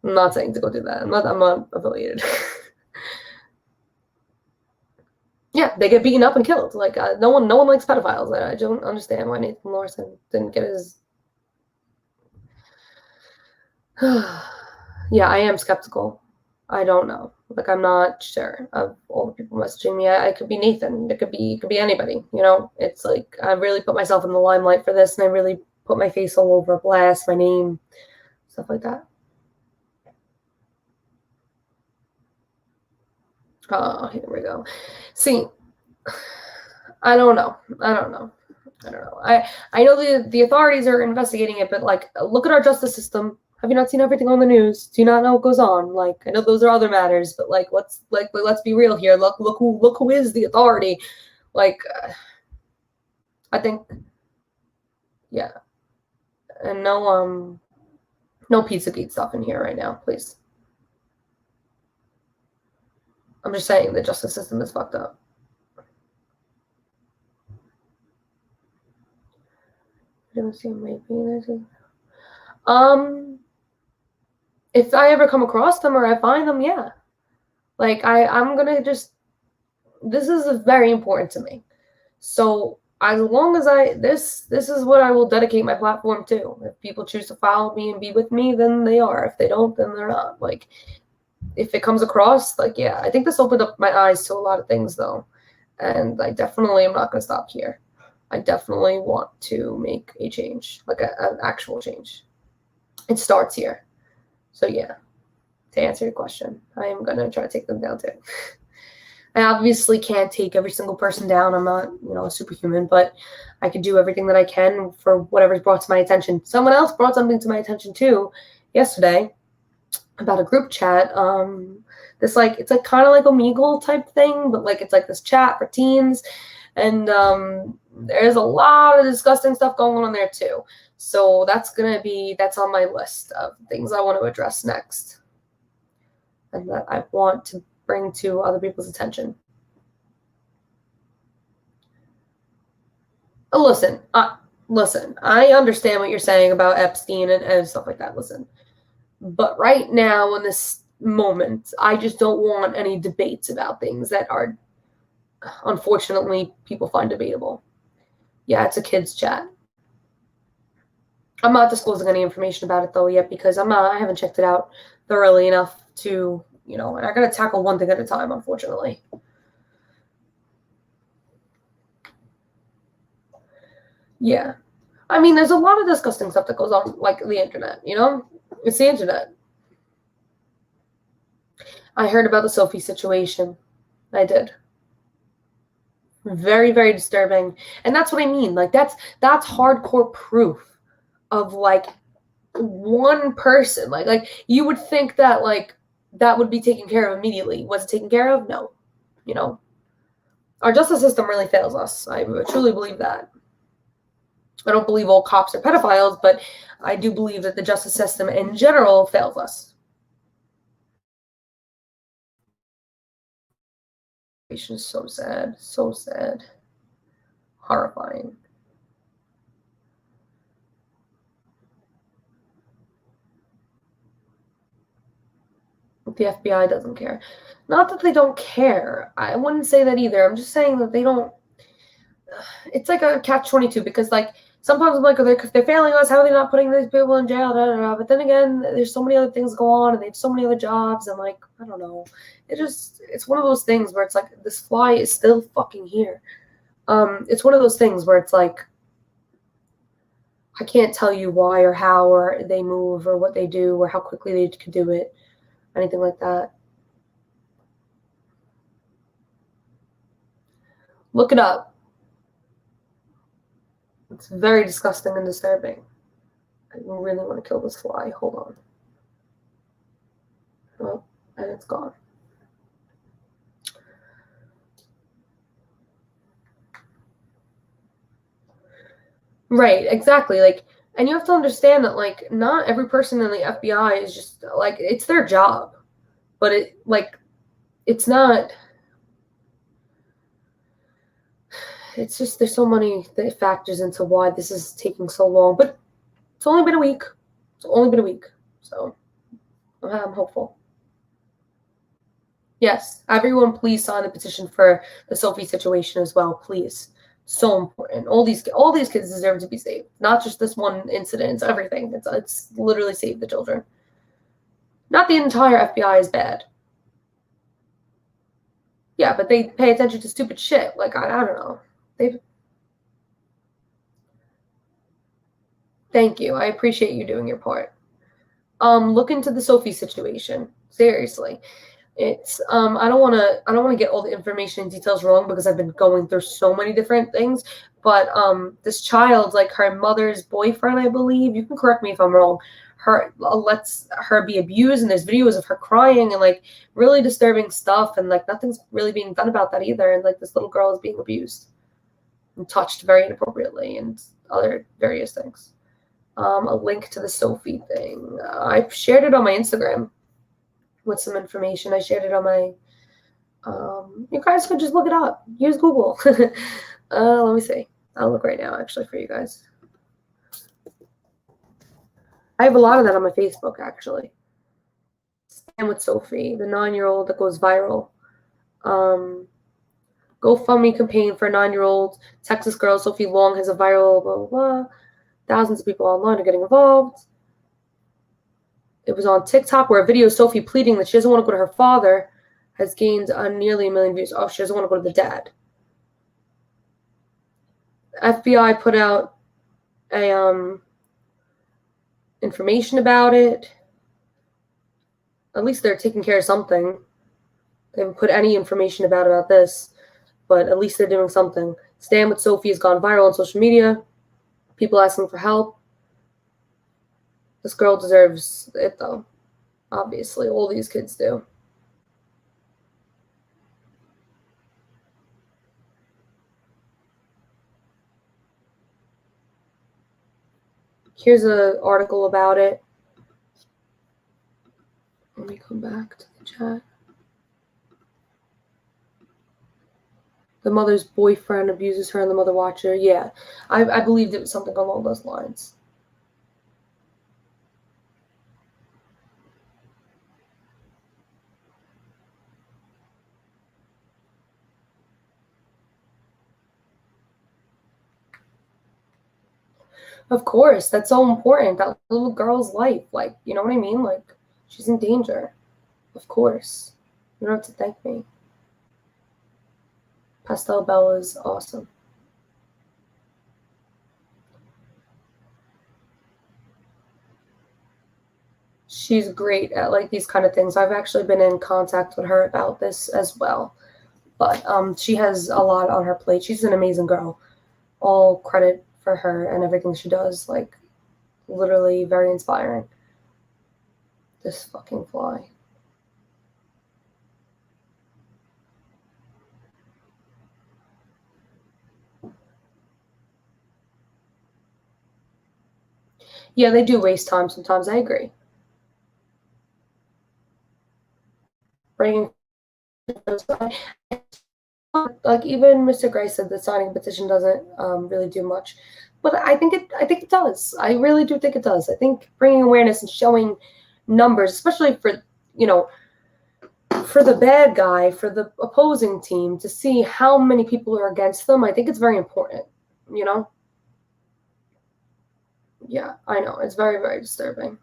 I'm not saying to go do that. I'm not affiliated. Yeah, they get beaten up and killed. Like, no one likes pedophiles. I don't understand why Nathan Larson didn't get his. Yeah, I am skeptical. I don't know. Like, I'm not sure of all the people messaging me. I could be Nathan. It could be anybody. You know, it's like, I really put myself in the limelight for this, and I really put my face all over blast, my name, stuff like that. Oh, here we go. See, I don't know. I know the authorities are investigating it, but like, look at our justice system. Have you not seen everything on the news? Do you not know what goes on? Like, I know those are other matters, but like, let's be real here. Look who is the authority. Like, I think, yeah, and no Pizzagate stuff in here right now, please. I'm just saying the justice system is fucked up. I don't see maybe. If I ever come across them or I find them, yeah. Like I'm gonna just. This is very important to me. So as long as this is what I will dedicate my platform to. If people choose to follow me and be with me, then they are. If they don't, then they're not. Like if it comes across, like yeah, I think this opened up my eyes to a lot of things though, and I definitely am not gonna stop here. I definitely want to make a change, like an actual change. It starts here. So yeah, to answer your question, I am gonna try to take them down too. I obviously can't take every single person down. I'm not, a superhuman, but I can do everything that I can for whatever's brought to my attention. Someone else brought something to my attention too yesterday about a group chat. This like it's like kind of like Omegle type thing, but like it's like this chat for teens, and there's a lot of disgusting stuff going on there too. So that's on my list of things I want to address next, and that I want to bring to other people's attention. Listen, I understand what you're saying about Epstein and stuff like that. Listen, but right now in this moment, I just don't want any debates about things that are, unfortunately, people find debatable. Yeah, it's a kids chat. I'm not disclosing any information about it though yet because I haven't checked it out thoroughly enough to, and I gotta tackle one thing at a time, unfortunately. Yeah. I mean, there's a lot of disgusting stuff that goes on, like the internet, It's the internet. I heard about the Sophie situation. I did. Very, very disturbing. And that's what I mean. Like that's hardcore proof of like one person. Like you would think that like that would be taken care of immediately. Was it taken care of? No. Our justice system really fails us. I truly believe that. I don't believe all cops are pedophiles, but I do believe that the justice system in general fails us. It's so sad. So sad. Horrifying. The FBI doesn't care. Not that they don't care. I wouldn't say that either. I'm just saying that they don't. It's like a catch-22 because, like, sometimes I'm like, if they're failing us, how are they not putting these people in jail? Da, da, da. But then again, there's so many other things go on, and they have so many other jobs, and like, I don't know. It's one of those things where it's like this fly is still fucking here. It's one of those things where it's like I can't tell you why or how or they move or what they do or how quickly they could do it, anything like that. Look it up. It's very disgusting and disturbing. I really want to kill this fly. Hold on. Oh, and it's gone. Right, exactly. Like, and you have to understand that, like, not every person in the FBI is just, like, it's their job. But it's not, it's just, there's so many factors into why this is taking so long. But it's only been a week. So I'm hopeful. Yes, everyone please sign the petition for the Sophie situation as well, please. So important. All these kids deserve to be saved. Not just this one incident, it's everything. It's literally save the children. Not the entire FBI is bad. Yeah, but they pay attention to stupid shit. Like I don't know. Thank you. I appreciate you doing your part. Look into the Sophie situation. Seriously. It's I don't want to get all the information and details wrong because I've been going through so many different things, but this child, like her mother's boyfriend, I believe, you can correct me if I'm wrong, her lets her be abused, and there's videos of her crying and like really disturbing stuff, and like nothing's really being done about that either, and like this little girl is being abused and touched very inappropriately and other various things. A link to the Sophie thing, I've shared it on my Instagram with some information. I shared it on my, you guys could just look it up. Use Google. Let me see. I'll look right now, actually, for you guys. I have a lot of that on my Facebook, actually. Stand with Sophie, the 9-year-old that goes viral. GoFundMe campaign for a 9-year-old Texas girl, Sophie Long, has a viral blah, blah, blah. Thousands of people online are getting involved. It was on TikTok where a video of Sophie pleading that she doesn't want to go to her father has gained nearly 1 million views. Oh, she doesn't want to go to the dad. FBI put out a information about it. At least they're taking care of something. They haven't put any information about this, but at least they're doing something. Stand with Sophie has gone viral on social media. People asking for help. This girl deserves it, though. Obviously, all these kids do. Here's an article about it. Let me come back to the chat. The mother's boyfriend abuses her and the mother watcher. Yeah, I believed it was something along those lines. Of course, that's so important. That little girl's life, like, you know what I mean? Like, she's in danger. Of course. You don't have to thank me. Pastel Bella is awesome. She's great at like these kind of things. I've actually been in contact with her about this as well. But she has a lot on her plate. She's an amazing girl. All credit for her and everything she does. Like, literally very inspiring. This fucking fly. Yeah, they do waste time sometimes. I agree. Bringing like even Mr. Gray said that signing a petition doesn't really do much, but I think it does. I really do think it does. I think bringing awareness and showing numbers, especially for for the bad guy, for the opposing team, to see how many people are against them, I think it's very important. You know? Yeah, I know. It's very, very disturbing.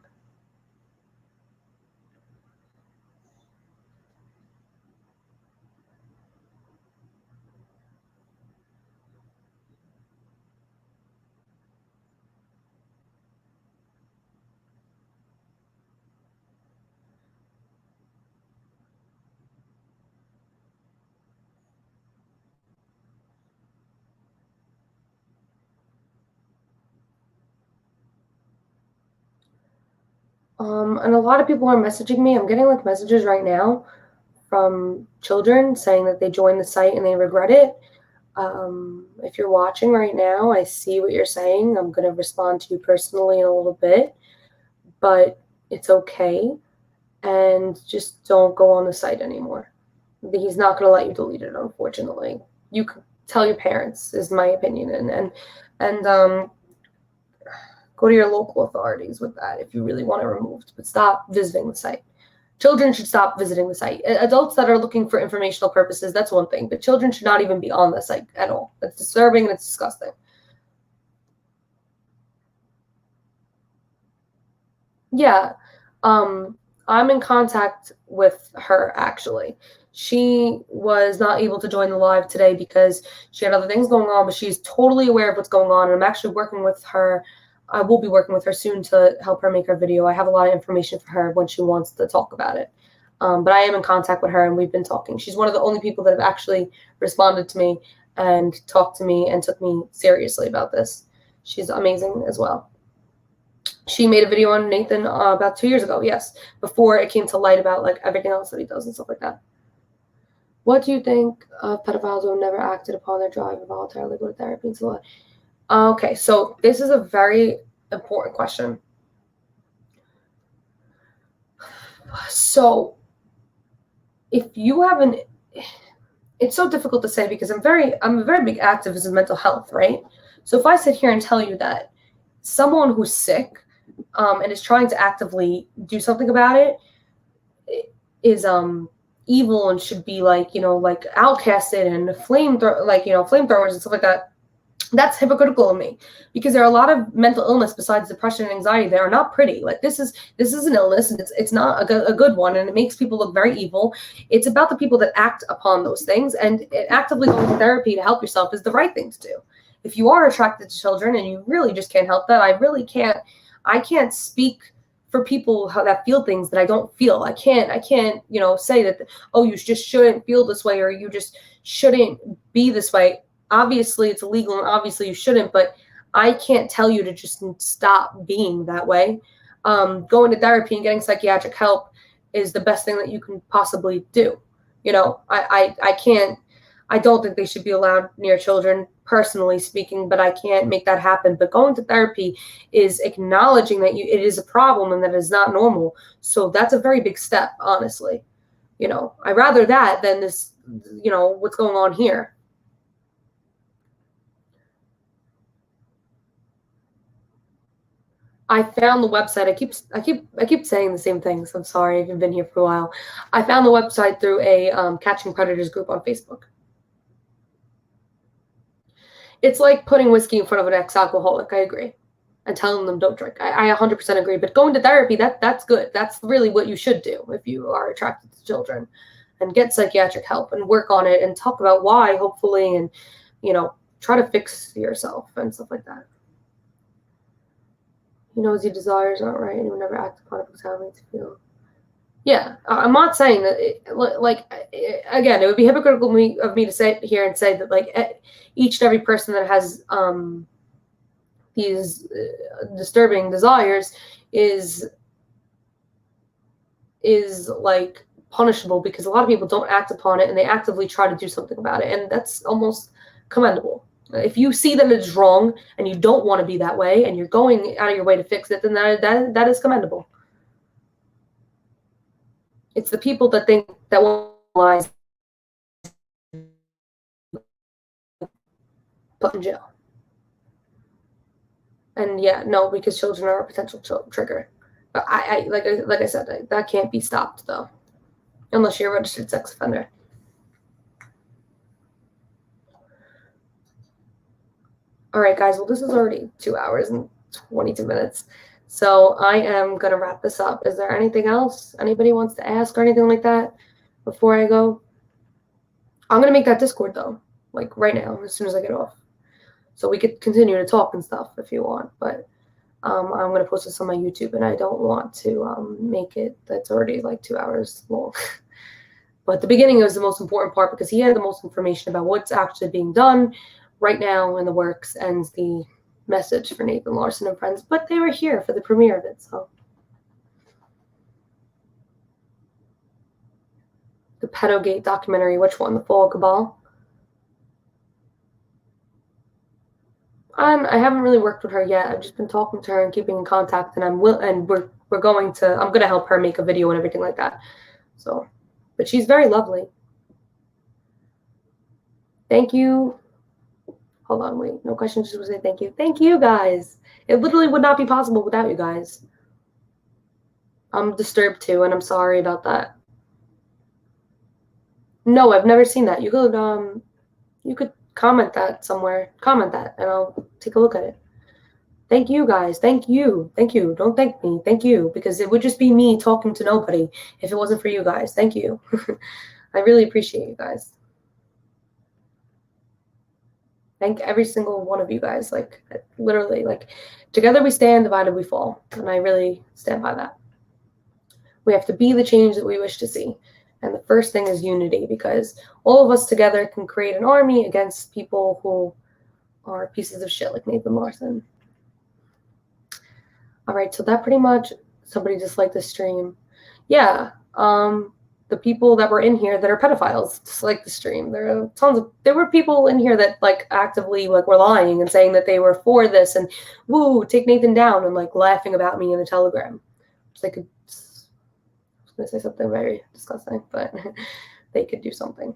And a lot of people are messaging me. I'm getting like messages right now from children saying that they joined the site and they regret it. If you're watching right now, I see what you're saying. I'm going to respond to you personally in a little bit, but it's okay. And just don't go on the site anymore. He's not going to let you delete it, unfortunately. You can tell your parents, is my opinion, and go to your local authorities with that if you really want it removed. But stop visiting the site. Children should stop visiting the site. Adults that are looking for informational purposes, that's one thing, but children should not even be on the site at all. It's disturbing and it's disgusting. Yeah. I'm in contact with her, actually. She was not able to join the live today because she had other things going on, but she's totally aware of what's going on. And I'm actually working with her. I will be working with her soon to help her make her video. I have a lot of information for her when she wants to talk about it. But I am in contact with her and we've been talking. She's one of the only people that have actually responded to me and talked to me and took me seriously about this. She's amazing as well. She made a video on Nathan about 2 years ago, yes, before it came to light about like everything else that he does and stuff like that. What do you think of pedophiles who have never acted upon their drive and voluntarily go to therapy and so on? Okay, so this is a very important question. So if you have it's so difficult to say because I'm a very big activist in mental health, right? So if I sit here and tell you that someone who's sick and is trying to actively do something about it is evil and should be like, like outcasted and flamethrowers and stuff like that. That's hypocritical of me, because there are a lot of mental illness besides depression and anxiety that are not pretty. Like this is an illness, and it's not a good one, and it makes people look very evil. It's about the people that act upon those things, and actively going to therapy to help yourself is the right thing to do. If you are attracted to children and you really just can't help that, I can't speak for people that feel things that I don't feel. I can't say that, oh, you just shouldn't feel this way, or you just shouldn't be this way. Obviously it's illegal and obviously you shouldn't, but I can't tell you to just stop being that way. Going to therapy and getting psychiatric help is the best thing that you can possibly do. I don't think they should be allowed near children, personally speaking, but I can't make that happen. But going to therapy is acknowledging that it is a problem and that it is not normal. So that's a very big step, honestly. I'd rather that than this, what's going on here. I found the website. I keep saying the same things. I'm sorry if you've been here for a while. I found the website through a Catching Predators group on Facebook. It's like putting whiskey in front of an ex-alcoholic. I agree. And telling them don't drink. I 100% agree. But going to therapy, that's good. That's really what you should do if you are attracted to children. And get psychiatric help and work on it and talk about why, hopefully, and, try to fix yourself and stuff like that. He knows he desires aren't right, and he would never act upon it because how it makes you feel. Yeah, I'm not saying that. Again, it would be hypocritical of me to sit here and say that each and every person that has these disturbing desires is like punishable, because a lot of people don't act upon it and they actively try to do something about it, and that's almost commendable. If you see that it's wrong and you don't want to be that way and you're going out of your way to fix it, then that is commendable. It's the people that think that one lies put in jail. And yeah, no, because children are a potential trigger. But like I said, that can't be stopped though, unless you're a registered sex offender. All right, guys. Well, this is already 2 hours and 22 minutes. So I am going to wrap this up. Is there anything else anybody wants to ask or anything like that before I go? I'm going to make that Discord, though, like right now, as soon as I get off. So we could continue to talk and stuff if you want. But I'm going to post this on my YouTube, and I don't want to make it that's already like 2 hours long. But the beginning was the most important part, because he had the most information about what's actually being done right now in the works and the message for Nathan Larson and friends. But they were here for the premiere of it, so. The Pedogate documentary, which one? The Fall Cabal? I haven't really worked with her yet. I've just been talking to her and keeping in contact, and we're going to, I'm going to help her make a video and everything like that. So, but she's very lovely. Thank you. Hold on, wait. No questions, just say thank you. Thank you, guys. It literally would not be possible without you guys. I'm disturbed too, and I'm sorry about that. No, I've never seen that. You could comment that somewhere. Comment that, and I'll take a look at it. Thank you, guys. Thank you. Thank you. Don't thank me. Thank you, because it would just be me talking to nobody if it wasn't for you guys. Thank you. I really appreciate you guys. Thank every single one of you guys. Like, literally, like, together we stand, divided we fall. And I really stand by that. We have to be the change that we wish to see. And the first thing is unity, because all of us together can create an army against people who are pieces of shit like Nathan Larson. All right, so that pretty much, somebody disliked the stream. Yeah, the people that were in here that are pedophiles disliked the stream. There were people in here that like actively like were lying and saying that they were for this and woo, take Nathan down, and like laughing about me in the Telegram. They could, I was gonna say something very disgusting, but they could do something.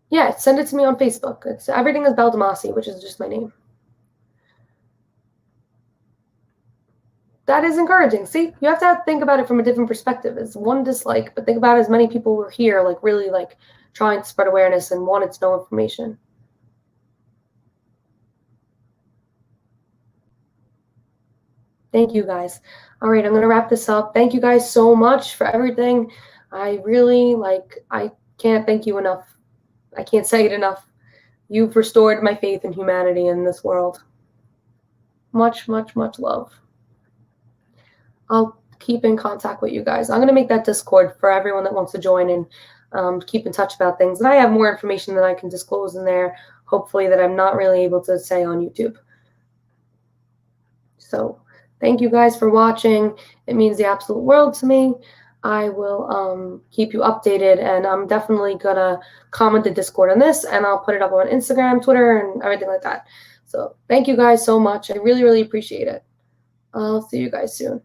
Yeah, send it to me on Facebook. Everything is Baldamasi, which is just my name. that is encouraging. See, you have to think about it from a different perspective. It's one dislike, but think about as many people were here, like really like trying to spread awareness and wanted to know information. Thank you guys. All right, I'm gonna wrap this up. Thank you guys so much for everything. I really I can't thank you enough. I can't say it enough. You've restored my faith in humanity in this world. Much, much, much love. I'll keep in contact with you guys. I'm going to make that Discord for everyone that wants to join and keep in touch about things. And I have more information that I can disclose in there, hopefully, that I'm not really able to say on YouTube. So thank you guys for watching. It means the absolute world to me. I will keep you updated, and I'm definitely going to comment the Discord on this, and I'll put it up on Instagram, Twitter, and everything like that. So thank you guys so much. I really, really appreciate it. I'll see you guys soon.